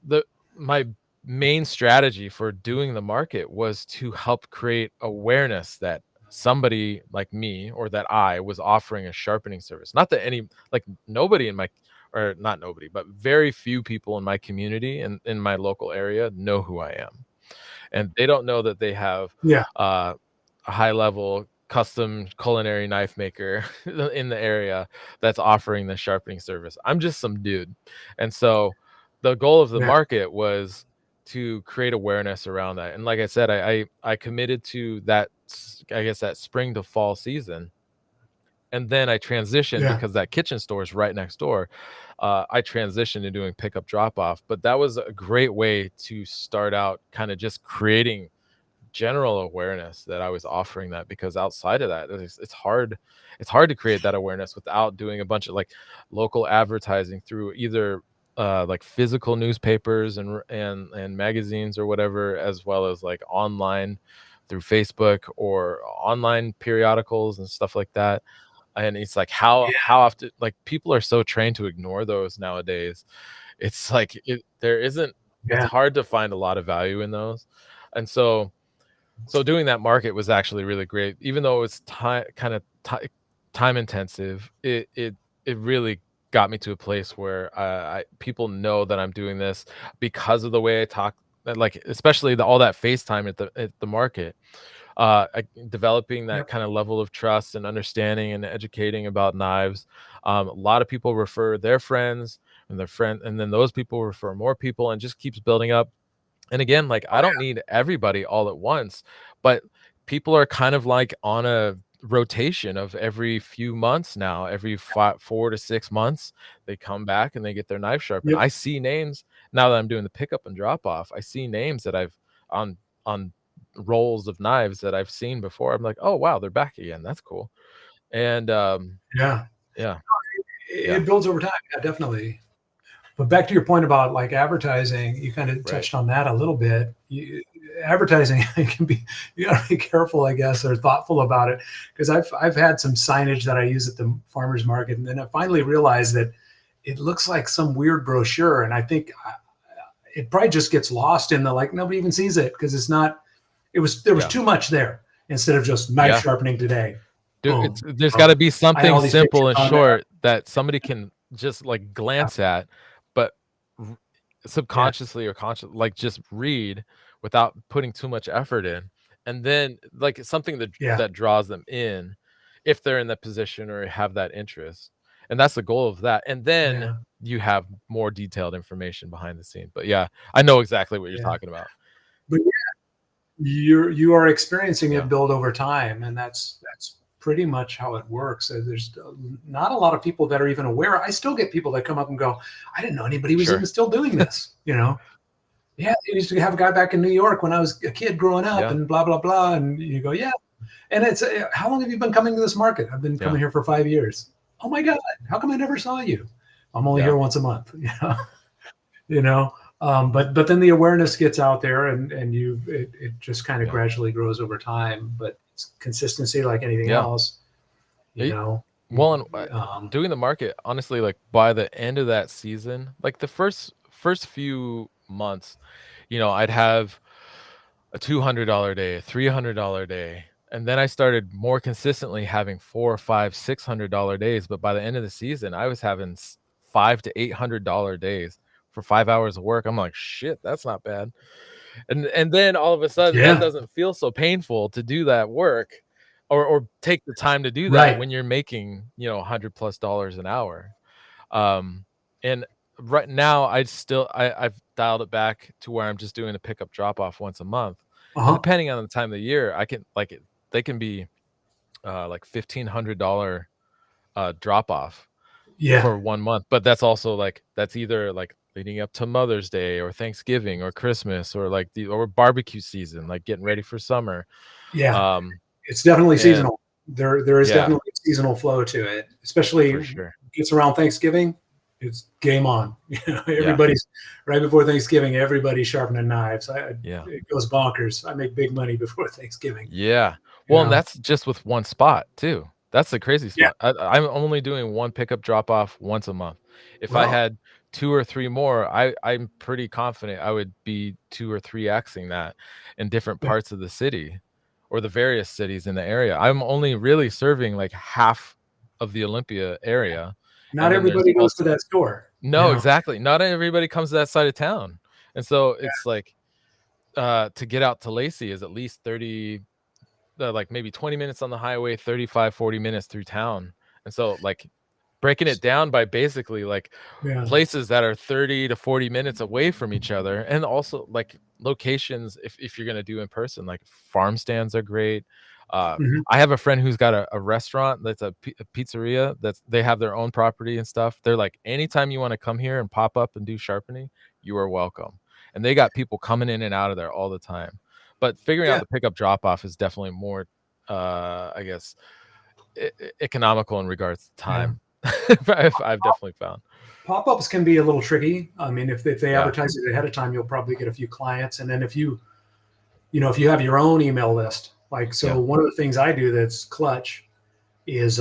my main strategy for doing the market was to help create awareness that somebody like me, or that I was offering a sharpening service. Not that any, like, nobody in my, or not nobody, but very few people in my community and in my local area know who I am. And they don't know that they have Yeah. uh, a high level custom culinary knife maker in the area that's offering the sharpening service. I'm just some dude. And so the goal of the Yeah. market was to create awareness around that. And like I said, I committed to that, I guess, that spring to fall season. And then I transitioned, Yeah. because that kitchen store is right next door. I transitioned to doing pickup drop off, but that was a great way to start out, kind of just creating general awareness that I was offering that, because outside of that, it's hard to create that awareness without doing a bunch of, like, local advertising through either like physical newspapers and magazines or whatever, as well as like online through Facebook or online periodicals and stuff like that. And it's like, how often, like, people are so trained to ignore those nowadays. It's like, there isn't, it's Yeah. hard to find a lot of value in those. And so doing that market was actually really great, even though it was time intensive. It really got me to a place where people know that I'm doing this because of the way I talk, like, especially all that FaceTime at the market, developing that Yep. kind of level of trust and understanding and educating about knives. A lot of people refer their friends and their friend, and then those people refer more people, and just keeps building up. And again, like, Oh I don't need everybody all at once, but people are kind of like on a rotation of every few months now, every 4 to 6 months, they come back and they get their knife sharpened. yeah. Yep. I see names now that I'm doing the pickup and drop off. I see names that I've on rolls of knives that I've seen before. I'm like, oh wow, they're back again. That's cool. And Yeah. yeah, yeah, It builds over time. Yeah, definitely. But back to your point about like advertising, you kind of right, touched on that a little bit. Advertising can be, you got to be careful, I guess, or thoughtful about it, because I've had some signage that I use at the farmers market, and then I finally realized that it looks like some weird brochure, and I think it probably just gets lost in the, like, nobody even sees it because it's not. There was yeah, too much there instead of just knife yeah. sharpening today. It's, Boom. there's got to be I had something all these pictures simple and on there. short that somebody can just, like, glance at, but r- Yeah. subconsciously or conscious, like, just read without putting too much effort in. And then, like, it's something Yeah. that draws them in, if they're in that position or have that interest. And that's the goal of that. And then Yeah. you have more detailed information behind the scene. But yeah, I know exactly what you're Yeah. talking about. But you are experiencing Yeah, it build over time, and that's pretty much how it works. There's not a lot of people that are even aware. I still get people that come up and go, I didn't know anybody was even sure. still doing this, yeah, I used to have a guy back in New York when I was a kid growing up, Yeah, and blah blah blah, and you go, yeah. And it's how long have you been coming to this market? I've been yeah, coming here for 5 years. Oh my god, how come I never saw you? I'm only yeah, here once a month. you know but then the awareness gets out there, and it just kind of yeah, gradually grows over time, but it's consistency like anything yeah. else you It- know well, and um doing the market, honestly, like, by the end of that season, like, the first few months, I'd have a $200 day, a $300 day. And then I started more consistently having 4 or 5, $600 days. But by the end of the season, I was having $500 to $800 days for 5 hours of work. I'm like, shit, that's not bad. And then all of a sudden, that yeah, doesn't feel so painful to do that work, or take the time to do that right. when you're making, 100+ dollars an hour. And right now, I've dialed it back to where I'm just doing a pickup drop off once a month. And Uh-huh. depending on the time of the year, I can, like, they can be like $1,500 drop off Yeah. for 1 month. But that's also, like, that's either like leading up to Mother's Day or Thanksgiving or Christmas, or like or barbecue season, like getting ready for summer. Yeah, Um it's definitely and seasonal. There is yeah, definitely a seasonal flow to it, especially for sure. gets around Thanksgiving. It's game on. Yeah, Everybody's right before Thanksgiving. Everybody's sharpening knives. yeah, It goes bonkers. I make big money before Thanksgiving. yeah. You Well, and know. that's just with one spot too. That's the crazy Yeah. spot. I'm only doing 1 pickup drop off once a month. If I Well, had 2 or 3 more, I'm pretty confident I would be 2 or 3xing that in different yeah. parts of the city or the various cities in the area. I'm only really serving like half of the Olympia area, Not and then there's everybody goes to also that store. You no, know. exactly. Not everybody comes to that side of town. And so it's like to get out to Lacey is at least 30 like maybe 20 minutes on the highway, 35, 40 minutes through town. And so like breaking it down by basically like Yeah. places that are 30 to 40 minutes away from each other, and also like locations if you're going to do in person, like farm stands are great. Mhm. I have a friend who's got a restaurant that's a pizzeria that's they have their own property and stuff. They're like, anytime you want to come here and pop up and do sharpening, you are welcome. And they got people coming in and out of there all the time. But figuring out Yeah. the pickup drop off is definitely more I guess economical in regards to Yeah. time. I've definitely found. Pop-ups can be a little tricky. I mean, if they Yeah. advertise it ahead of time, you'll probably get a few clients. And then if if you have your own email list, like, so Yeah. one of the things I do that's clutch is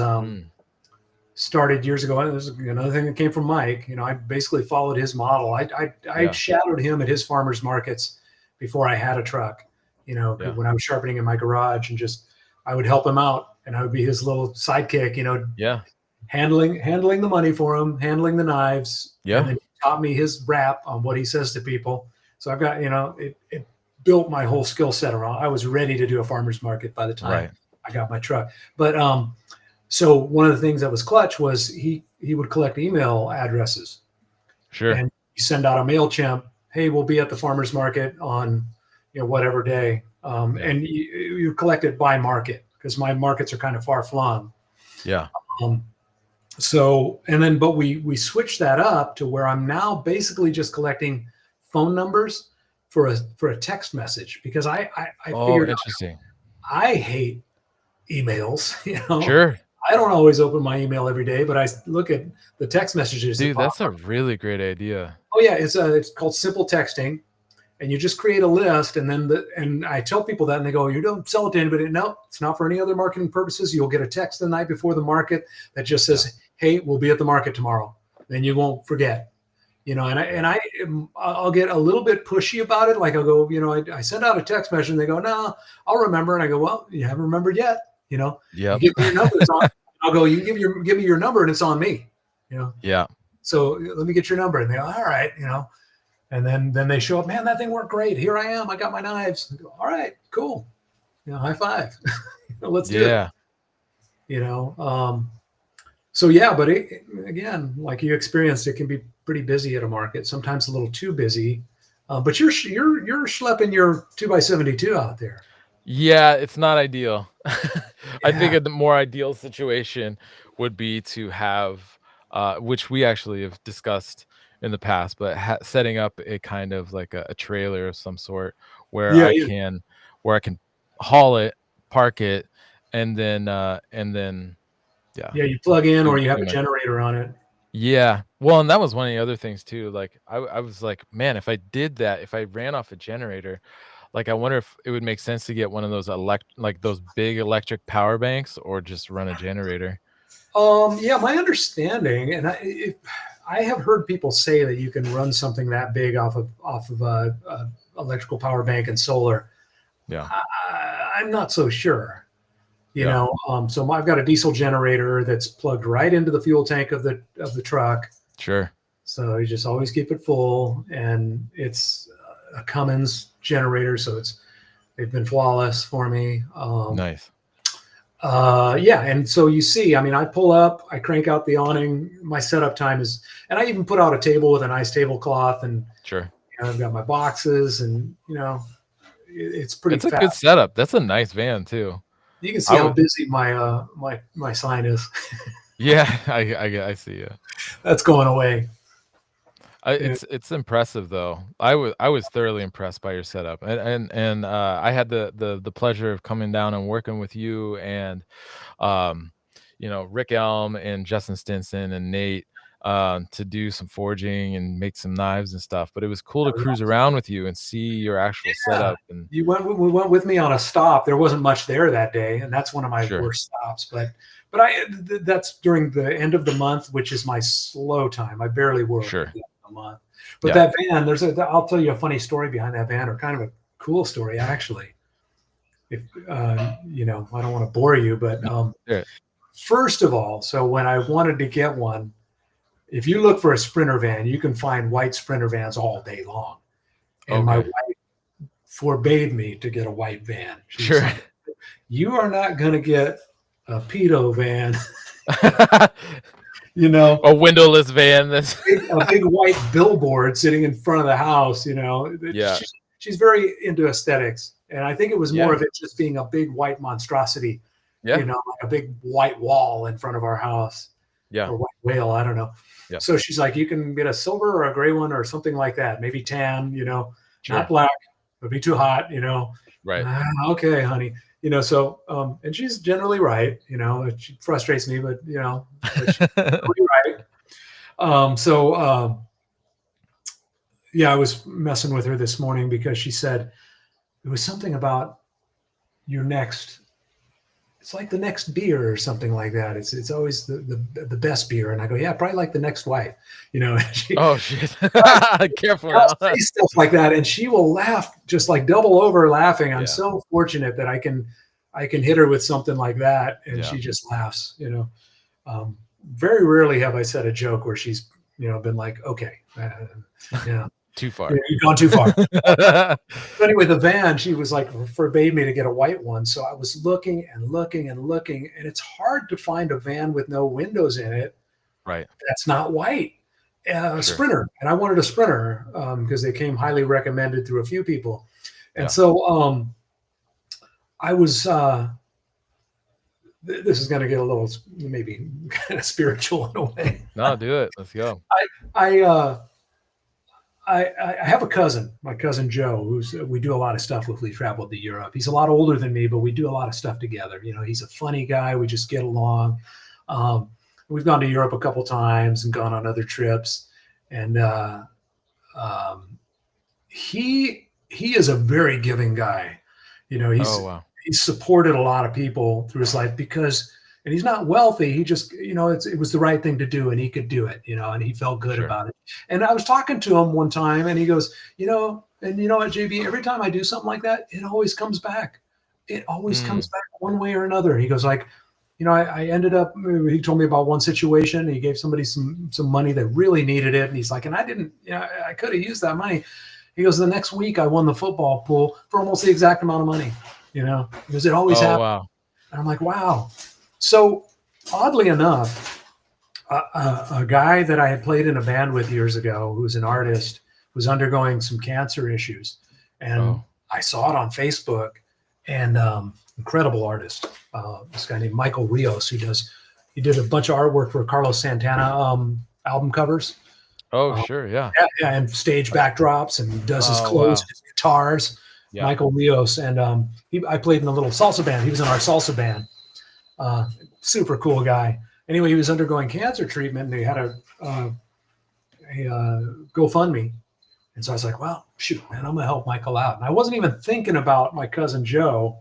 started years ago. And this is another thing that came from Mike. I basically followed his model. I Yeah. shadowed him at his farmers markets before I had a truck, Yeah. when I was sharpening in my garage, and just, I would help him out, and I would be his little sidekick, Yeah. handling the money for him, handling the knives, and Yeah. then he taught me his rap on what he says to people. So I've got, it built my whole skill set around. I was ready to do a farmer's market by the time Right. I got my truck. But so one of the things that was clutch was he would collect email addresses, Sure. and you send out a MailChimp, hey, we'll be at the farmer's market on whatever day, Yeah. and you collect it by market, because my markets are kind of far flung. Yeah. So, and then, but we switched that up to where I'm now basically just collecting phone numbers for a text message, because I Oh, figured out interesting. I hate emails. Sure. I don't always open my email every day, but I look at the text messages that Dude, pop that's a up. really great idea. Oh yeah, it's called simple texting, and you just create a list, and then and I tell people that, and they go, "You don't sell it to anybody." No, it's not for any other marketing purposes. You'll get a text the night before the market that just says, "Hey, we'll be at the market tomorrow." Then you won't forget. I'll get a little bit pushy about it. Like I'll go, I send out a text message, and they go, "No, I'll remember." And I go, "Well, you haven't remembered yet. You Yep. give me your number. It's on." I'll go, "You give me your number, and it's on me." Yeah. So let me get your number. And they go, "All right." And then they show up, "Man, that thing worked great. Here I am. I got my knives." I go, "All right, cool. High five. Let's do it." Yeah. So yeah, but again, like you experienced, it can be pretty busy at a market. Sometimes a little too busy. But you're schlepping your 2x72 out there. Yeah, it's not ideal. I think Yeah. the more ideal situation would be to have, which we actually have discussed in the past, but setting up a kind of like a trailer of some sort where Yeah. I Yeah. can haul it, park it, and then yeah, Yeah. You plug in, or do you have a my generator on it. yeah. Well, and that was one of the other things too. Like I was like, man, if I did that, if I ran off a generator, like I wonder if it would make sense to get one of those like those big electric power banks, or just run a generator. Yeah, my understanding, and I have heard people say that you can run something that big off of a electrical power bank and solar. Yeah. I'm not so sure. Yeah. So I've got a diesel generator that's plugged right into the fuel tank of the truck. Sure. So you just always keep it full, and it's a Cummins generator, so they've been flawless for me. Nice. Yeah, and so you see, I mean, I pull up, I crank out the awning. My setup time is, and I even put out a table with a nice tablecloth, and Sure. I've got my boxes, and it's pretty It's a fast. good setup. That's a nice van too. You can see I how would. busy my sign is. Yeah, I see you. That's going away. Yeah. It's impressive though. I was thoroughly impressed by your setup, and I had the pleasure of coming down and working with you and um Rick Elm and Justin Stinson and Nate to do some forging and make some knives and stuff. But it was cool to cruise around with you and see your actual Yeah. setup. And We went with me on a stop. There wasn't much there that day, and that's one of my sure. worst stops. But but that's during the end of the month, which is my slow time. I barely work Sure. at the end of the month. But that van, I'll tell you a funny story behind that van, or kind of a cool story actually. If you know, I don't want to bore you, but first of all, so when I wanted to get one, if you look for a Sprinter van, you can find white Sprinter vans all day long. And my wife forbade me to get a white van. She was like, you are not going to get a pedo van. You know, a windowless van. That's a big white billboard sitting in front of the house. You know, she's very into aesthetics, and I think it was more of it just being a big white monstrosity. You know, like a big white wall in front of our house. Or white whale, I don't know. So she's like, you can get a silver or a gray one or something like that, maybe tan. You know, not black. It'd be too hot. You know, okay, honey. You know, so and she's generally right. You know, she frustrates me, but you know, she's generally right. Yeah, I was messing with her this morning because she said it was something about your next. It's like the next beer or something like that. It's always the best beer, and I go, yeah, probably like the next wife. You know. Oh shit! Careful now. Say stuff like that, and she will laugh, just like double over laughing. I'm so fortunate that I can hit her with something like that, and she just laughs. You know, very rarely have I said a joke where she's been like, okay, too far. You've gone too far. But anyway, the van, she was like, forbade me to get a white one. So I was looking and looking and looking, and it's hard to find a van with no windows in it. Right. That's not white. Sprinter. And I wanted a Sprinter because they came highly recommended through a few people. And so I was, this is going to get a little, maybe kind of spiritual in a way. No, do it. Let's go. I have a cousin, my cousin Joe, we do a lot of stuff with. We traveled to Europe. He's a lot older than me, but we do a lot of stuff together. You know, he's a funny guy. We just get along. We've gone to Europe a couple times and gone on other trips. And he is a very giving guy. You know, he's supported a lot of people through his life and he's not wealthy. He just, it was the right thing to do, and he could do it, and he felt good about it. And I was talking to him one time, and he goes, and you know what, JB, every time I do something like that, it always comes back. It always comes back one way or another. He goes like, I ended up, he told me about one situation. He gave somebody some money that really needed it. And he's like, and I didn't, I could have used that money. He goes, the next week I won the football pool for almost the exact amount of money, because it always happens. Wow. And I'm like, wow. So oddly enough, a guy that I had played in a band with years ago, who's an artist, was undergoing some cancer issues. And I saw it on Facebook, and incredible artist, this guy named Michael Rios, he did a bunch of artwork for Carlos Santana album covers. Oh, sure. Yeah. Yeah. And stage backdrops, and he does his clothes, his guitars, Michael Rios. And I played in a little salsa band. He was in our salsa band. Super cool guy. Anyway, he was undergoing cancer treatment, and they had a GoFundMe. And so I was like, well, shoot, man, I'm going to help Michael out. And I wasn't even thinking about my cousin Joe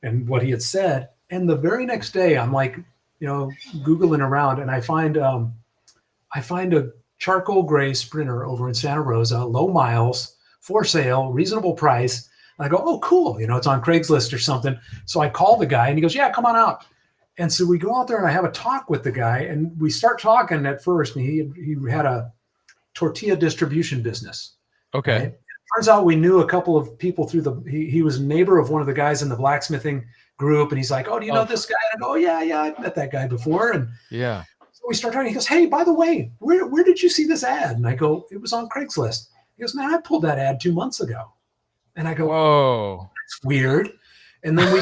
and what he had said. And the very next day, I'm like, Googling around, and I find a charcoal gray Sprinter over in Santa Rosa, low miles, for sale, reasonable price. And I go, oh, cool. It's on Craigslist or something. So I call the guy, and he goes, yeah, come on out. And so we go out there, and I have a talk with the guy, and we start talking at first. And he had a tortilla distribution business. Okay. Right? Turns out we knew a couple of people through he was a neighbor of one of the guys in the blacksmithing group. And he's like, oh, do you know this guy? And I go, oh, yeah, I've met that guy before. And so we start talking. He goes, hey, by the way, where did you see this ad? And I go, it was on Craigslist. He goes, man, I pulled that ad 2 months ago. And I go, whoa, that's weird. And then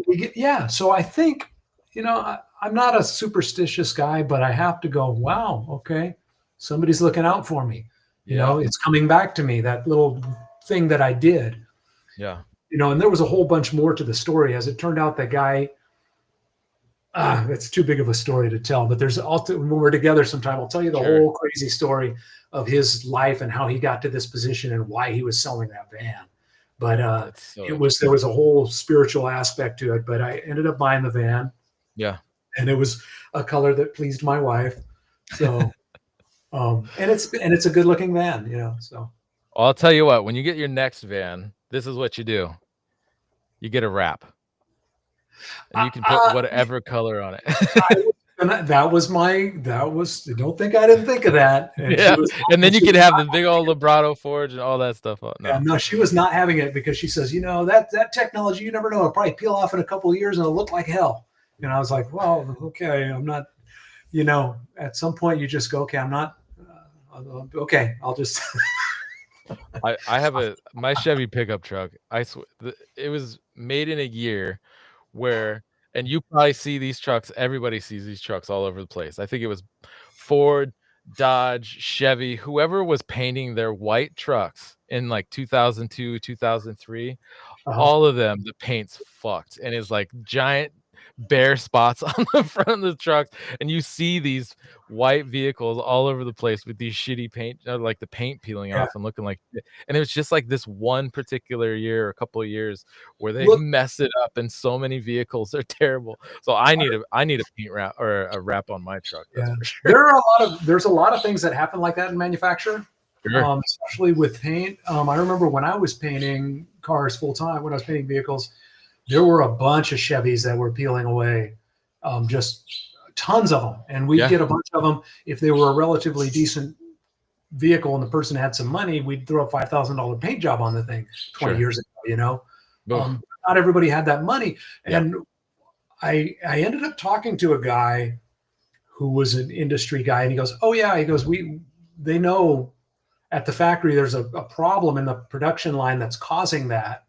we get, so I think, I'm not a superstitious guy, but I have to go, wow, okay, somebody's looking out for me. It's coming back to me, that little thing that I did. Yeah. And there was a whole bunch more to the story. As it turned out, that guy, it's too big of a story to tell, but when we're together sometime, I'll tell you the whole crazy story of his life and how he got to this position and why he was selling that van. But there was a whole spiritual aspect to it, but I ended up buying the van. Yeah. and it was a color that pleased my wife. So, and it's a good looking van, you know. So I'll tell you what, when you get your next van, this is what you do. You get a wrap. And you can put I whatever color on it. that was don't think I didn't think of that. And Yeah, and then you could have the big old vibrato forge and all that stuff on. yeah, No. no, she was not having it because she says, you know, that technology, you never know, it'll probably peel off in a couple of years and it'll look like hell. And I was like, well, okay, I'm not, you know, at some point you just go, okay, I'm not, okay, I'll just. I have my Chevy pickup truck. I swear, it was made in a year where, and you probably see these trucks. Everybody sees these trucks all over the place. I think it was Ford, Dodge, Chevy, whoever was painting their white trucks in like 2002, 2003. All of them, the paint's fucked and is like giant bare spots on the front of the trucks, and you see these white vehicles all over the place with these shitty paint, like the paint peeling Yeah. off and looking like shit. And it was just like this one particular year or a couple of years where they Look, mess it up, and so many vehicles are terrible. So I need a paint wrap or a wrap on my truck. That's yeah, for sure. there's a lot of things that happen like that in manufacture, Sure. especially with paint. I remember when I was painting cars full time, when I was painting vehicles, there were a bunch of Chevys that were peeling away, just tons of them. And we'd get a bunch of them. If they were a relatively decent vehicle and the person had some money, we'd throw a $5,000 paint job on the thing 20 years ago, you know. Not everybody had that money. And I ended up talking to a guy who was an industry guy, and he goes, oh yeah, he goes, they know at the factory there's a problem in the production line that's causing that,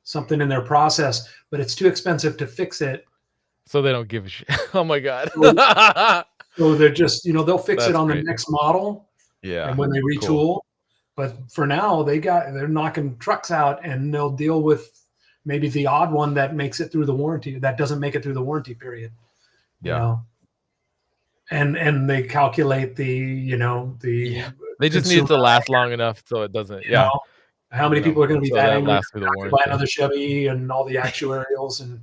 something in their process, but it's too expensive to fix it. So they don't give a shit. Oh my God. So they're just, you know, they'll fix it on great. the next model. Yeah. And when they retool, cool. But for now they're knocking trucks out, and they'll deal with maybe the odd one that makes it through the warranty, that doesn't make it through the warranty period. You know? And they calculate they just need it to last long enough so it doesn't. Yeah. Know, how many people are going to be that angry to buy another Chevy and all the actuarials and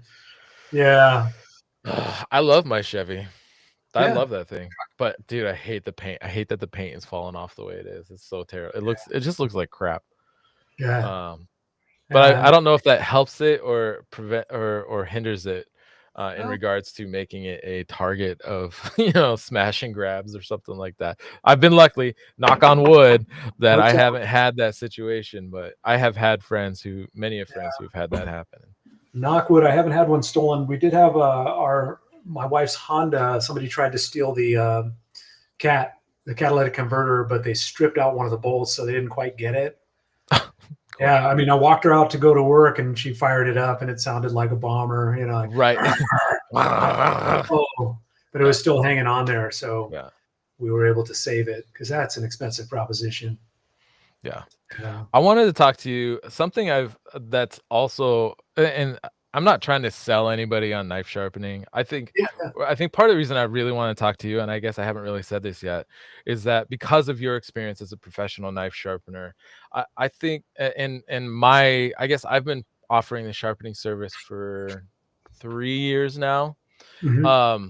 yeah. I love my Chevy. I love that thing. But dude, I hate the paint. I hate that the paint is falling off the way it is. It's so terrible. It just looks like crap. Yeah. But I don't know if that helps it or prevent or hinders it in regards to making it a target of, you know, smash and grabs or something like that. I've been lucky, knock on wood, that I haven't had that situation, but I have had many friends who've had that happen. Knock wood, I haven't had one stolen. We did have my wife's Honda. Somebody tried to steal the catalytic converter, but they stripped out one of the bolts, so they didn't quite get it. Yeah, I mean, I walked her out to go to work, and she fired it up, and it sounded like a bomber, you know. Like, right. But it was still hanging on there, so we were able to save it, because that's an expensive proposition. Yeah. I wanted to talk to you something that's also, and I'm not trying to sell anybody on knife sharpening. I think part of the reason I really want to talk to you, and I guess I haven't really said this yet, is that because of your experience as a professional knife sharpener, I think, I guess I've been offering the sharpening service for 3 years now. Mm-hmm.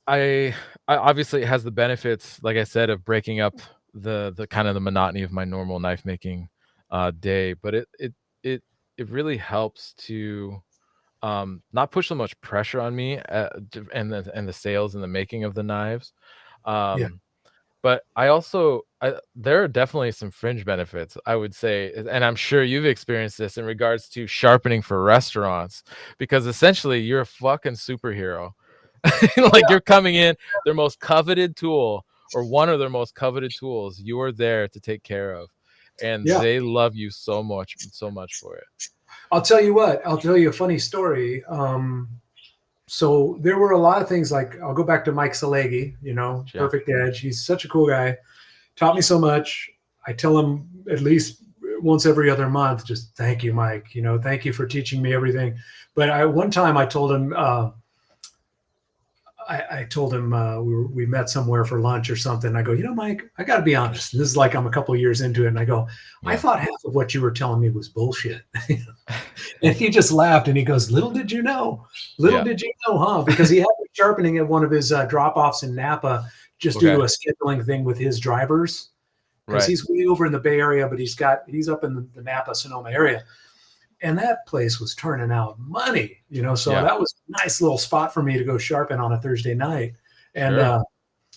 I obviously it has the benefits, like I said, of breaking up the kind of the monotony of my normal knife making day, but it really helps to not push so much pressure on me and the sales and the making of the knives. But there are definitely some fringe benefits, I would say, and I'm sure you've experienced this in regards to sharpening for restaurants, because essentially you're a fucking superhero. Like you're coming in, their most coveted tool, or one of their most coveted tools, you are there to take care of, and they love you so much for it. I'll tell you what, I'll tell you a funny story. So there were a lot of things, like I'll go back to Mike Salegi, you know, Perfect Edge. He's such a cool guy, taught me so much. I tell him at least once every other month, just thank you, Mike, you know, thank you for teaching me everything. But one time I told him, I told him we met somewhere for lunch or something. I go, Mike, I got to be honest. This is like I'm a couple of years into it, and I go, I Yeah. thought half of what you were telling me was bullshit. And he just laughed and he goes, little did you know, Yeah. huh? Because he had me sharpening at one of his drop-offs in Napa just due to Okay. a scheduling thing with his drivers. Because Right. he's way over in the Bay Area, but he's up in the Napa, Sonoma area. And that place was turning out money, so Yeah. that was a nice little spot for me to go sharpen on a Thursday night. And Sure.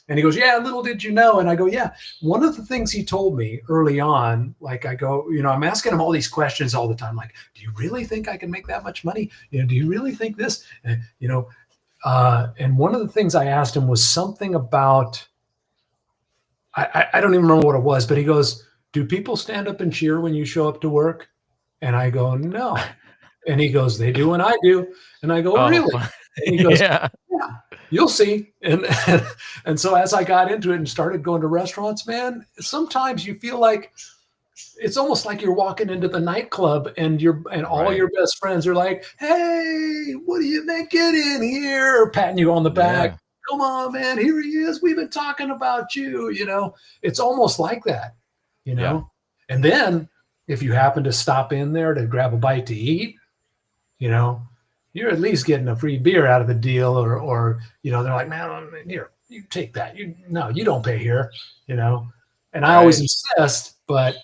and he goes, yeah, little did you know. And I go, yeah. One of the things he told me early on, like I go, I'm asking him all these questions all the time. Like, do you really think I can make that much money? Do you really think this? And, and one of the things I asked him was something about, I don't even remember what it was, but he goes, do people stand up and cheer when you show up to work? And I go, no. And he goes, they do and I do. And I go, Oh, really? And he goes, yeah. yeah, you'll see. And so as I got into it and started going to restaurants, man, sometimes you feel like it's almost like you're walking into the nightclub and all Right. your best friends are like, hey, what do you think? Get in here, patting you on the back. Yeah. Come on, man, here he is. We've been talking about you. It's almost like that, Yeah. And then if you happen to stop in there to grab a bite to eat, you're at least getting a free beer out of the deal, or they're like, man, here, you take that. You don't pay here, And I always Right. insist, but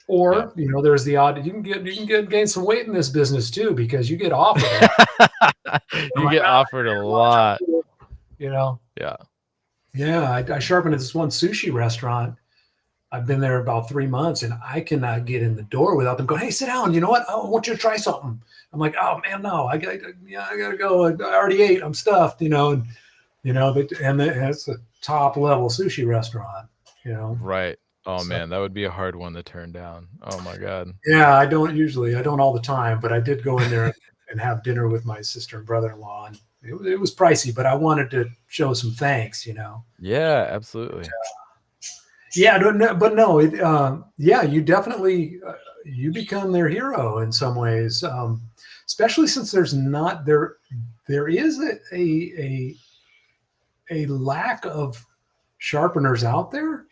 there's the odd you can gain some weight in this business too because you get offered it. I'm You like, get offered a lot. you know. Yeah. Yeah, I sharpened at this one sushi restaurant. I've been there about 3 months, and I cannot get in the door without them going, "Hey, sit down. You know what? I want you to try something." I'm like, "Oh man, no, I gotta go. I already ate. I'm stuffed." And it's a top level sushi restaurant. Right. Oh So man, that would be a hard one to turn down. Oh my God. yeah, I don't all the time, but I did go in there and have dinner with my sister and brother-in-law, and it was pricey, but I wanted to show some thanks. Yeah, absolutely. Yeah, I don't know, but no, yeah, you definitely you become their hero in some ways, especially since there is a lack of sharpeners out there,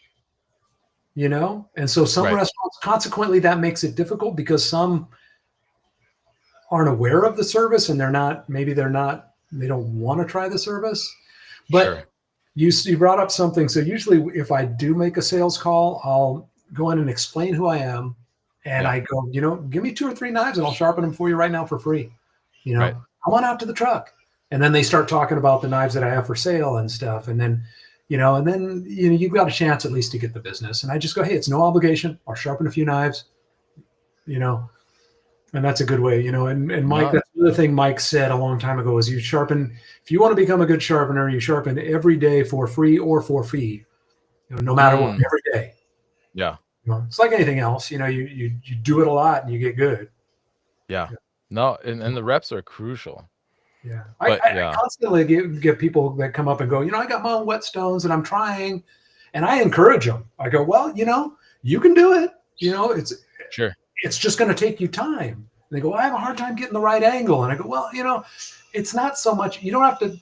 and so some Right. restaurants, consequently, that makes it difficult because some aren't aware of the service and they don't want to try the service, but Sure. you brought up something. So usually if I do make a sales call, I'll go in and explain who I am. And Yeah. I go, give me 2 or 3 knives and I'll sharpen them for you right now for free. Right. Come on out to the truck. And then they start talking about the knives that I have for sale and stuff. And then, you've got a chance at least to get the business. And I just go, hey, it's no obligation. I'll sharpen a few knives, and that's a good way, and Mike, No. that's the other thing Mike said a long time ago is you sharpen, if you want to become a good sharpener, you sharpen every day for free or for fee, no matter what, every day. Yeah. It's like anything else, you do it a lot and you get good. Yeah. No, and the reps are crucial. Yeah. But I yeah. constantly get people that come up and go, I got my own whetstones and I'm trying, and I encourage them. I go, well, you can do it. Sure. It's just going to take you time. And they go, I have a hard time getting the right angle. And I go, well, it's not so much, you don't have to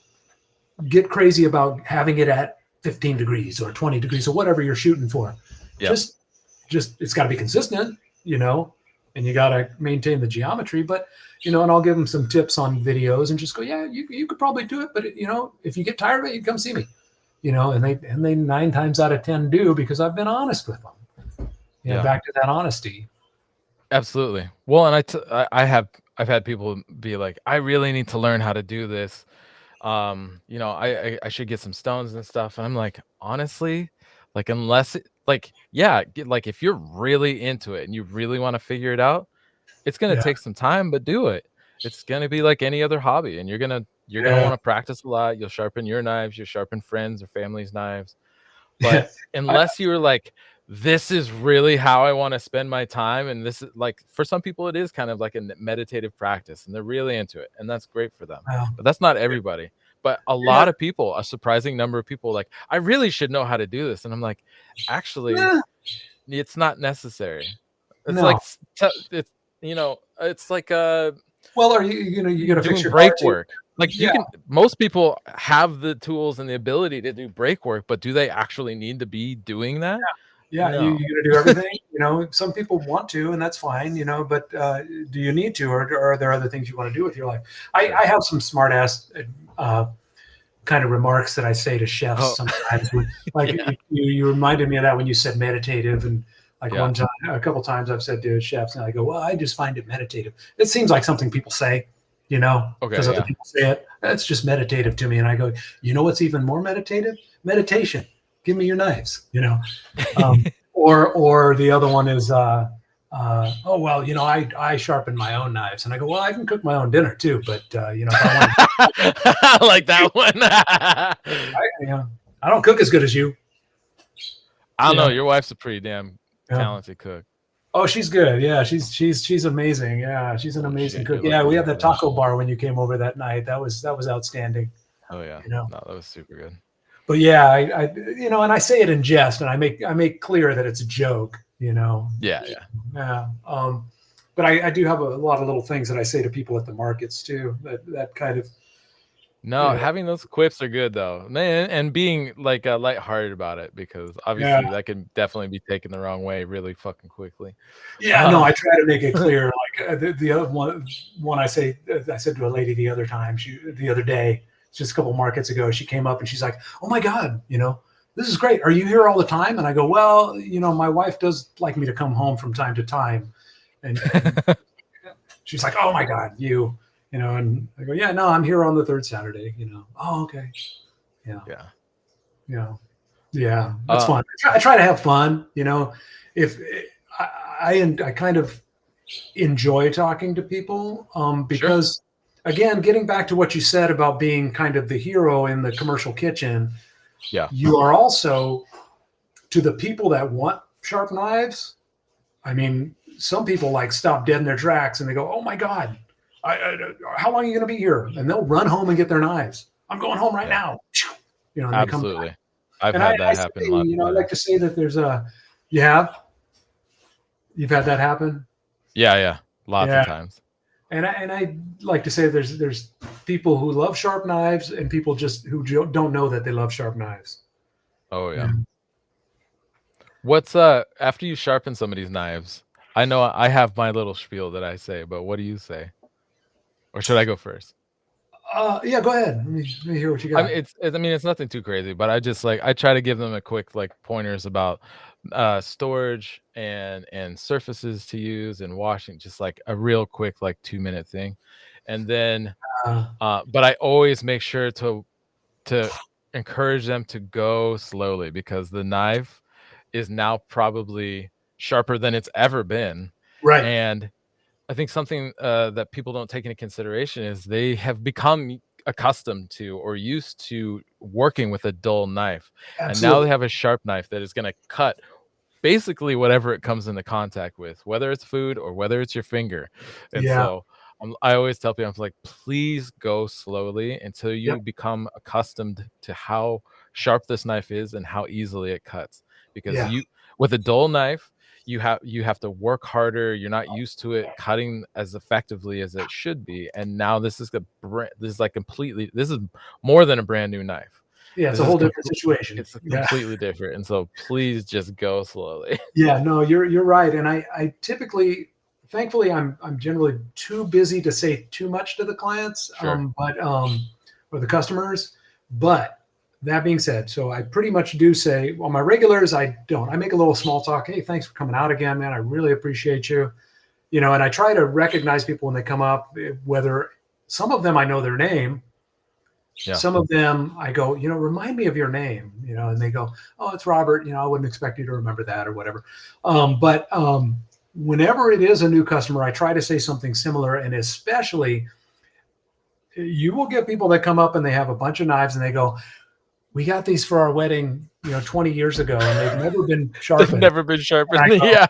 get crazy about having it at 15 degrees or 20 degrees or whatever you're shooting for. Yeah. Just it's got to be consistent, and you got to maintain the geometry, but, and I'll give them some tips on videos and just go, yeah, you could probably do it. But, if you get tired of it, you come see me, and they 9 times out of 10 do, because I've been honest with them. Yeah. Back to that honesty. Absolutely. Well, and I've had people be like, I really need to learn how to do this. I should get some stones and stuff. And I'm like, honestly, like, unless if you're really into it and you really want to figure it out, it's going to take some time, but do it. It's going to be like any other hobby, and you're going to want to practice a lot. You'll sharpen your knives, you'll sharpen friends or family's knives. But unless you're like, this is really how I want to spend my time, and this is like, for some people it is kind of like a meditative practice and they're really into it, and that's great for them. But that's not everybody. But a lot of people, a surprising number of people, like, I really should know how to do this, and I'm like, actually, it's not necessary. It's like it's like well, are you gonna fix your break car too? work. Like you can, most people have the tools and the ability to do brake work, but do they actually need to be doing that? Yeah, No. you got to do everything. Some people want to, and that's fine. But do you need to, or are there other things you want to do with your life? I have some smart ass kind of remarks that I say to chefs sometimes. Like you reminded me of that when you said meditative, and like one time, a couple times I've said to chefs, and I go, well, I just find it meditative. It seems like something people say, because other people say it. That's just meditative to me. And I go, you know what's even more meditative? Meditation. Give me your knives, or the other one is, oh, well, I sharpen my own knives. And I go, well, I can cook my own dinner too. But, if I like that one. I don't cook as good as you. I don't know. Your wife's a pretty damn talented cook. Oh, she's good. Yeah, she's amazing. Yeah, she's an amazing cook. Yeah, we had the taco bar when you came over that night. That was outstanding. Oh yeah, no, that was super good. But yeah, I and I say it in jest, and I make clear that it's a joke. Yeah. But I do have a lot of little things that I say to people at the markets too. That kind of. No, having those quips are good though, man, and being like lighthearted about it, because obviously that can definitely be taken the wrong way really fucking quickly. Yeah, no, I try to make it clear. Like the other one I said to a lady the other day, just a couple markets ago, she came up and she's like, "Oh my God, this is great. Are you here all the time?" And I go, "Well, my wife does like me to come home from time to time," and she's like, "Oh my God, you." And I go, yeah, no, I'm here on the third Saturday, Oh, okay. Yeah. That's fun. I try to have fun, if I kind of enjoy talking to people, because again, getting back to what you said about being kind of the hero in the commercial kitchen. Yeah. You are also, to the people that want sharp knives. I mean, some people like stop dead in their tracks and they go, oh my God, how long are you going to be here? And they'll run home and get their knives. I'm going home right now. And absolutely. They come I've had that happen. I like to say that there's you've had that happen. Yeah. Lots of times. And I like to say there's people who love sharp knives and people just who don't know that they love sharp knives. Oh yeah. What's after you sharpen somebody's knives? I know I have my little spiel that I say, but what do you say? Or should I go first? Yeah, go ahead. Let me hear what you got. It's nothing too crazy, but I just I try to give them a quick pointers about storage and surfaces to use and washing, just like a real quick 2-minute thing. And then but I always make sure to encourage them to go slowly, because the knife is now probably sharper than it's ever been. Right. And I think something that people don't take into consideration is they have become accustomed to or used to working with a dull knife. Absolutely. And now they have a sharp knife that is going to cut basically whatever it comes into contact with, whether it's food or whether it's your finger. And so I always tell people, I'm like, please go slowly until you become accustomed to how sharp this knife is and how easily it cuts. Because with a dull knife, you have to work harder. You're not used to it cutting as effectively as it should be. And now this is more than a brand new knife. Yeah, it's a whole different situation. It's completely different. And so please just go slowly. Yeah, no, you're right. And I typically, thankfully, I'm generally too busy to say too much to the clients, or the customers. But that being said, so I pretty much do say, well, my regulars, I don't. I make a little small talk. Hey, thanks for coming out again, man. I really appreciate you. And I try to recognize people when they come up, whether some of them I know their name. Yeah. Some of them I go, remind me of your name, and they go, oh, it's Robert. I wouldn't expect you to remember that or whatever. But whenever it is a new customer, I try to say something similar. And especially, you will get people that come up and they have a bunch of knives and they go, we got these for our wedding, 20 years ago, and they've never been sharpened. They've never been sharpened. Yeah.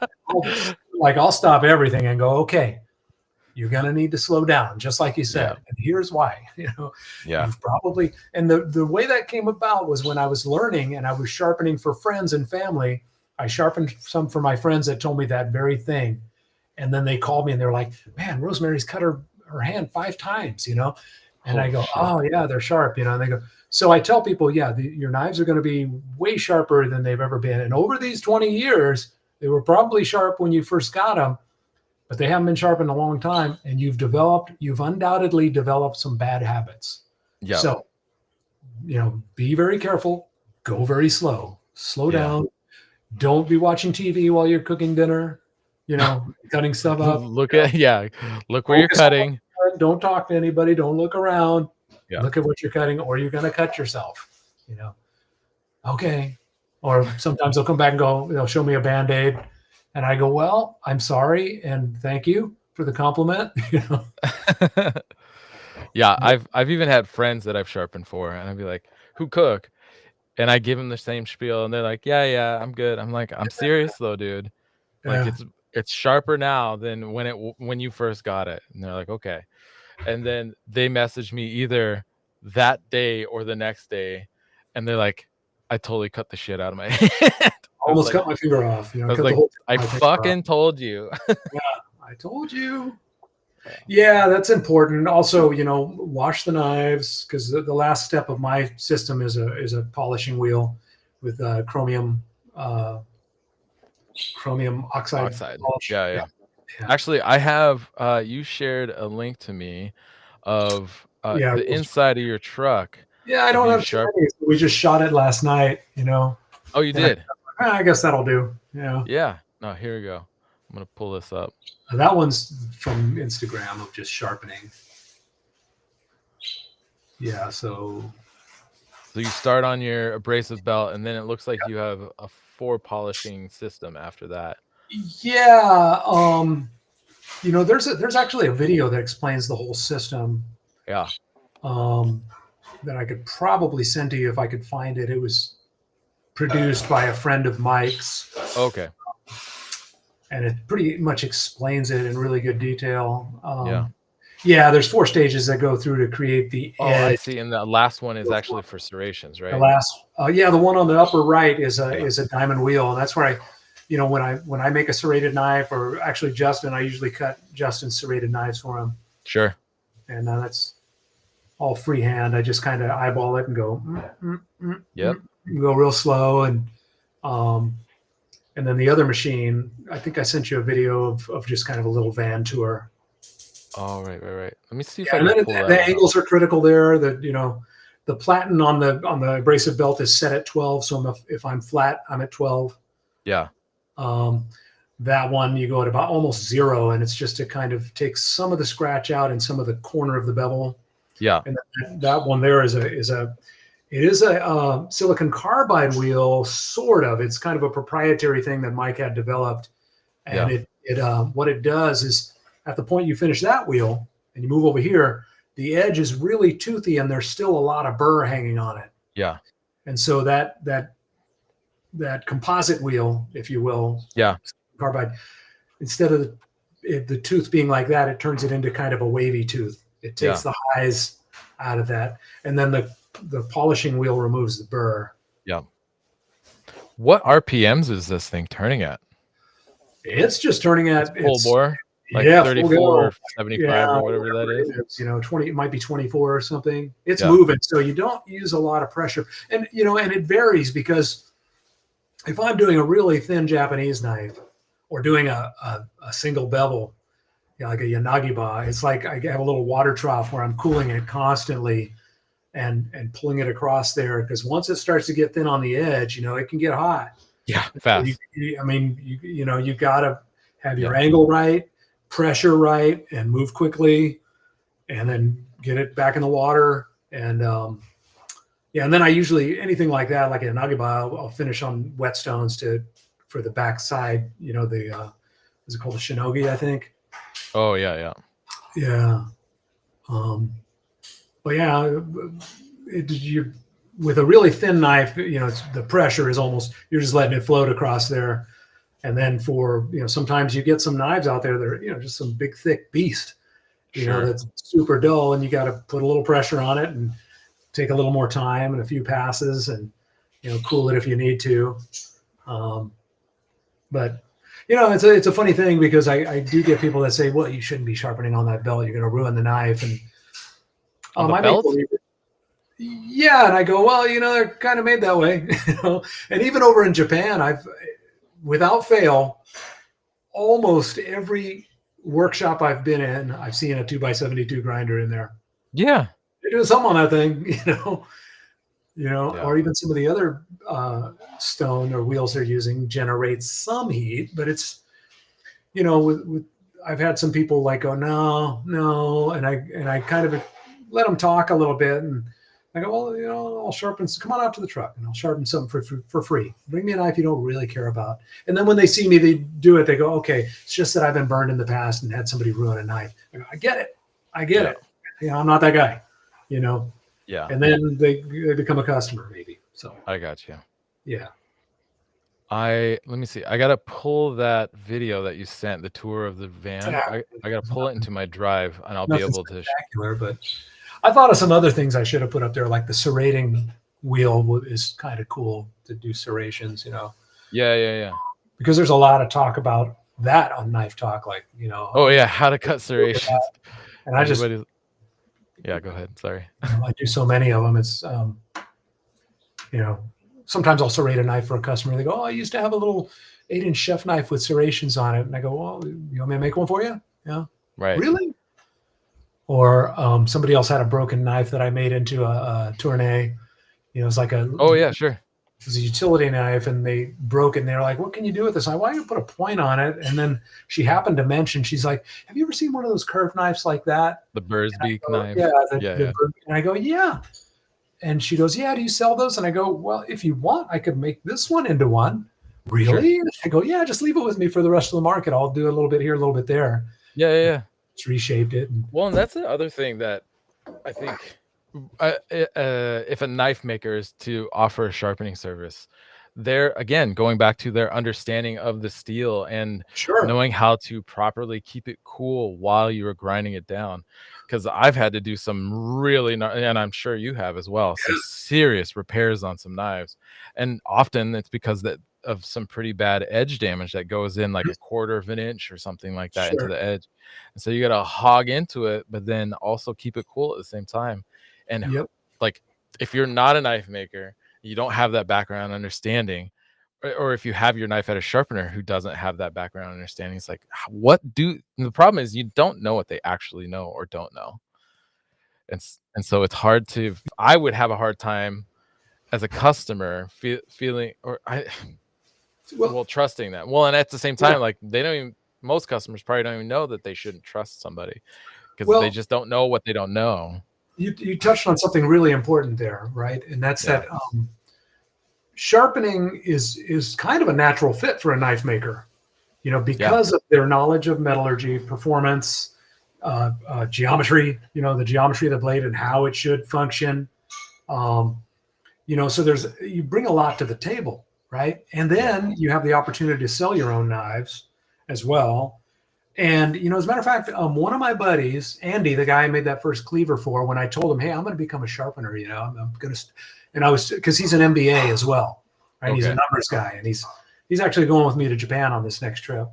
I'll stop everything and go, okay, you're going to need to slow down, just like you said. And here's why, you've probably, and the way that came about was when I was learning and I was sharpening for friends and family. I sharpened some for my friends that told me that very thing. And then they called me and they're like, man, Rosemary's cut her hand 5 times, And I Holy go, shit. oh yeah, they're sharp, and they go, so I tell people, yeah, your knives are going to be way sharper than they've ever been. And over these 20 years, they were probably sharp when you first got them, but they haven't been sharp in a long time. And you've undoubtedly developed some bad habits. Yeah. So, be very careful, go very slow Yeah. down. Don't be watching TV while you're cooking dinner, cutting stuff up. Look at look where you're Focus on cutting. what you're doing. Don't talk to anybody. Don't look around. Yeah. Look at what you're cutting, or you're going to cut yourself. Okay. Or sometimes they'll come back and go, they'll show me a Band-Aid, and I go, well, I'm sorry and thank you for the compliment. Yeah, I've even had friends that I've sharpened for, and I'd be like, "Who cook?" And I give them the same spiel, and they're like, "Yeah, I'm good." I'm like, "I'm serious though, dude. Like, Yeah. it's sharper now than when you first got it." And they're like, "Okay." And then they message me either that day or the next day, and they're like, "I totally cut the shit out of my hand." Almost cut my finger off. I was Cut the like, whole "I my finger off. fucking told you." Yeah, I told you. Yeah, that's important. Also, wash the knives, because the last step of my system is a polishing wheel with chromium oxide Oxide. polish. Yeah. Yeah. Actually, I have you shared a link to me of Yeah. the inside of your truck. Yeah, I Have don't you have too sharp? many. We just shot it last night, Oh, you and did? I guess that'll do. Yeah. Yeah. No, here we go. I'm gonna pull this up. That one's from Instagram of just sharpening. Yeah, so So you start on your abrasive belt, and then it looks like you have a 4 polishing system after that. yeah, there's actually a video that explains the whole system. Yeah. That I could probably send to you if I could find it. It was produced by a friend of Mike's, Okay. and it pretty much explains it in really good detail. Yeah. Yeah, there's 4 stages that go through to create the Oh, I edge. see. And the last one is actually for serrations, The right? last, the one on the upper right is a diamond wheel, and that's where when I make a serrated knife, or actually Justin, I usually cut Justin's serrated knives for him, Sure. and that's all freehand. I just kind of eyeball it and go, Yep. go real slow, and then the other machine, I think I sent you a video of just kind of a little van tour. Oh, right. Let me see if Yeah, I and can then pull that the one up. angles are critical there. The platen on the abrasive belt is set at 12. So if I'm flat, I'm at 12. Yeah. That one you go at about almost 0, and it's just to kind of take some of the scratch out and some of the corner of the bevel. Yeah. And that one there is a silicon carbide wheel, sort of. It's kind of a proprietary thing that Mike had developed, and what it does is, at the point you finish that wheel and you move over here, the edge is really toothy, and there's still a lot of burr hanging on it. Yeah. And so that composite wheel, if you will, Yeah. carbide, instead of the tooth being like that, it turns it into kind of a wavy tooth. It takes the highs out of that, and then the polishing wheel removes the burr. Yeah. What RPMs is this thing turning at? It's just turning at Full bore? Like full 34 go. or 75 or whatever that is. It's 20, it might be 24 or something. It's Yeah. moving, so you don't use a lot of pressure. And and it varies, because if I'm doing a really thin Japanese knife, or doing a single bevel, like a Yanagiba, it's like I have a little water trough where I'm cooling it constantly and pulling it across there, because once it starts to get thin on the edge, it can get hot. Yeah, fast. You got to have your angle right, pressure right, and move quickly, and then get it back in the water. And and then I usually, anything like that, like a Nagiba, I'll finish on whetstones for the back side. Is it called a shinogi, I think? Oh, yeah. Yeah. But yeah, with a really thin knife, the pressure is almost, you're just letting it float across there. And then for, sometimes you get some knives out there that are, just some big, thick beast, that's super dull, and you got to put a little pressure on it and take a little more time and a few passes, and, cool it if you need to. But, it's a funny thing, because I do get people that say, well, you shouldn't be sharpening on that belt. You're going to ruin the knife. And On the I make belt? yeah, and I go, well, they're kind of made that way, And even over in Japan, without fail, almost every workshop I've been in, I've seen a 2x72 grinder in there. Yeah. They're doing something on that thing, Yeah. or even some of the other stone or wheels they're using generates some heat, but it's, with I've had some people like go, no, and I kind of let them talk a little bit, and I go, well, I'll sharpen. Come on out to the truck, and I'll sharpen something for free. Bring me a knife you don't really care about. And then when they see me, they do it. They go, okay, it's just that I've been burned in the past and had somebody ruin a knife. I go, I get it. Yeah. I'm not that guy. Yeah. And then they become a customer, maybe. So I got you. yeah. Let me see. I gotta pull that video that you sent, the tour of the van. I gotta pull it into my drive, and I'll be Nothing able to. spectacular, but I thought of some other things I should have put up there, like the serrating wheel is kind of cool to do serrations, Yeah. because there's a lot of talk about that on Knife Talk, like, Oh yeah, how to cut serrations. and I just, yeah, go ahead. Sorry. I do so many of them. It's, sometimes I'll serrate a knife for a customer. They go, oh, I used to have a little 8-inch chef knife with serrations on it. And I go, well, you want me to make one for you? Yeah. Right. Really? Or somebody else had a broken knife that I made into a tournée. It's like Oh yeah, sure. It was a utility knife, and they broke it. And they're like, what can you do with this? Why don't you put a point on it? And then she happened to mention, she's like, have you ever seen one of those curved knives like that? The bird's beak knife. Yeah. Yeah. And I go, yeah. And she goes, yeah, do you sell those? And I go, well, if you want, I could make this one into one. Really? Sure. I go, yeah, just leave it with me for the rest of the market. I'll do a little bit here, a little bit there. Yeah. Just reshaped it. Well, and that's the other thing that I think, if a knife maker is to offer a sharpening service, they're, again, going back to their understanding of the steel and knowing how to properly keep it cool while you are grinding it down. Because I've had to do some really, and I'm sure you have as well, some serious repairs on some knives. And often it's because of some pretty bad edge damage that goes in like a 1/4 of an inch or something like that into the edge. And so you got to hog into it, but then also keep it cool at the same time. And like, if you're not a knife maker, you don't have that background understanding, or if you have your knife at a sharpener who doesn't have that background understanding, it's like, the problem is you don't know what they actually know or don't know. And so it's hard I would have a hard time as a customer feeling, or trusting them. Well, and at the same time, like, most customers probably don't even know that they shouldn't trust somebody because they just don't know what they don't know. You touched on something really important there, right? And that's that sharpening is kind of a natural fit for a knife maker, because of their knowledge of metallurgy, performance, geometry, the geometry of the blade and how it should function. So you bring a lot to the table, right? And then you have the opportunity to sell your own knives as well. And, as a matter of fact, one of my buddies, Andy, the guy I made that first cleaver for, when I told him, hey, I'm going to become a sharpener, I'm going to, and I was, because he's an MBA as well, right? Okay. He's a numbers guy, and he's actually going with me to Japan on this next trip.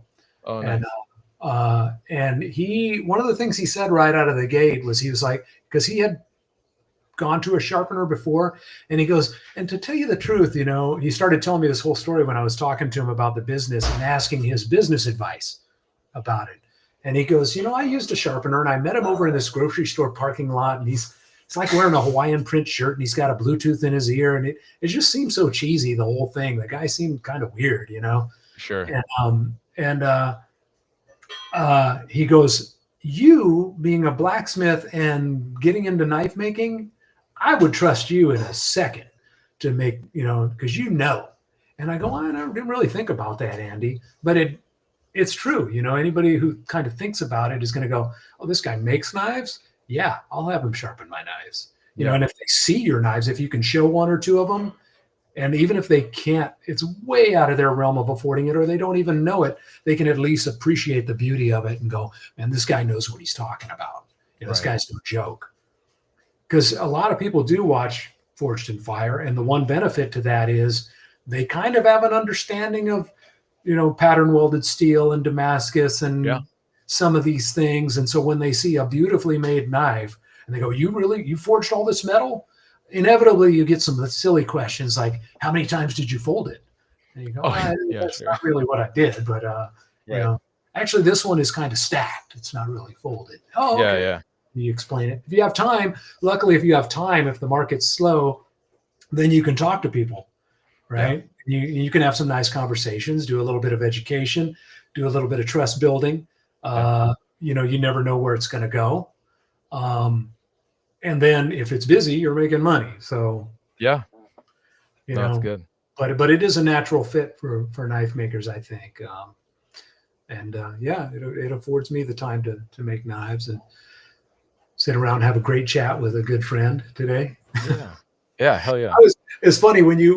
Oh, nice. And one of the things he said right out of the gate was, he was like, because he had gone to a sharpener before, and he goes, and to tell you the truth, he started telling me this whole story when I was talking to him about the business and asking his business advice about it. And he goes, I used a sharpener, and I met him over in this grocery store parking lot, and he's like wearing a Hawaiian print shirt, and he's got a Bluetooth in his ear, and it just seemed so cheesy, the whole thing. The guy seemed kind of weird, Sure. And he goes, you being a blacksmith and getting into knife making, I would trust you in a second to make, because And I go, I didn't really think about that, Andy, but it's true. Anybody who kind of thinks about it is going to go, oh, this guy makes knives. Yeah, I'll have him sharpen my knives. And if they see your knives, if you can show one or two of them, and even if they can't, it's way out of their realm of affording it, or they don't even know it, they can at least appreciate the beauty of it and go, man, this guy knows what he's talking about. This guy's no joke. Because a lot of people do watch Forged in Fire, and the one benefit to that is they kind of have an understanding of pattern welded steel and Damascus and some of these things. And so when they see a beautifully made knife, And they go, you forged all this metal? Inevitably, you get some silly questions like, how many times did you fold it? And you go, Oh, yeah, that's sure. not really what I did, but Right. actually this one is kind of stacked. It's not really folded. Oh, Yeah, okay. yeah. You explain it. If you have time, luckily, if you have time, if the market's slow, then you can talk to people, right? You can have some nice conversations, do a little bit of education, do a little bit of trust building. You never know where it's going to go. And then if it's busy, you're making money. So, Yeah. you No, it's know, good. but it is a natural fit for knife makers, I think. It affords me the time to make knives and sit around and have a great chat with a good friend today. Yeah. Yeah, hell yeah. It's funny when you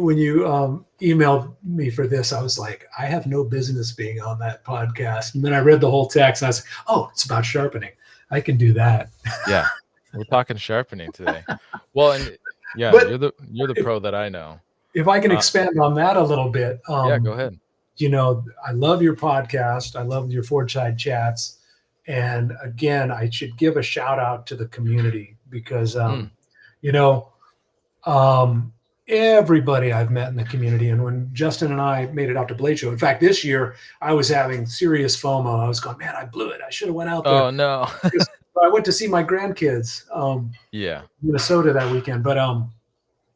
emailed me for this, I was like, I have no business being on that podcast. And then I read the whole text and I was like, oh, it's about sharpening. I can do that. Yeah. We're talking sharpening today. Well, and yeah, But you're the pro that I know. if I can expand on that a little bit, yeah, go ahead. I love your podcast. I love your Forge Side chats. And again, I should give a shout out to the community because, everybody I've met in the community. And when Justin and I made it out to Blade Show, in fact, this year I was having serious FOMO. I was going, man, I blew it. I should have went out there. Oh no. I went to see my grandkids, Minnesota that weekend. But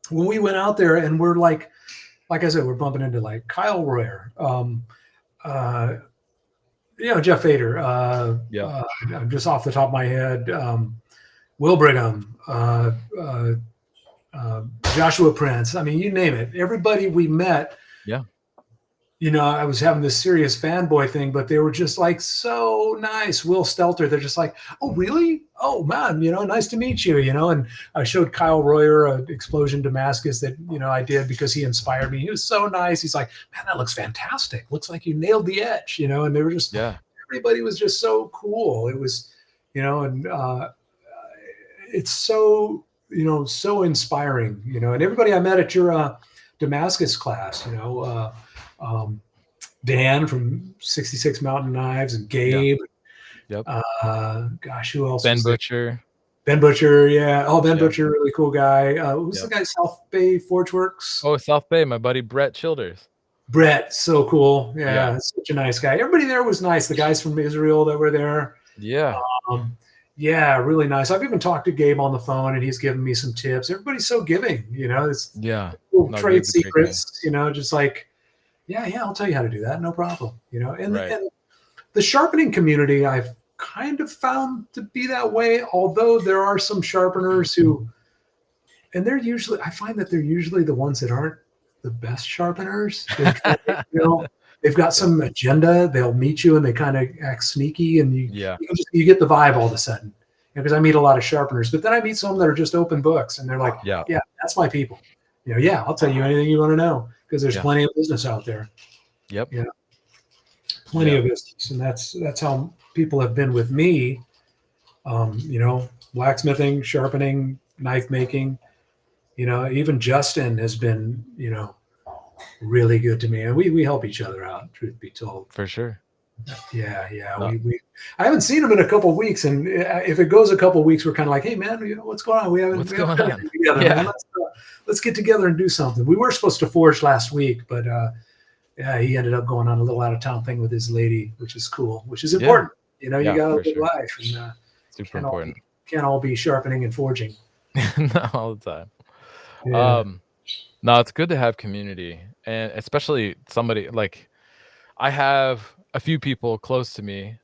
when we went out there and we're like I said, we're bumping into like Kyle Royer, Jeff Fader, just off the top of my head, Will Brigham, Joshua Prince. I mean, you name it. Everybody we met. Yeah. I was having this serious fanboy thing, but they were just like so nice. Will Stelter, they're just like, oh, really? Oh, man, nice to meet you, And I showed Kyle Royer an Explosion Damascus that, I did because he inspired me. He was so nice. He's like, man, that looks fantastic. Looks like you nailed the edge, and they were just, everybody was just so cool. It was, and it's so, so inspiring, and everybody I met at your Damascus class, Dan from 66 Mountain Knives and Gabe. Yep. Gosh, who else? Ben Butcher. Ben Butcher, yeah. Oh, Ben Butcher, really cool guy. Who's the guy? South Bay Forge Works. Oh, South Bay, my buddy Brett Childers. Brett, so cool. Yeah, such a nice guy. Everybody there was nice. The guys from Israel that were there. Yeah. Really nice. I've even talked to Gabe on the phone, and he's given me some tips. Everybody's so giving, It's cool trade secrets, just like, I'll tell you how to do that. No problem. And the sharpening community, I've kind of found to be that way. Although there are some sharpeners who, and I find that they're usually the ones that aren't the best sharpeners. They've got some agenda. They'll meet you and they kind of act sneaky, and you get the vibe all of a sudden. Because I meet a lot of sharpeners, but then I meet some that are just open books, and they're like, yeah, that's my people. I'll tell you anything you want to know because there's plenty of business out there. Yep. Yeah. Plenty of business, and that's how people have been with me. Blacksmithing, sharpening, knife making. Even Justin has been, really good to me, and we help each other out. Truth be told, for sure. Yeah. No. I haven't seen him in a couple of weeks, and if it goes a couple of weeks, we're kind of like, hey man, what's going on? We haven't done anything together. Man. Let's get together and do something. We were supposed to forge last week, but he ended up going on a little out of town thing with his lady, which is cool, which is important. You got to live life, and super important. Can't all be sharpening and forging. Not all the time. Yeah. No, it's good to have community, and especially somebody like I have a few people close to me.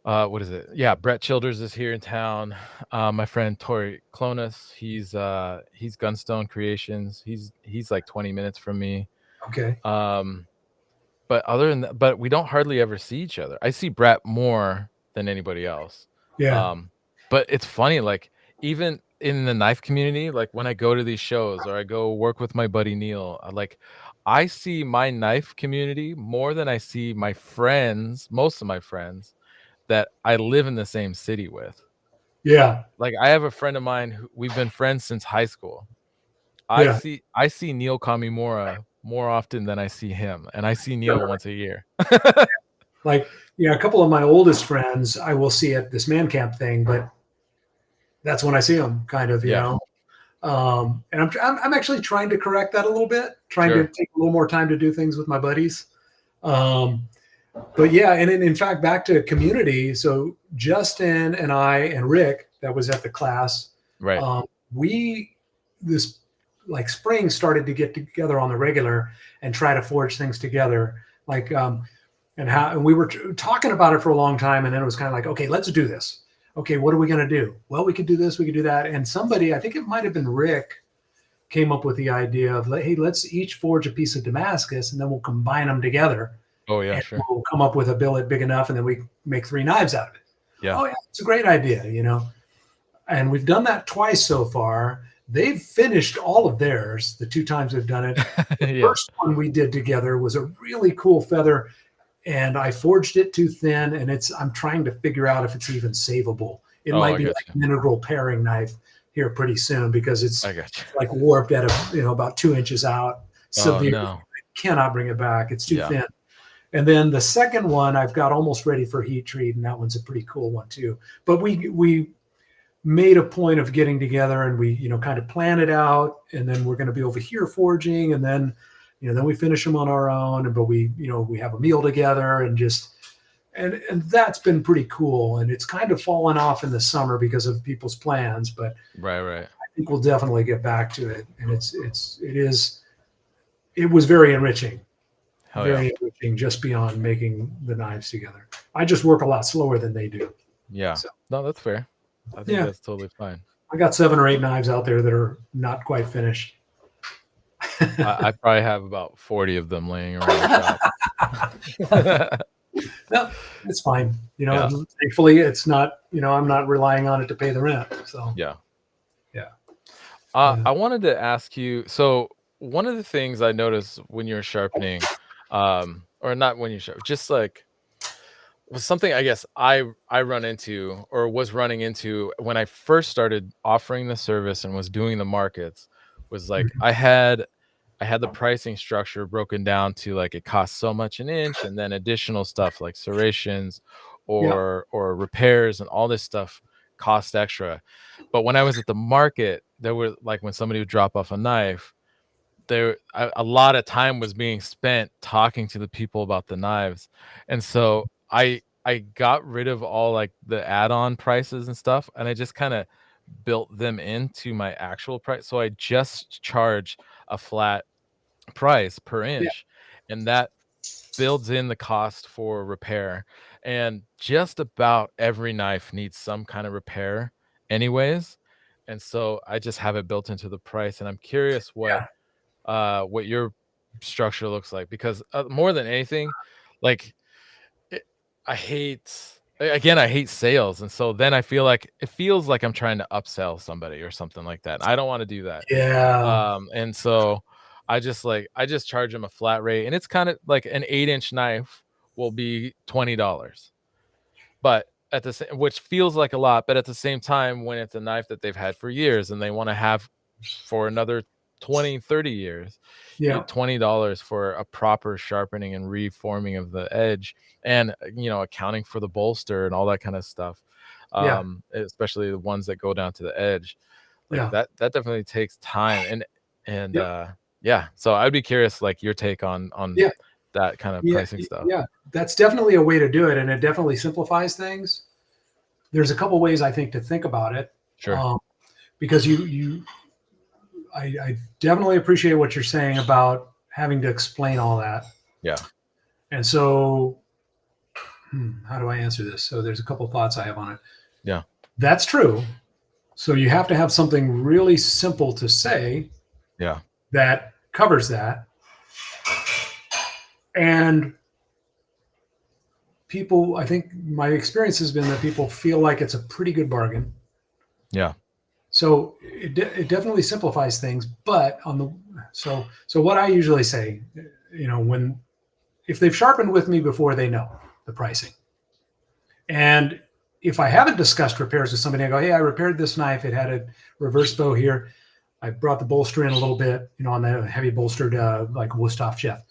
What is it? Yeah, Brett Childers is here in town. My friend Tori Clonus, he's Gunstone Creations. He's like 20 minutes from me. Okay. But other than that, but we don't hardly ever see each other. I see Brett more than anybody else. Yeah. But it's funny, like even in the knife community, like when I go to these shows or I go work with my buddy Neil, I see my knife community more than I see my friends, most of my friends that I live in the same city with. Yeah. Like I have a friend of mine who we've been friends since high school. I see Neil Kamimura more often than I see him, and I see Neil once a year. A couple of my oldest friends I will see at this man camp thing, but that's when I see them, kind of, you Yeah, know. And I'm actually trying to correct that a little bit, trying to sure. take a little more time to do things with my buddies. Um, but yeah, and in fact, back to community. So Justin and I and Rick, that was at the class, Right. um, we this like spring started to get together on the regular and try to forge things together. Like and we were talking about it for a long time, and then it was kind of like, okay, let's do this. Okay, what are we going to do? Well, we could do this, we could do that. And somebody, I think it might have been Rick, came up with the idea of, hey, let's each forge a piece of Damascus, and then we'll combine them together, Oh yeah, and sure. we'll come up with a billet big enough, and then we make 3 knives out of it. Yeah. Oh yeah, it's a great idea, you know. And we've done that twice so far. They've finished all of theirs the 2 times they've done it. The Yeah. first one we did together was a really cool feather, and I forged it too thin, and I'm trying to figure out if it's even savable. It Oh, might I be got like you. an integral pairing knife here pretty soon, because it's I got you. like warped at about 2 inches out. Oh Severe. no. I cannot bring it back. It's too Yeah. thin. And then the second one I've got almost ready for heat treat, and that one's a pretty cool one too. But we made a point of getting together, and we kind of plan it out, and then we're going to be over here forging, and then then we finish them on our own, but we have a meal together, and just and that's been pretty cool. And it's kind of fallen off in the summer because of people's plans, but Right, right. I think we'll definitely get back to it. And it was very enriching, Hell yeah. very enriching, just beyond making the knives together. I just work a lot slower than they do. Yeah. So, No, that's fair. I think yeah. that's totally fine. I got 7 or 8 knives out there that are not quite finished. I probably have about 40 of them laying around the shop. No, it's fine. Yeah. Thankfully it's not, I'm not relying on it to pay the rent. So Yeah. yeah. I wanted to ask you, so one of the things I noticed when you're sharpening, or not when you sharpen, just like was something I guess I run into or was running into when I first started offering the service and was doing the markets, was like Mhm. I had the pricing structure broken down to like it costs so much an inch, and then additional stuff like serrations Yeah. or repairs and all this stuff cost extra. But when I was at the market, there were like when somebody would drop off a knife, a lot of time was being spent talking to the people about the knives. And so I got rid of all like the add-on prices and stuff, and I just kind of built them into my actual price. So I just charge a flat price per Yeah. inch, and that builds in the cost for repair. And just about every knife needs some kind of repair anyways. And so I just have it built into the price. And I'm curious what your structure looks like, because more than anything, like it, I hate again, I hate sales. And so then I feel like it feels like I'm trying to upsell somebody or something like that. I don't want to do that. Yeah. And so I just charge them a flat rate, and it's kind of like an 8-inch knife will be $20. But at the same, which feels like a lot, but at the same time, when it's a knife that they've had for years and they want to have for another 20, 30 years, Yeah. $20 for a proper sharpening and reforming of the edge, and accounting for the bolster and all that kind of stuff. Yeah. Especially the ones that go down to the edge. Like Yeah. that definitely takes time. And Yep. yeah, so I'd be curious like your take on Yeah. that kind of Yeah. pricing stuff. Yeah. That's definitely a way to do it. And it definitely simplifies things. There's a couple ways I think to think about it. Sure. Because I definitely appreciate what you're saying about having to explain all that. Yeah. And so, how do I answer this? So there's a couple thoughts I have on it. Yeah. That's true. So you have to have something really simple to say. Yeah. That covers that. And people, I think my experience has been that people feel like it's a pretty good bargain. Yeah. So it definitely simplifies things. But so what I usually say, if they've sharpened with me before, they know the pricing. And if I haven't discussed repairs with somebody, I go, hey, I repaired this knife. It had a reverse bow here. I brought the bolster in a little bit, on the heavy bolstered, like Wusthof Chef.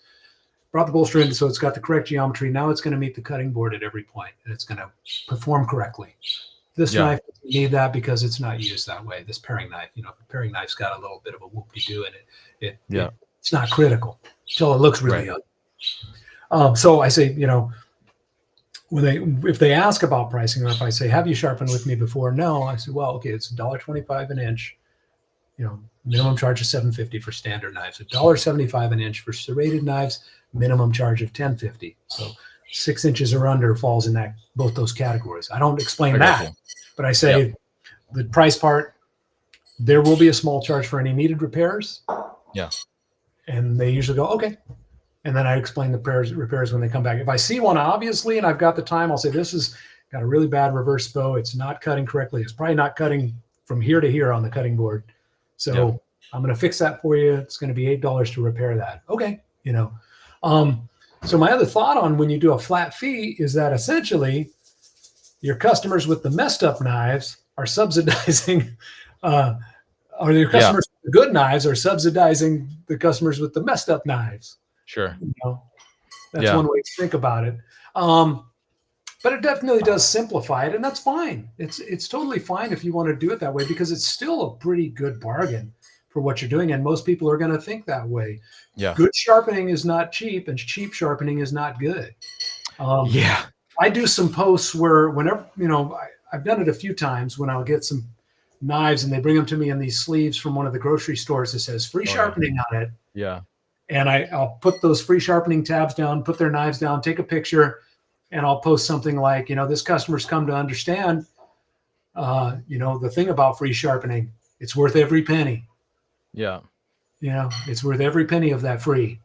Brought the bolster in, so it's got the correct geometry. Now it's going to meet the cutting board at every point, and it's going to perform correctly. This Yeah. knife doesn't need that because it's not used that way. This paring knife, the paring knife's got a little bit of a whoop-de-doo in it. Yeah. It's not critical until it looks really Right. ugly. So I say, if they ask about pricing, or if I say, have you sharpened with me before? No. I say, well, okay, it's $1.25 an inch. Minimum charge of $7.50 for standard knives, $1.75 an inch for serrated knives, minimum charge of $10.50. So 6 inches or under falls in both those categories. I don't explain I got that, you. but I say the price part, there will be a small charge for any needed repairs. Yeah. And they usually go, okay. And then I explain the repairs when they come back. If I see one, obviously, and I've got the time, I'll say, this has got a really bad reverse bow. It's not cutting correctly. It's probably not cutting from here to here on the cutting board. So I'm going to fix that for you. It's going to be $8 to repair that. Okay. So my other thought on when you do a flat fee is that essentially your customers with the messed up knives are subsidizing, or your customers with the good knives are subsidizing the customers with the messed up knives. Sure. That's one way to think about it. But it definitely does simplify it, and that's fine. It's totally fine if you want to do it that way, because it's still a pretty good bargain for what you're doing, and most people are going to think that way. Yeah. Good sharpening is not cheap, and cheap sharpening is not good. I do some posts where whenever, I've done it a few times when I'll get some knives and they bring them to me in these sleeves from one of the grocery stores that says free sharpening on it. Yeah. And I'll put those free sharpening tabs down, put their knives down, take a picture, and I'll post something like, this customer's come to understand, the thing about free sharpening, it's worth every penny. Yeah. It's worth every penny of that free.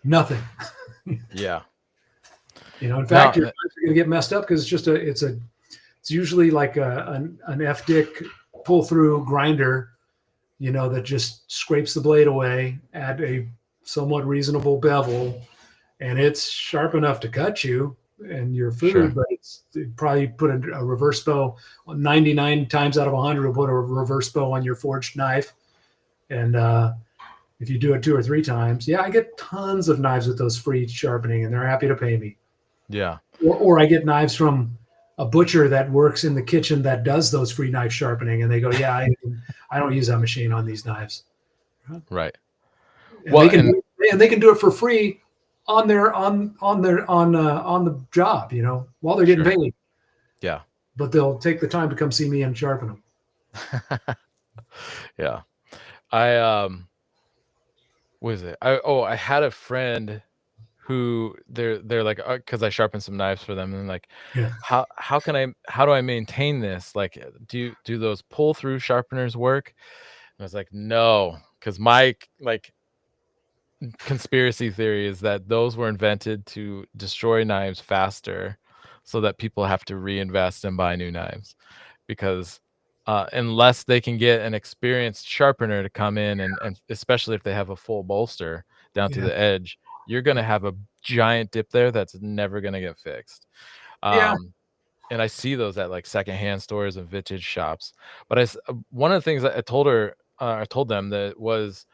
Nothing. Yeah. In fact, your knives are going to get messed up because it's usually like an F-Dick pull-through grinder, that just scrapes the blade away at a somewhat reasonable bevel, and it's sharp enough to cut you and your food, but it probably put a reverse bow 99 times out of 100 will put a reverse bow on your forged knife. And if you do it 2 or 3 times, I get tons of knives with those free sharpening, and they're happy to pay me. Yeah. Or I get knives from a butcher that works in the kitchen that does those free knife sharpening, and they go, I don't use that machine on these knives. Right. And they can do it for free on the job, while they're getting paid. Yeah. But they'll take the time to come see me and sharpen them. Yeah. What is it? I had a friend who they're like, because I sharpened some knives for them, and like, how do I maintain this? Like, do those pull through sharpeners work? And I was like, no, because my conspiracy theory is that those were invented to destroy knives faster, so that people have to reinvest and buy new knives, because unless they can get an experienced sharpener to come in and especially if they have a full bolster down to the edge, you're going to have a giant dip there that's never going to get fixed. And I see those at like secondhand stores and vintage shops. But one of the things that I told them that was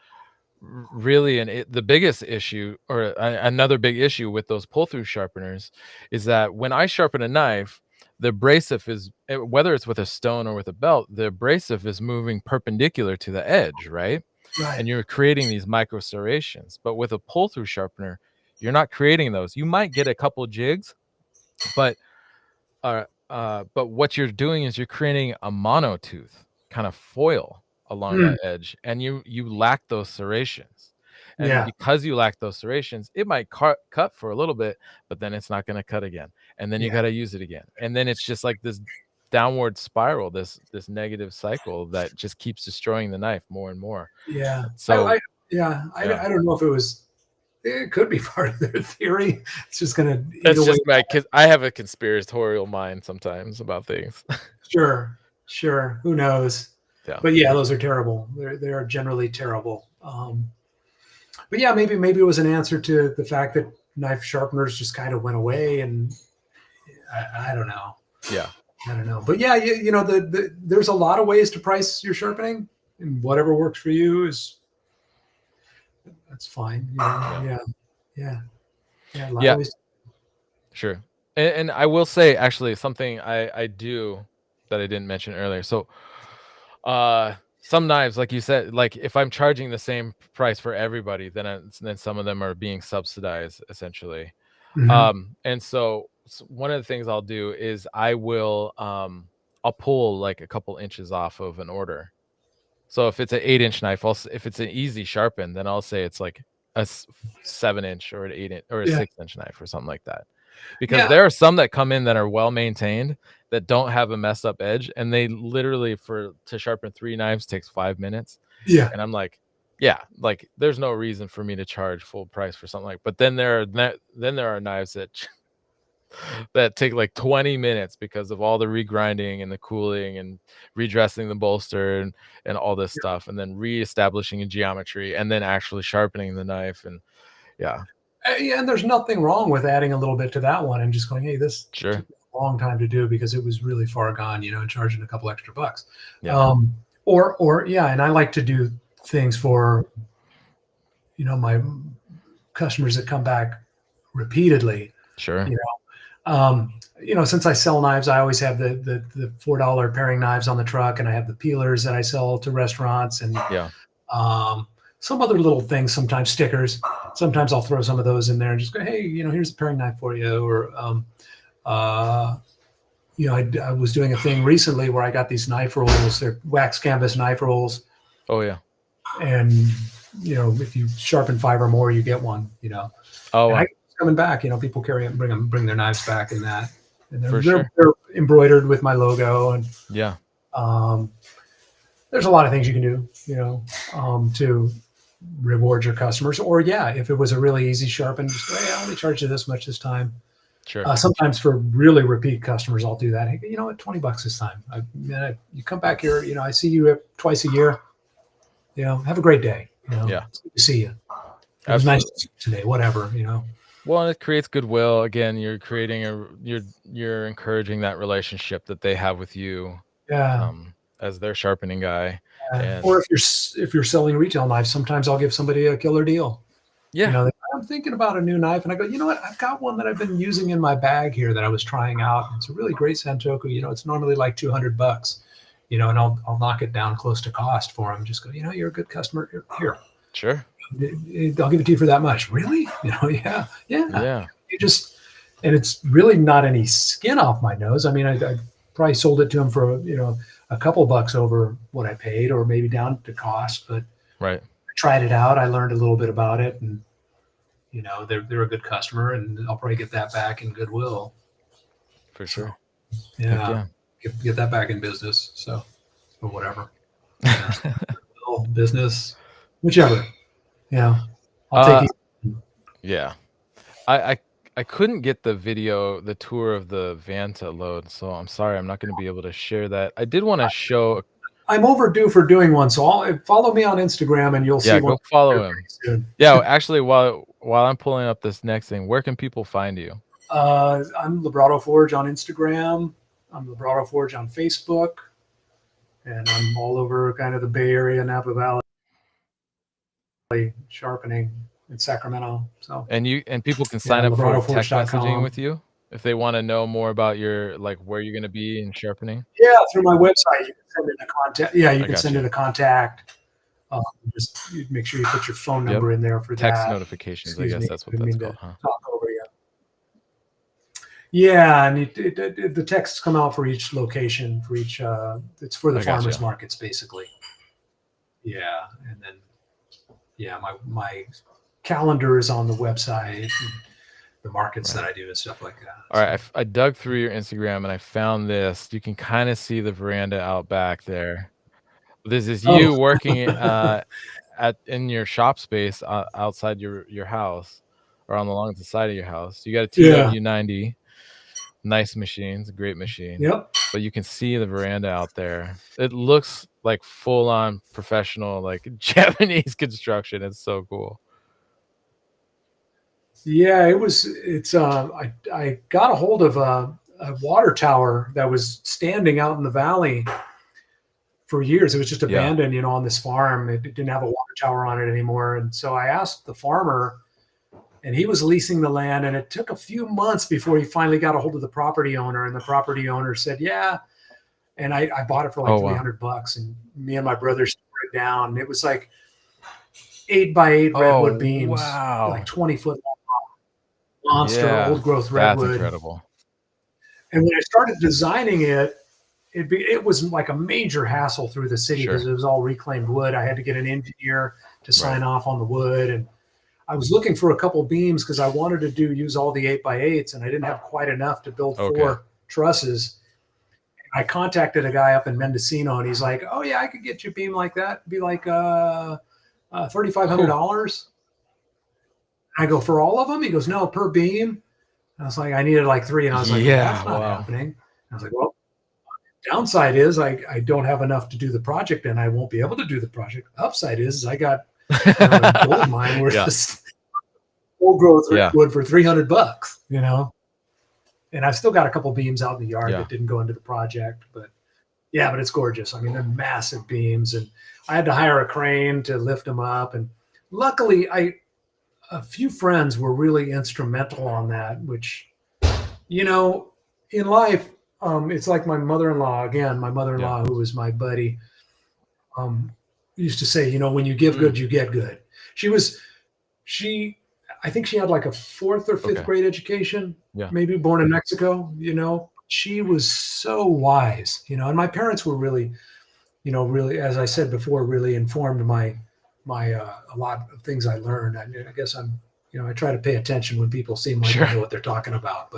really the biggest issue, or another big issue with those pull-through sharpeners, is that when I sharpen a knife, the abrasive is, whether it's with a stone or with a belt, the abrasive is moving perpendicular to the edge, right? And you're creating these micro serrations. But with a pull-through sharpener, you're not creating those. You might get a couple jigs, but what you're doing is you're creating a monotooth kind of foil along that edge, and you lack those serrations. And because you lack those serrations, it might cut for a little bit, but then it's not going to cut again, and then you got to use it again, and then it's just like this downward spiral, this negative cycle that just keeps destroying the knife more and more. So I don't know if it could be part of their theory. It's just going to, that's just because I have a conspiratorial mind sometimes about things. Sure. Who knows? But those are terrible. They are generally terrible. But maybe it was an answer to the fact that knife sharpeners just kind of went away, and I don't know. I don't know. But there's a lot of ways to price your sharpening, and whatever works for you that's fine. Sure. And I will say, actually, something I do that I didn't mention earlier. So, some knives, like you said, like if I'm charging the same price for everybody, then some of them are being subsidized essentially. Mhm. And so one of the things I'll do is I'll pull like a couple inches off of an order. So if it's an 8-inch knife, if it's an easy sharpen, then I'll say it's like a 7-inch or an 8-inch or a Yeah. 6-inch knife or something like that. Because Yeah. there are some that come in that are well maintained that don't have a messed up edge, and they literally to sharpen 3 knives takes 5 minutes. Yeah. And I'm like, yeah, like there's no reason for me to charge full price for something like. But then there are knives that take like 20 minutes because of all the regrinding and the cooling and redressing the bolster and all this stuff, and then reestablishing a geometry and then actually sharpening the knife. And yeah, Yeah, and there's nothing wrong with adding a little bit to that one and just going, hey, this sure. took me a long time to do because it was really far gone, and charging a couple extra bucks. Yeah, Or yeah, and I like to do things for, my customers that come back repeatedly. sure. You since I sell knives, I always have the $4 paring knives on the truck, and I have the peelers that I sell to restaurants, and Yeah, some other little things, sometimes stickers. Sometimes I'll throw some of those in there and just go, hey, here's a paring knife for you. Or, I was doing a thing recently where I got these knife rolls. They're wax canvas knife rolls. oh yeah, And, if you sharpen 5 or more, you get one, oh and I keep coming back, people carry it and bring their knives back in that. And for they're, sure. they're embroidered with my logo. And, Yeah, um, there's a lot of things you can do, to reward your customers. Or yeah, if it was a really easy sharpen, just go, hey, I only charge you this much this time. sure. Sometimes for really repeat customers, I'll do that. Hey, you know what, $20 this time. You come back here, I see you twice a year. Have a great day. Yeah, It's good to see you. It was nice absolutely. to see you today. Whatever. Well, and it creates goodwill. Again, you're encouraging that relationship that they have with you, Yeah. as their sharpening guy. Or And if you're selling retail knives, sometimes I'll give somebody a killer deal. yeah, I'm thinking about a new knife, and I go, you know what? I've got one that I've been using in my bag here that I was trying out. It's a really great Santoku. It's normally like $200. And I'll knock it down close to cost for them. Just go, you're a good customer. Here, sure. I'll give it to you for that much. Really? Yeah, yeah. Yeah, And it's really not any skin off my nose. I mean, I probably sold it to him for a couple bucks over what I paid, or maybe down to cost. But right. I tried it out. I learned a little bit about it, and they're a good customer, and I'll probably get that back in goodwill. For So, sure. Heck yeah, get that back in business. So, or whatever. Yeah. Goodwill, business, whichever. I'll take it. Yeah. I couldn't get the tour of the van to load, so I'm sorry, I'm not gonna be able to share that. I did wanna show. I'm overdue for doing one, so follow me on Instagram, and you'll see Yeah, one go follow very him. soon. Yeah, actually, while I'm pulling up this next thing, where can people find you? I'm Librato Forge on Instagram. I'm Librato Forge on Facebook, and I'm all over kind of the Bay Area, Napa Valley, sharpening in Sacramento. So And people can yeah, sign up for text messaging libratoforge.com. with you if they wanna know more about where you're gonna be in sharpening? Yeah, through my website, you can send in a contact. Yeah, you I can got send you. in a contact. Just make sure you put your phone Yep. number in there for Text that. notifications, I Excuse guess me, that's I what didn't that's mean called, to huh? talk over you. Yeah, and the texts come out for each location, for each. It's for the I got farmers you. markets, basically. Yeah, and then my calendar is on the website, and the markets that I do and stuff like that. All right, I dug through your Instagram and I found this. You can kind of see the veranda out back there. This is Oh, you working in your shop space outside your house, or along the side of your house. You got a yeah, TW90, nice machine, it's a great machine. yep. But you can see the veranda out there. It looks like full on professional, like Japanese construction. It's so cool. Yeah, I got a hold of a water tower that was standing out in the valley for years. It was just Yeah. abandoned, on this farm. It didn't have a water tower on it anymore. And so I asked the farmer, and he was leasing the land. And it took a few months before he finally got a hold of the property owner. And the property owner said, yeah. and I bought it for like Oh, wow. $300, and me and my brother tore it down. It was like 8x8 redwood Oh, beams, like wow. 20-foot monster, Yeah, old growth that's redwood. incredible. And when I started designing it, it was like a major hassle through the city because Sure. it was all reclaimed wood. I had to get an engineer to Right. sign off on the wood, and I was looking for a couple beams because I wanted to use all the 8x8s, and I didn't have quite enough to build Okay. 4 trusses. I contacted a guy up in Mendocino, and he's like, "Oh yeah, I could get you a beam like that. It'd be like Whew. $3,500." I go, "For all of them?" He goes, "No, per beam." And I was like, "I needed like 3," and I was like, "Well, Yeah, that's not wow. happening." And I was like, "Well, downside is I don't have enough to do the project, and I won't be able to do the project. Upside is I got a gold mine where Yeah, this old growth yeah, wood for $300, you know." And I've still got a couple beams out in the yard yeah, that didn't go into the project, but yeah, but it's gorgeous. I mean, they're massive beams, and I had to hire a crane to lift them up. And luckily, a few friends were really instrumental on that. Which, you know, in life, it's like my mother-in-law again. My yeah. mother-in-law, who was my buddy, um, used to say, when you give Mm, good, you get good. She was she I think she had like a 4th or 5th okay. grade education, Yeah, maybe born in Mexico. She was so wise, and my parents were really, really, as I said before, really informed my a lot of things I learned. I guess I try to pay attention when people seem like they sure. know what they're talking about,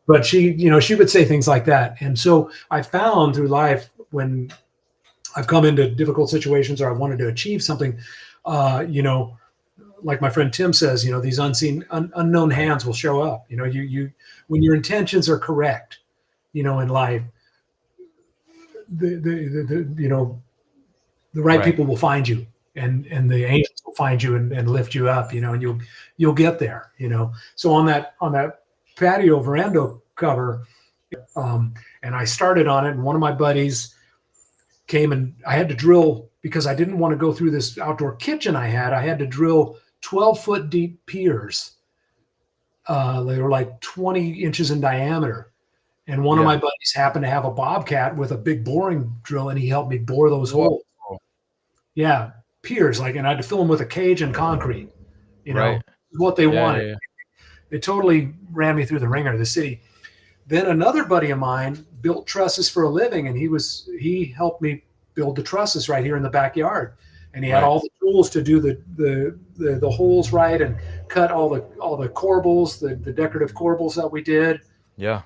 but she would say things like that. And so I found through life, when I've come into difficult situations or I wanted to achieve something, uh, you know, like my friend Tim says, these unknown Right. hands will show up. When your intentions are correct, in life, the right Right. people will find you, and the angels will find you and lift you up, and you'll get there. So on that patio veranda cover, and I started on it, and one of my buddies came, and I had to drill because I didn't want to go through this outdoor kitchen I had to drill 12-foot deep piers. They were like 20 inches in diameter. And one of my Yeah. buddies happened to have a Bobcat with a big boring drill, and he helped me bore those Whoa. holes. Yeah, piers, and I had to fill them with a cage and concrete. Right. What they Yeah, yeah, wanted. yeah. It totally ran me through the ringer of the city. Then another buddy of mine built trusses for a living, and he helped me build the trusses right here in the backyard. And he had Right. all the tools to do the holes right, and cut all the corbels, the decorative corbels that we did. Yeah.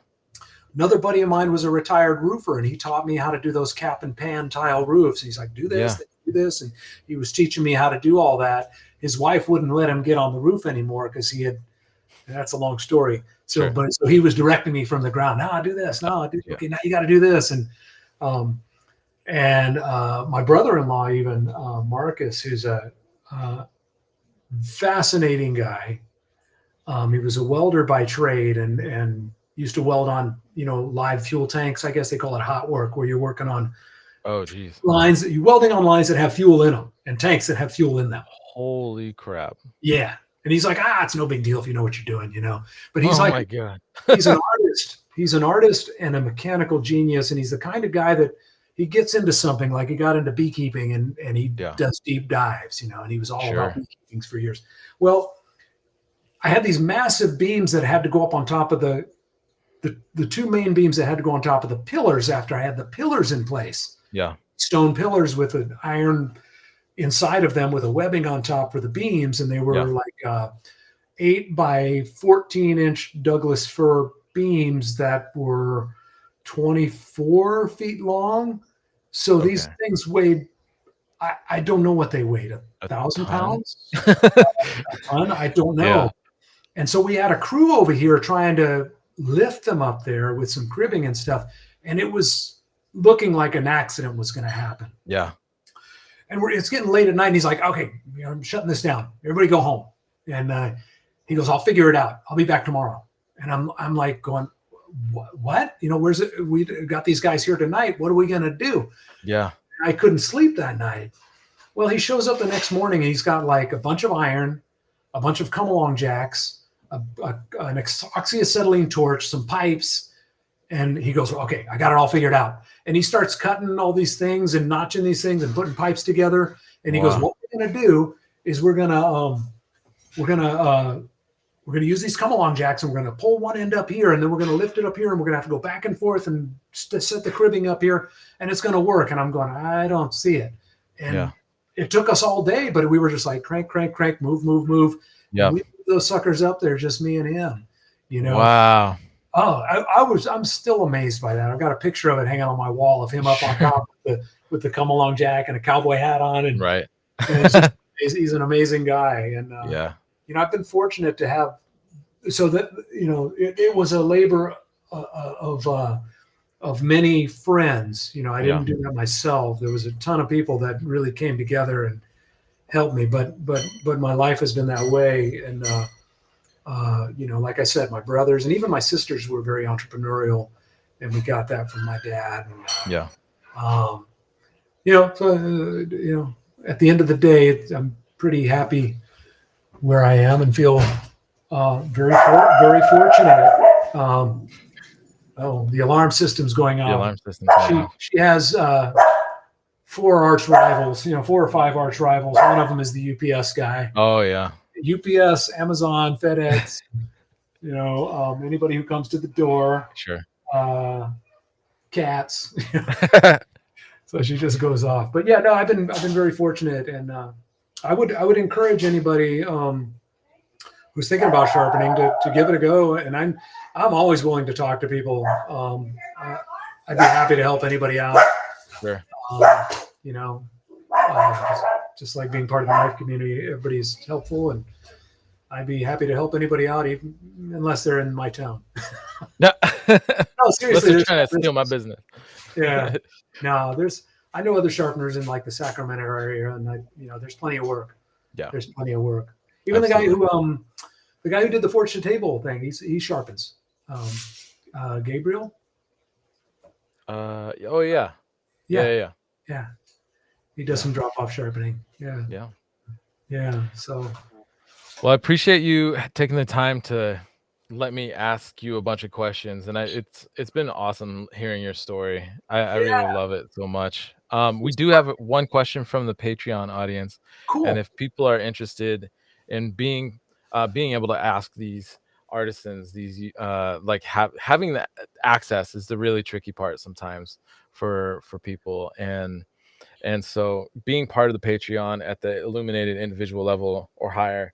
Another buddy of mine was a retired roofer, and he taught me how to do those cap and pan tile roofs. He's like, do Yeah. this, and he was teaching me how to do all that. His wife wouldn't let him get on the roof anymore because that's a long story. So, Sure. so he was directing me from the ground. Now do this. Uh, No, yeah. okay. Now you got to do this. Um, and my brother-in-law, even Marcus, who's a fascinating guy. He was a welder by trade, and used to weld on live fuel tanks. I guess they call it hot work, where you're working on Oh, geez. lines that you welding on lines that have fuel in them and tanks that have fuel in them. Holy crap. Yeah. And he's like, it's no big deal if you know what you're doing, But he's Oh like, my God. he's an artist. He's an artist and a mechanical genius, and he's the kind of guy that he gets into something, like he got into beekeeping, and he Yeah. does deep dives, and he was all about Sure. beekeeping for years. Well, I had these massive beams that had to go up on top of the two main beams that had to go on top of the pillars after I had the pillars in place. Yeah. Stone pillars with an iron inside of them with a webbing on top for the beams, and they were Yeah. like 8 by 14-inch Douglas fir beams that were 24 feet long. So these Okay. things weighed, I don't know what they weighed, A 1,000 ton? pounds, a ton, I don't Yeah. know. And so we had a crew over here trying to lift them up there with some cribbing and stuff, and it was looking like an accident was going to happen. Yeah. And it's getting late at night, and he's like, okay, I'm shutting this down. Everybody go home. And he goes, I'll figure it out. I'll be back tomorrow. And I'm like going, what? Where's it? We got these guys here tonight. What are we going to do? Yeah. I couldn't sleep that night. Well, he shows up the next morning, and he's got like a bunch of iron, a bunch of come-along jacks, an epoxy acetylene torch, some pipes, And he goes, okay, I got it all figured out. And he starts cutting all these things and notching these things and putting pipes together. And he goes, Wow. what we're going to do is we're going to use these come along jacks, and we're going to pull one end up here, and then we're going to lift it up here, and we're going to have to go back and forth and set the cribbing up here, and it's going to work. And I'm going, I don't see it. And it took us all day, but we were just like crank, crank, crank, move, move, move. Yeah. We moved those suckers up there, just me and him, you know. Wow. Oh, I'm still amazed by that. I've got a picture of it hanging on my wall of him up on top with the come along jack and a cowboy hat on. And, right. and he's an amazing guy. And, you know, I've been fortunate to have, so that, you know, it was a labor of many friends. You know, I didn't do that myself. There was a ton of people that really came together and helped me, but my life has been that way. And, you know, like I said, my brothers and even my sisters were very entrepreneurial, and we got that from my dad. And, you know, so, you know, at the end of the day, I'm pretty happy where I am and feel very fortunate. Oh, the alarm system's going off. The alarm system. She has 4 arch rivals, you know, 4 or 5 arch rivals. One of them is the UPS guy. Oh, yeah. UPS, Amazon, FedEx, you know, anybody who comes to the door. Sure. Cats. So she just goes off. But yeah, no, I've been very fortunate, and I would encourage anybody who's thinking about sharpening to give it a go. And I'm always willing to talk to people. I'd be happy to help anybody out. Sure. You know, just like being part of the knife community, everybody's helpful, and I'd be happy to help anybody out, even unless they're in my town. No, seriously, they're trying to steal my business. Yeah, no, I know other sharpeners in like the Sacramento area, and you know, there's plenty of work. Yeah, there's plenty of work. Even Absolutely. The guy who did the fortune table thing, he sharpens. Gabriel. Oh yeah. Yeah. He does some drop-off sharpening. Yeah. So, well, I appreciate you taking the time to let me ask you a bunch of questions, and it's been awesome hearing your story. I really love it so much. We do have one question from the Patreon audience, and if people are interested in being able to ask these artisans, these having that access is the really tricky part sometimes for people, and so being part of the Patreon at the illuminated individual level or higher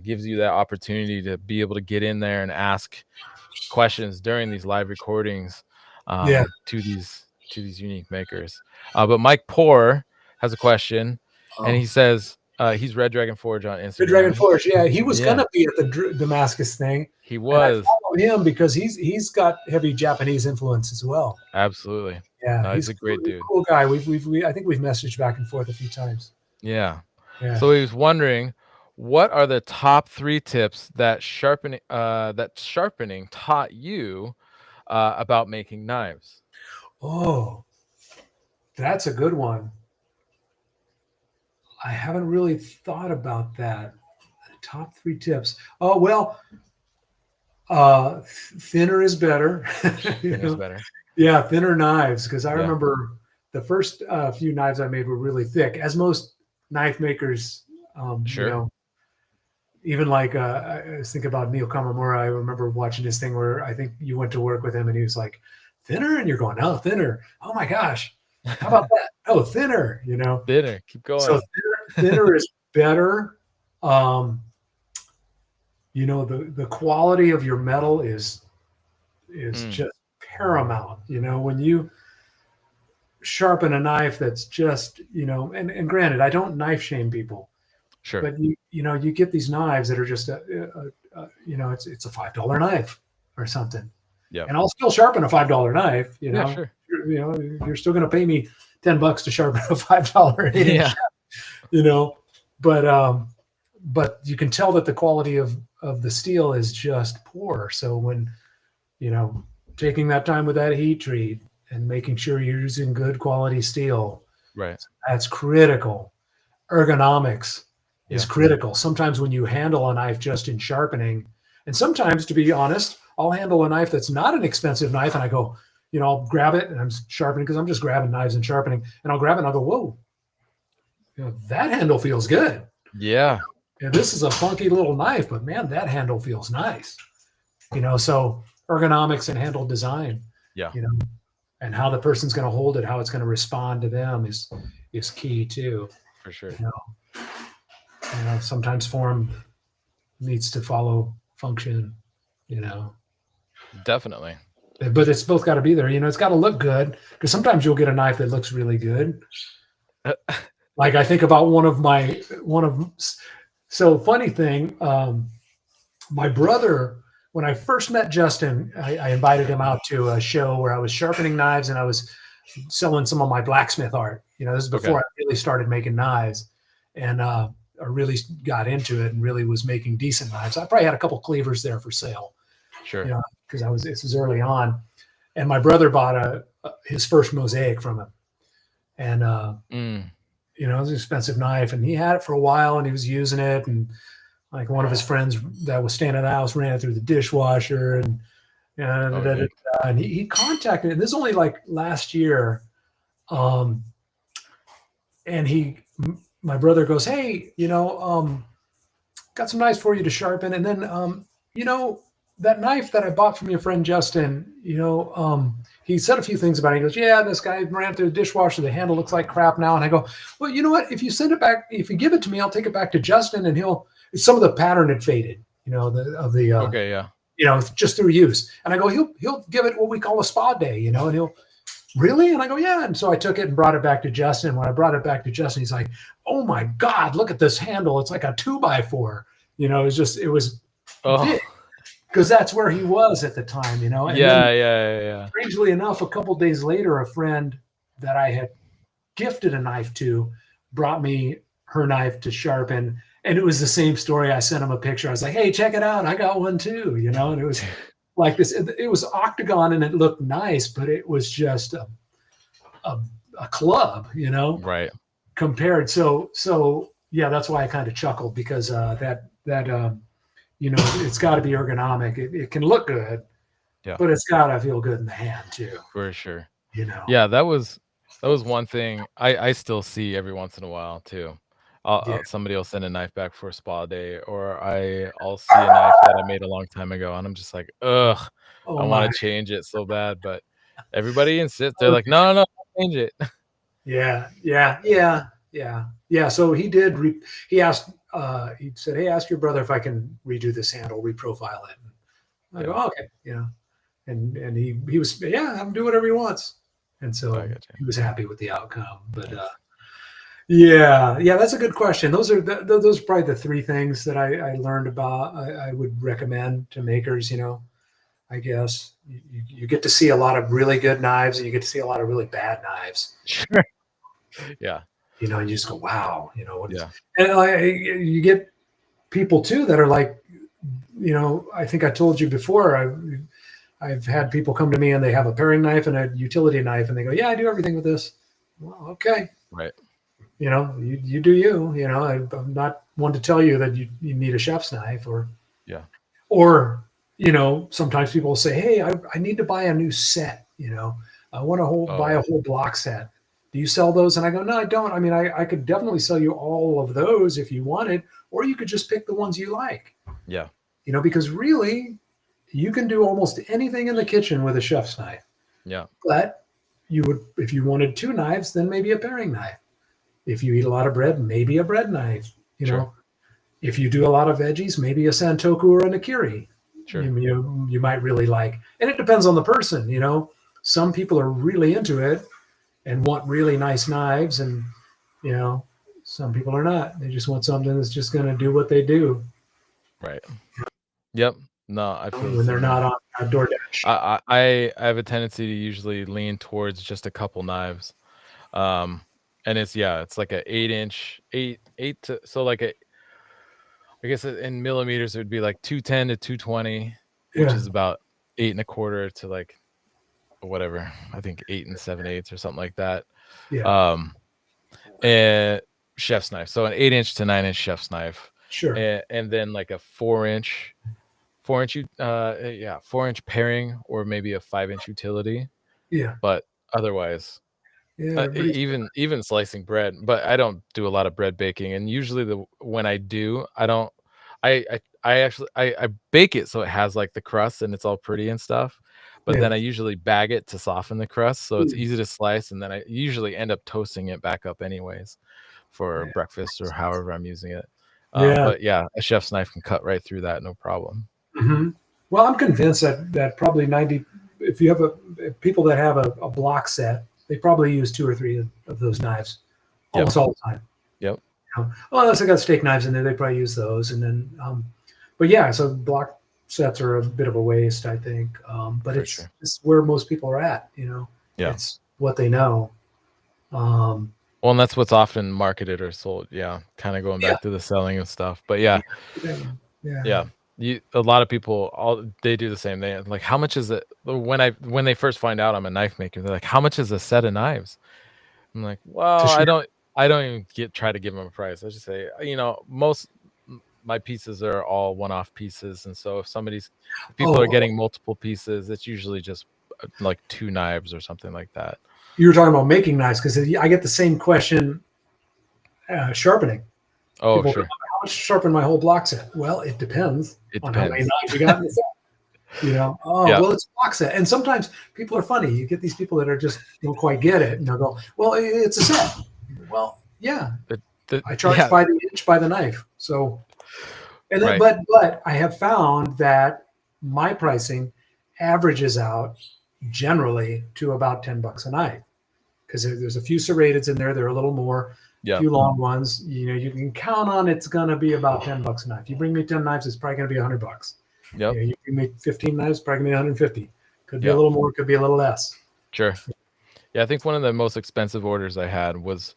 gives you that opportunity to be able to get in there and ask questions during these live recordings to these unique makers. But Mike Poor has a question, and he says he's Red Dragon Forge on Instagram. Red Dragon Forge, he was gonna be at the Damascus thing. He was. And I follow him because he's got heavy Japanese influence as well. Absolutely. Yeah, no, he's a great dude. Cool guy. I think we've messaged back and forth a few times. Yeah. So he was wondering, what are the top 3 tips that sharpening taught you about making knives? Oh, that's a good one. I haven't really thought about that. The top 3 tips. Oh, well, thinner is better. Thinner is better. Yeah, thinner knives, because I remember the first few knives I made were really thick, as most knife makers. Sure. You know, even like I was thinking about Neil Kamamura. I remember watching this thing where I think you went to work with him, and he was like, "Thinner," and you're going, "Oh, thinner! Oh my gosh, how about that? Oh, thinner!" You know, thinner. Keep going. So thinner is better. You know, the quality of your metal is just paramount. You know, when you sharpen a knife that's just, you know, and granted, I don't knife shame people. Sure. But you know, you get these knives that are just you know, it's a $5 knife or something. Yeah. And I'll still sharpen a $5 knife. You know, sure. You know, you're still going to pay me $10 to sharpen a $5 8-inch. You know, but you can tell that the quality of the steel is just poor. So when, you know, taking that time with that heat treat and making sure you're using good quality steel, right? That's critical. Ergonomics is critical. Sometimes when you handle a knife just in sharpening, and sometimes, to be honest, I'll handle a knife that's not an expensive knife, and I go, I'll grab it and I'm sharpening because I'm just grabbing knives and sharpening, and I'll grab it and I'll go, whoa, that handle feels good. Yeah. And this is a funky little knife, but man, that handle feels nice. So ergonomics and handle design, Yeah. And how the person's going to hold it, how it's going to respond to them is key too. For sure. Sometimes form needs to follow function, Definitely. but it's both got to be there. It's got to look good, because sometimes you'll get a knife that looks really good. Like I think about so funny thing, my brother, when I first met Justin, I invited him out to a show where I was sharpening knives and I was selling some of my blacksmith art. This is before I really started making knives, and I really got into it and really was making decent knives. I probably had a couple cleavers there for sale. Sure. Because this was early on, and my brother bought his first Mosaic from him, and it was an expensive knife, and he had it for a while, and he was using it, and like one of his friends that was staying at the house ran it through the dishwasher, and he contacted, and this is only like last year, and my brother goes, hey, got some knives for you to sharpen, and then that knife that I bought from your friend Justin, he said a few things about it. He goes, yeah, this guy ran through the dishwasher. The handle looks like crap now. And I go, well, you know what? If you send it back, if you give it to me, I'll take it back to Justin, and some of the pattern had faded, Okay. Yeah. just through use. And I go, he'll give it what we call a spa day, and he'll, really? And I go, yeah. And so I took it and brought it back to Justin. When I brought it back to Justin, he's like, oh my God, look at this handle. It's like a 2x4. It was big. Because that's where he was at the time, And Yeah. strangely enough, a couple days later, a friend that I had gifted a knife to brought me her knife to sharpen. And it was the same story. I sent him a picture. I was like, hey, check it out. I got one too, And it was like this. It was octagon and it looked nice, but it was just a club, Right. compared. So yeah, that's why I kind of chuckled, because it's got to be ergonomic. It can look good, but it's got to feel good in the hand too. For sure. Yeah, that was one thing I still see every once in a while too. Somebody will send a knife back for a spa day, or I'll see a knife that I made a long time ago, and I'm just like, ugh, I want to change it so bad, but everybody insists. They're like, no, I'll change it. Yeah. So he did. He asked. He said, "Hey, ask your brother if I can redo this handle, reprofile it." And I go, okay, And he was, have him do whatever he wants. And so he was happy with the outcome. But yeah, that's a good question. Those are probably the three things that I learned about. I would recommend to makers. I guess you get to see a lot of really good knives, and you get to see a lot of really bad knives. Sure. Yeah. And you just go, wow, and you get people too that are like, I think I told you before, I've had people come to me and they have a paring knife and a utility knife, and they go, yeah, I do everything with this. Well, okay. Right. You do you, I'm not one to tell you that you need a chef's knife or sometimes people will say, hey, I need to buy a new set. I want to buy a whole block set. Do you sell those? And I go, no, I don't. I mean, I could definitely sell you all of those if you wanted, or you could just pick the ones you like. Yeah. Because really, you can do almost anything in the kitchen with a chef's knife. Yeah. But if you wanted two knives, then maybe a paring knife. If you eat a lot of bread, maybe a bread knife. If you do a lot of veggies, maybe a Santoku or a Nakiri. Sure. You might really like. And it depends on the person. Some people are really into it and want really nice knives, and some people are not. They just want something that's just going to do what they do. Right. Yep. No, I feel when they're not on DoorDash. I have a tendency to usually lean towards just a couple knives, and it's like a 8-inch, I guess in millimeters it would be like 210 to 220, which is about 8 1/4 to like whatever, I think 8 7/8 or something like that. And chef's knife, so an 8-inch to 9-inch chef's knife, sure, and then like a 4-inch 4-inch, 4-inch paring or maybe a 5-inch utility. Yeah. But otherwise, Yeah. Everybody's even slicing bread. But I don't do a lot of bread baking, and usually when I do, I don't. I actually I bake it so it has like the crust and it's all pretty and stuff. But yeah. then I usually bag it to soften the crust so it's Mm. easy to slice, and then I usually end up toasting it back up anyways for Yeah. breakfast or however I'm using it. Yeah. But yeah, a chef's knife can cut right through that, no problem. hmm Well, I'm convinced that probably 90, if people that have a block set, they probably use two or three of those knives Yep. almost all the time. Yep. Well, unless they got steak knives in there, they probably use those. And then, but yeah, so block sets are a bit of a waste, I think. But For it's sure. just where most people are at, Yeah. It's what they know. Well, and that's what's often marketed or sold. Yeah. Kind of going back to the selling of stuff. But yeah. Yeah. A lot of people they do the same. They like, how much is it when they first find out I'm a knife maker, they're like, how much is a set of knives? I'm like, well, share. I don't even try to give them a price. I just say, my pieces are all one-off pieces, and so if people are getting multiple pieces, it's usually just like 2 knives or something like that. You were talking about making knives because I get the same question sharpening. Oh, People sure. go, how much to sharpen my whole block set? Well, it depends on how many knives you got in the set. Well, it's a block set. And sometimes people are funny. You get these people that are just don't quite get it, and they'll go, well, it's a set. Well, yeah. I charge by the inch, by the knife. So, and then, but I have found that my pricing averages out generally to about $10 a knife, because there's a few serrateds in there. They're a little more. A few long ones. You can count on it's gonna be about $10 a knife. You bring me 10 knives, it's probably gonna be $100. Yep. You bring me 15 knives, probably gonna be 150. Could be a little more, could be a little less. Sure. Yeah, I think one of the most expensive orders I had was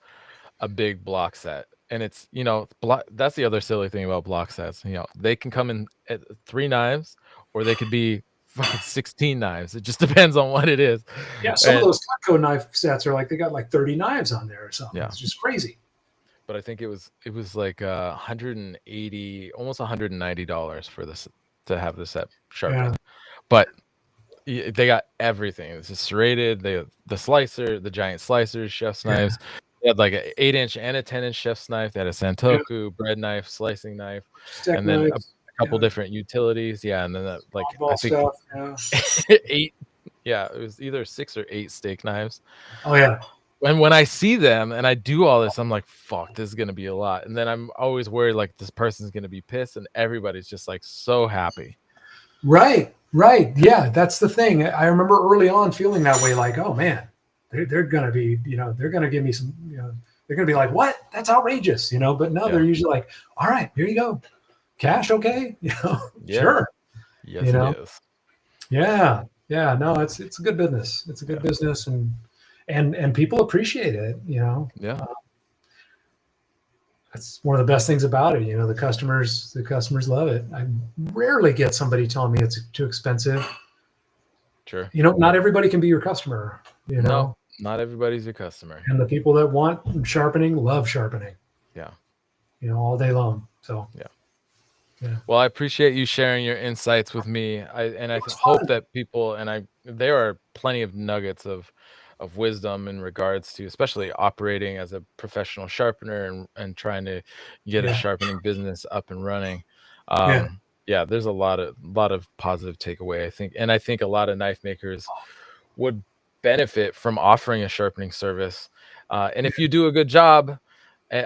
a big block set. And it's, that's the other silly thing about block sets. They can come in at 3 knives, or they could be fucking 16 knives. It just depends on what it is. Yeah, some of those Cutco knife sets are like they got like 30 knives on there or something. Yeah. It's just crazy. But I think it was like $180, almost $190 for this to have the set sharpened. Yeah. But they got everything. It's just serrated. The slicer, the giant slicers, chef's knives. They had like an 8-inch and a 10-inch chef's knife. They had a Santoku bread knife, slicing knife, and then a couple different utilities. Yeah, and then I think stuff, 8. Yeah, it was either 6 or 8 steak knives. Oh yeah. And when I see them and I do all this, I'm like, fuck, this is gonna be a lot. And then I'm always worried like this person's gonna be pissed, and everybody's just like so happy. Right. Yeah, that's the thing. I remember early on feeling that way, like, oh man, they're gonna be, they're gonna give me some, they're gonna be like, what? That's outrageous, But no, they're usually like, all right, here you go, cash, okay, sure, yes, it is. Yeah. No, it's a good business. It's a good business, and people appreciate it, Yeah. That's one of the best things about it. The customers love it. I rarely get somebody telling me it's too expensive. Sure. Not everybody can be your customer, No, not everybody's your customer. And the people that want sharpening love sharpening. Yeah. All day long. So yeah. Well, I appreciate you sharing your insights with me. I hope that people, there are plenty of nuggets of wisdom in regards to especially operating as a professional sharpener and trying to get a sharpening business up and running. There's a lot of positive takeaway, I think a lot of knife makers would benefit from offering a sharpening service. And if you do a good job,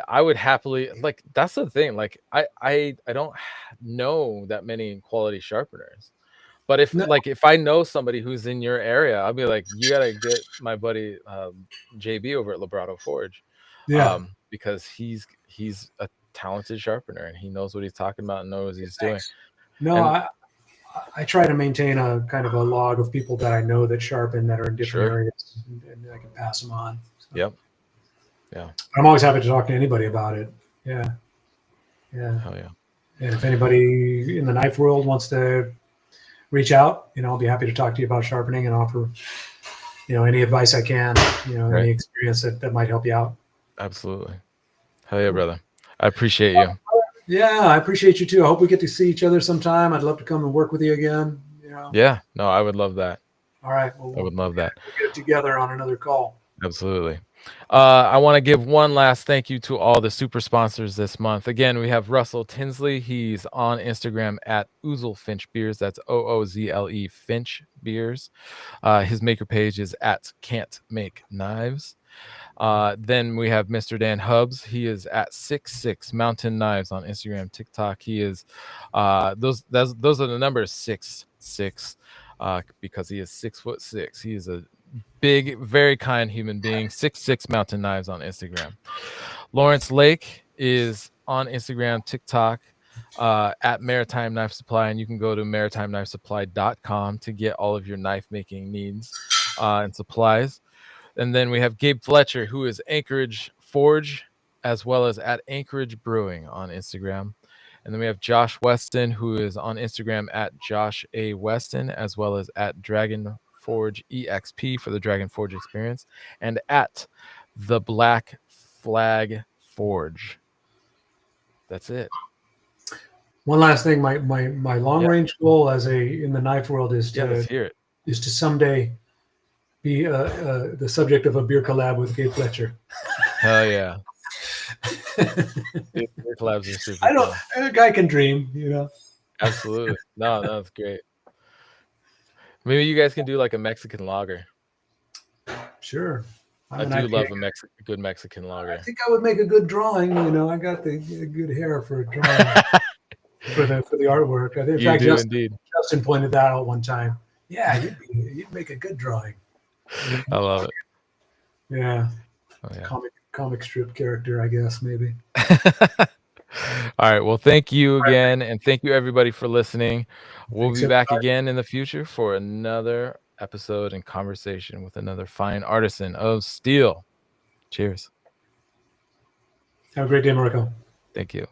I would happily, like, that's the thing. Like I don't know that many quality sharpeners. But if I know somebody who's in your area, I'll be like, you gotta get my buddy JB over at Librato Forge, because he's a talented sharpener and he knows what he's talking about and knows what he's doing. No, I try to maintain a kind of a log of people that I know that sharpen that are in different areas, and I can pass them on. So. Yep. Yeah. I'm always happy to talk to anybody about it. Yeah. Hell yeah. And if anybody in the knife world wants to reach out, I'll be happy to talk to you about sharpening and offer, any advice I can, any experience that might help you out. Absolutely. Hell yeah, brother. I appreciate you. Yeah, I appreciate you too. I hope we get to see each other sometime. I'd love to come and work with you again. Yeah, no, I would love that. All right. Well, I would love that. we'll get together on another call. Absolutely. I want to give one last thank you to all the super sponsors this month. Again, we have Russell Tinsley. He's on Instagram at Oozle Finch Beers. That's OOZLE Finch Beers. His maker page is at Can't Make Knives. Then we have Mr. Dan Hubbs. He is at 66 Mountain Knives on Instagram, TikTok. He is those are the numbers 6'6", because he is 6'6". He is a big, very kind human being. 6'6" Mountain Knives on Instagram. Lawrence Lake is on Instagram, TikTok, at Maritime Knife Supply, and you can go to maritimenifesupply.com to get all of your knife making needs and supplies. And then we have Gabe Fletcher, who is Anchorage Forge, as well as at Anchorage Brewing on Instagram. And then we have Josh Weston, who is on Instagram at Josh A. Weston, as well as at Dragon Forge EXP for the Dragon Forge experience, and at the Black Flag Forge. That's it. One last thing, my long range goal in the knife world is let's hear it. Is to someday be the subject of a beer collab with Gabe Fletcher. Hell yeah. Beer collabs are super cool. A guy can dream, Absolutely. No, that's great. Maybe you guys can do like a Mexican lager. Sure. I do love a good Mexican lager. I think I would make a good drawing. I got the good hair for a drawing for the artwork. I think, in fact, Justin pointed that out one time. Yeah, you'd make a good drawing. I love it. Yeah. Oh, yeah. Comic strip character, I guess, maybe. All right. Well, thank you again. And thank you, everybody, for listening. We'll be back again in the future for another episode and conversation with another fine artisan of steel. Cheers. Have a great day, Marco. Thank you.